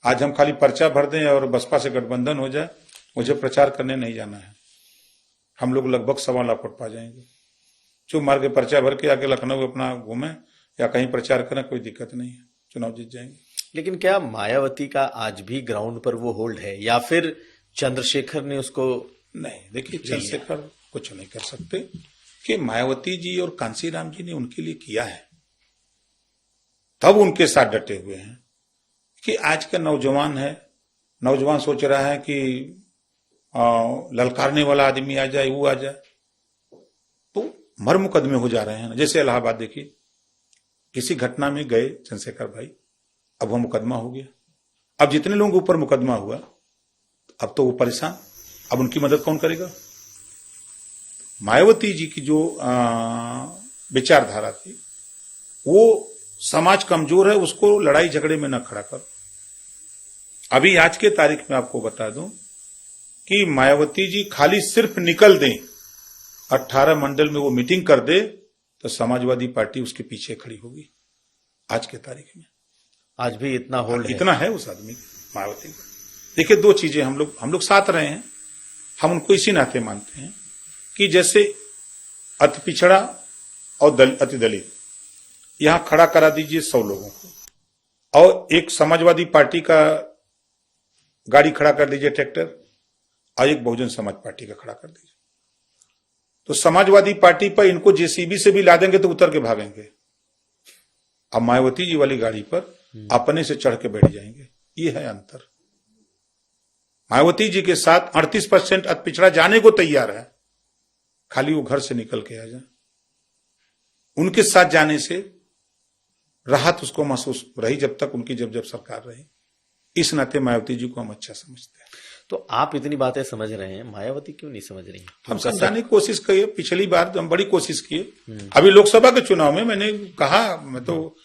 आज हम खाली पर्चा भर दें और बसपा से गठबंधन हो जाए, मुझे प्रचार करने नहीं जाना है, हम लोग लगभग 1.25 लाख वोट पा जाएंगे। चुप मार के पर्चा भर के आके लखनऊ अपना घूमे या कहीं प्रचार करें, कोई दिक्कत नहीं है, चुनाव जीत जाएंगे। लेकिन क्या मायावती का आज भी ग्राउंड पर वो होल्ड है, या फिर चंद्रशेखर ने उसको? नहीं, देखिए, चंद्रशेखर कुछ नहीं कर सकते कि मायावती जी और कांसीराम जी ने उनके लिए किया है, तब उनके साथ डटे हुए हैं। कि आज का नौजवान है, नौजवान सोच रहा है कि ललकारने वाला आदमी आ जाए, वो आ जाए, तो मर मुकदमे हो जा रहे हैं। जैसे इलाहाबाद देखिए, किसी घटना में गए चंद्रशेखर भाई, अब वो मुकदमा हो गया। अब जितने लोगों के ऊपर मुकदमा हुआ, अब तो वो परेशान, अब उनकी मदद कौन करेगा? मायावती जी की जो विचारधारा थी, वो समाज कमजोर है, उसको लड़ाई झगड़े में न खड़ा करो। अभी आज के तारीख में आपको बता दूं कि मायावती जी खाली सिर्फ निकल दें, 18 मंडल में वो मीटिंग कर दे, तो समाजवादी पार्टी उसके पीछे खड़ी होगी। आज के तारीख में आज भी इतना होल्ड इतना है उस आदमी मायावती का। देखिए, दो चीजें हम लोग साथ रहे हैं, हम उनको इसी नाते मानते हैं कि जैसे अति पिछड़ा और अति दलित यहां खड़ा करा दीजिए 100 लोगों को, और एक समाजवादी पार्टी का गाड़ी खड़ा कर दीजिए, ट्रैक्टर, और एक बहुजन समाज पार्टी का खड़ा कर दीजिए, तो समाजवादी पार्टी पर इनको जेसीबी से भी ला देंगे तो उतर के भागेंगे। अब मायावती जी वाली गाड़ी पर अपने से चढ़ के बैठ जाएंगे। ये है अंतर। मायावती जी के साथ 38% अति पिछड़ा जाने को तैयार है, खाली वो घर से निकल के आ जाए। उनके साथ जाने से राहत उसको महसूस रही जब तक उनकी जब सरकार रही। इस नाते मायावती जी को हम अच्छा समझते हैं। तो आप इतनी बातें समझ रहे हैं, मायावती क्यों नहीं समझ रही? हम समझाने की कोशिश किए, पिछली बार तो हम बड़ी कोशिश किए। अभी लोकसभा के चुनाव में मैंने कहा, मैं तो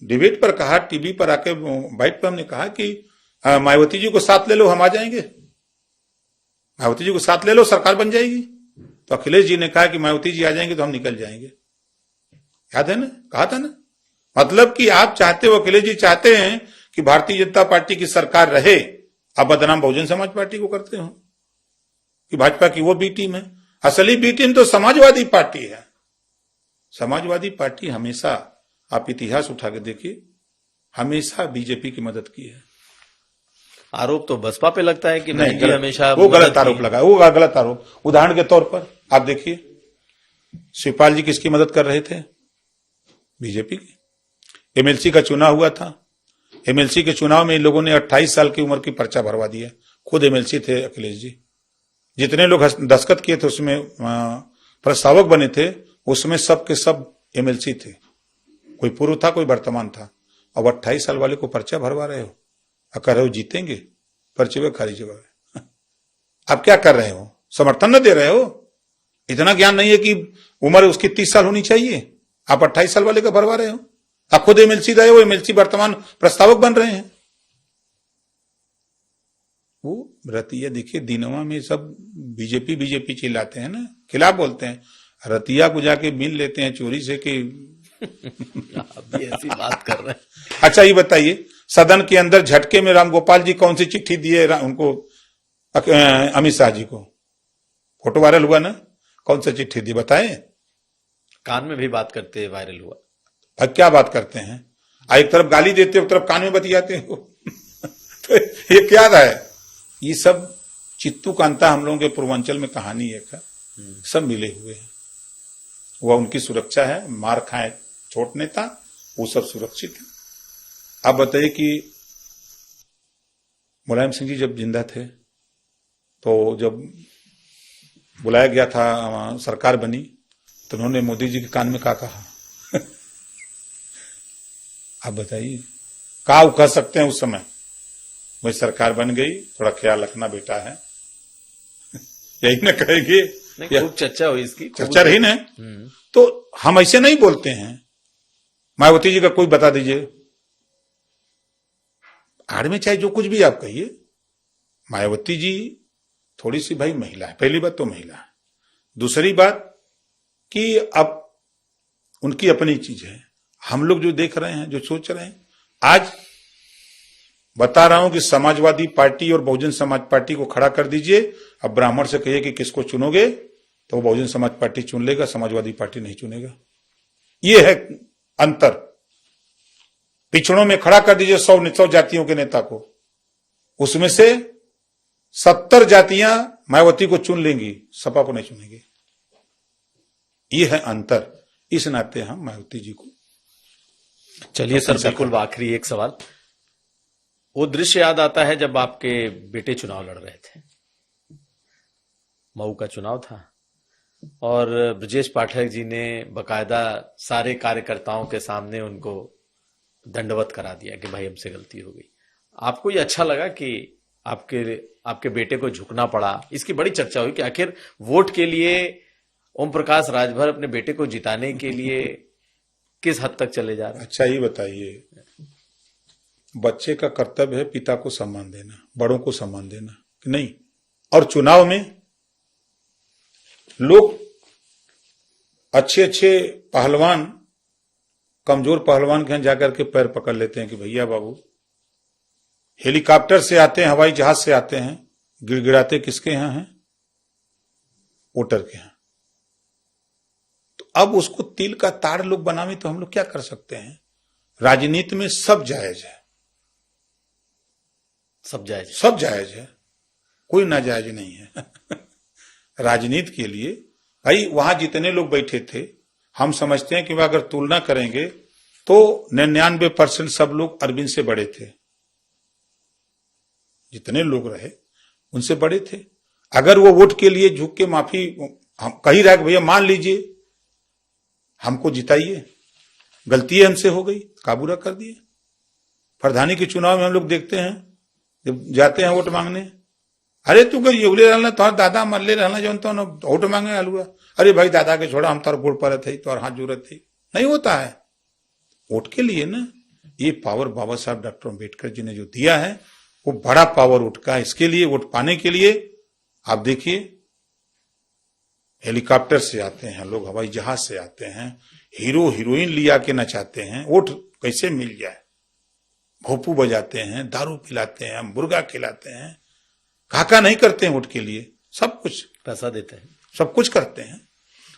डिबेट पर कहा, टीवी पर आके बाइट पर हमने कहा कि मायावती जी को साथ ले लो, हम आ जाएंगे। मायावती जी को साथ ले लो, सरकार बन जाएगी। तो अखिलेश जी ने कहा कि मायावती जी आ जाएंगे तो हम निकल जाएंगे। याद है ना, कहा था ना। मतलब कि आप चाहते हो, अखिलेश जी चाहते हैं कि भारतीय जनता पार्टी की सरकार रहे, आप बदनाम बहुजन समाज पार्टी को करते हो कि भाजपा की वो बी टीम है। असली बी टीम तो समाजवादी पार्टी है। समाजवादी पार्टी हमेशा, आप इतिहास उठा के देखिए, हमेशा बीजेपी की मदद की है। आरोप तो बसपा पे लगता है कि नहीं, हमेशा वो गलत आरोप लगा, वो गलत आरोप। उदाहरण के तौर पर आप देखिए, शिवपाल जी किसकी मदद कर रहे थे? बीजेपी की। एमएलसी का चुनाव हुआ था, एमएलसी के चुनाव में इन लोगों ने 28 साल की उम्र की पर्चा भरवा दिया। खुद एमएलसी थे अखिलेश जी। जितने लोग दस्तखत किए थे उसमें, प्रस्तावक बने थे, उसमें सब के सब एमएलसी थे। कोई पूर्व था, कोई वर्तमान था। अब 28 साल वाले को पर्चा भरवा रहे हो, कह रहे हो जीतेंगे, पर्चे में खाली जगह है। आप क्या कर रहे हो? समर्थन न दे रहे हो? इतना ज्ञान नहीं है कि उम्र उसकी 30 साल होनी चाहिए, आप 28 साल वाले का भरवा रहे हो। आप खुद एमएलसी रहे हो, एमएलसी वर्तमान प्रस्तावक बन रहे हैं। वो रतिया देखिए, दिनवा में सब बीजेपी बीजेपी चिल्लाते हैं ना, खिलाफ बोलते हैं। रतिया को जाके मिल लेते हैं चोरी से कि आप भी ऐसी बात कर रहे हैं। अच्छा ये बताइए, सदन के अंदर झटके में रामगोपाल जी कौन सी चिट्ठी दिए उनको, अमित शाह जी को? फोटो वायरल हुआ ना, कौन सी चिट्ठी दी बताएं? कान में भी बात करते वायरल हुआ। अब क्या बात करते हैं? एक तरफ गाली देते हो, एक तरफ कान में बतियाते हो। तो ये क्या रहा है? ये सब चित्तू कांता हम लोगों के पूर्वांचल में कहानी है का, सब मिले हुए हैं। वह उनकी सुरक्षा है, मार खाए छोट नेता, वो सब सुरक्षित है। आप बताइए कि मुलायम सिंह जी जब जिंदा थे, तो जब बुलाया गया था, सरकार बनी, तो उन्होंने मोदी जी के कान में क्या कहा? आप बताइए, क्या कह सकते हैं उस समय? वही सरकार बन गई, थोड़ा ख्याल रखना बेटा है, यही ना कहेंगे। खूब चर्चा हुई इसकी, चर्चा रही ना। तो हम ऐसे नहीं बोलते हैं। मायावती जी का कोई बता दीजिए, आड़ में चाहे जो कुछ भी आप कहिए, मायावती जी थोड़ी सी भाई महिला है। पहली बात तो महिला है, दूसरी बात कि अब उनकी अपनी चीज है। हम लोग जो देख रहे हैं, जो सोच रहे हैं, आज बता रहा हूं कि समाजवादी पार्टी और बहुजन समाज पार्टी को खड़ा कर दीजिए। अब ब्राह्मण से कहिए कि किसको चुनोगे, तो बहुजन समाज पार्टी चुन लेगा, समाजवादी पार्टी नहीं चुनेगा। यह है अंतर। पिछड़ों में खड़ा कर दीजिए 100 जातियों के नेता को, उसमें से 70 जातियां मायावती को चुन लेंगी, सपा को नहीं चुनेंगी। यह है अंतर। इस नाते हम मायावती जी को। चलिए सर, बिल्कुल आखिरी एक सवाल। वो दृश्य याद आता है जब आपके बेटे चुनाव लड़ रहे थे, मऊ का चुनाव था, और ब्रजेश पाठक जी ने बकायदा सारे कार्यकर्ताओं के सामने उनको दंडवत करा दिया कि भाई हमसे गलती हो गई। आपको ये अच्छा लगा कि आपके बेटे को झुकना पड़ा? इसकी बड़ी चर्चा हुई कि आखिर वोट के लिए ओम प्रकाश राजभर अपने बेटे को जिताने के लिए किस हद तक चले जा रहे हैं? अच्छा ये बताइए, बच्चे का कर्तव्य है पिता को सम्मान देना, बड़ों को सम्मान देना, कि नहीं? और चुनाव में लोग अच्छे अच्छे पहलवान, कमजोर पहलवान के यहां जाकर के पैर पकड़ लेते हैं कि भैया बाबू हेलीकॉप्टर से आते हैं, हवाई जहाज से आते हैं, गिड़गिड़ाते किसके यहां हैं? वोटर के यहां। तो अब उसको तिल का ताड़ लोग बनावे तो हम लोग क्या कर सकते हैं? राजनीति में सब जायज है, सब जायज, सब जायज है, कोई नाजायज नहीं है। राजनीति के लिए भाई वहां जितने लोग बैठे थे, हम समझते हैं कि अगर तुलना करेंगे तो 99% सब लोग अरविंद से बड़े थे। जितने लोग रहे उनसे बड़े थे। अगर वो वोट के लिए झुक के माफी हम कही रहा कि भैया मान लीजिए, हमको जिताइए, गलती हमसे हो गई, काबूरा कर दिए। प्रधानी के चुनाव में हम लोग देखते हैं, जब जाते हैं वोट मांगने, अरे तू कर युगले रहना, तुम्हारा दादा मरले रहना जो तो वोट मांगे आलुआ, अरे भाई दादा के छोड़ा, हम तार गोड़ पर थे, तो हाथ जरूरत थी। नहीं होता है वोट के लिए ना। ये पावर बाबा साहब डॉक्टर अम्बेडकर जी ने जो दिया है वो बड़ा पावर वोट का। इसके लिए वोट पाने के लिए आप देखिए, हेलीकॉप्टर से आते हैं लोग, हवाई जहाज से आते हैं, हीरो हीरोइन लिया के नचाते हैं, वोट कैसे मिल जाए, भोपू बजाते हैं, दारू पिलाते हैं, मुर्गा खिलाते हैं, काका नहीं करते हैं वोट के लिए, सब कुछ पैसा देते हैं, सब कुछ करते हैं।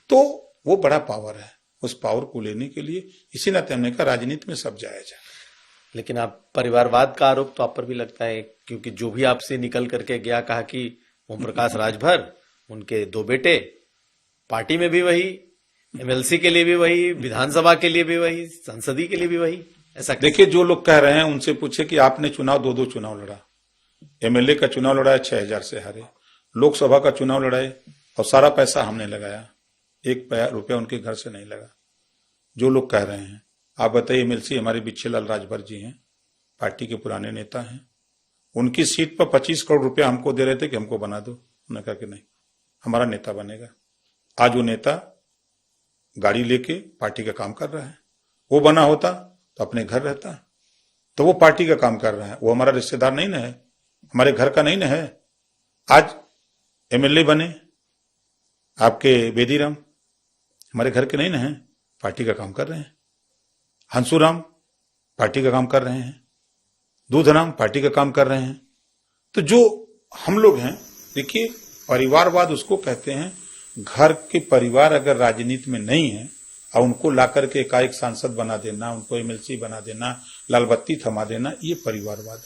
तो वो बड़ा पावर है। उस पावर को लेने के लिए इसी नाते हमने कहा राजनीति में सब जायज है। लेकिन आप परिवारवाद का आरोप तो आप पर भी लगता है, क्योंकि जो भी आपसे निकल करके गया, कहा कि ओम प्रकाश राजभर, उनके 2 बेटे, पार्टी में भी वही, एमएलसी के लिए भी वही, विधानसभा के लिए भी वही, संसदीय के लिए भी वही, ऐसा देखिए जो लोग कह रहे हैं उनसे पूछे कि आपने चुनाव 2-2 चुनाव लड़ा, एमएलए का चुनाव लड़ाया 6000 से हारे, लोकसभा का चुनाव लड़ाए और सारा पैसा हमने लगाया, 1 रुपया उनके घर से नहीं लगा। जो लोग कह रहे हैं, आप बताइए, एमएलसी हमारे बिच्छेलाल राजभर जी हैं, पार्टी के पुराने नेता हैं, उनकी सीट पर 25 करोड़ रुपया हमको दे रहे थे कि हमको बना दो। उन्होंने कहा कि नहीं, हमारा नेता बनेगा। आज वो नेता गाड़ी लेके पार्टी का काम कर रहा है। वो बना होता तो अपने घर रहता, तो वो पार्टी का काम कर रहा है, वो हमारा रिश्तेदार नहीं ना है, हमारे घर का नहीं ना है। आज एमएलए बने आपके बेदीराम, हमारे घर के नहीं ना है, पार्टी का काम कर रहे हैं। हंसूराम पार्टी का काम कर रहे हैं, दूधराम पार्टी का काम कर रहे हैं। तो जो हम लोग हैं, देखिए परिवारवाद उसको कहते हैं, घर के परिवार अगर राजनीति में नहीं है और उनको लाकर के एकाएक सांसद बना देना, उनको एमएलसी बना देना, लाल बत्ती थमा देना, ये परिवारवाद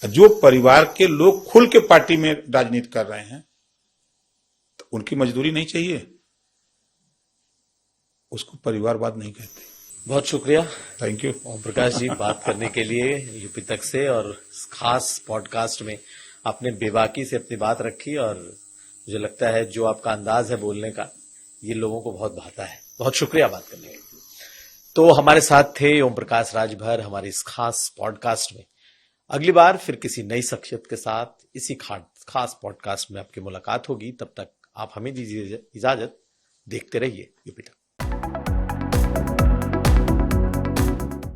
है। जो परिवार के लोग खुल के पार्टी में राजनीति कर रहे हैं तो उनकी मजदूरी नहीं चाहिए, उसको परिवारवाद नहीं कहते। बहुत शुक्रिया, थैंक यू ओम प्रकाश जी, बात करने के लिए यूपी तक से, और इस खास पॉडकास्ट में आपने बेबाकी से अपनी बात रखी, और मुझे लगता है जो आपका अंदाज है बोलने का, ये लोगों को बहुत भाता है। बहुत शुक्रिया बात करने के लिए। तो हमारे साथ थे ओम प्रकाश राजभर हमारे इस खास पॉडकास्ट में। अगली बार फिर किसी नई शख्सियत के साथ इसी खास पॉडकास्ट में आपकी मुलाकात होगी। तब तक आप हमें दीजिए इजाजत। देखते रहिए यूपी तक।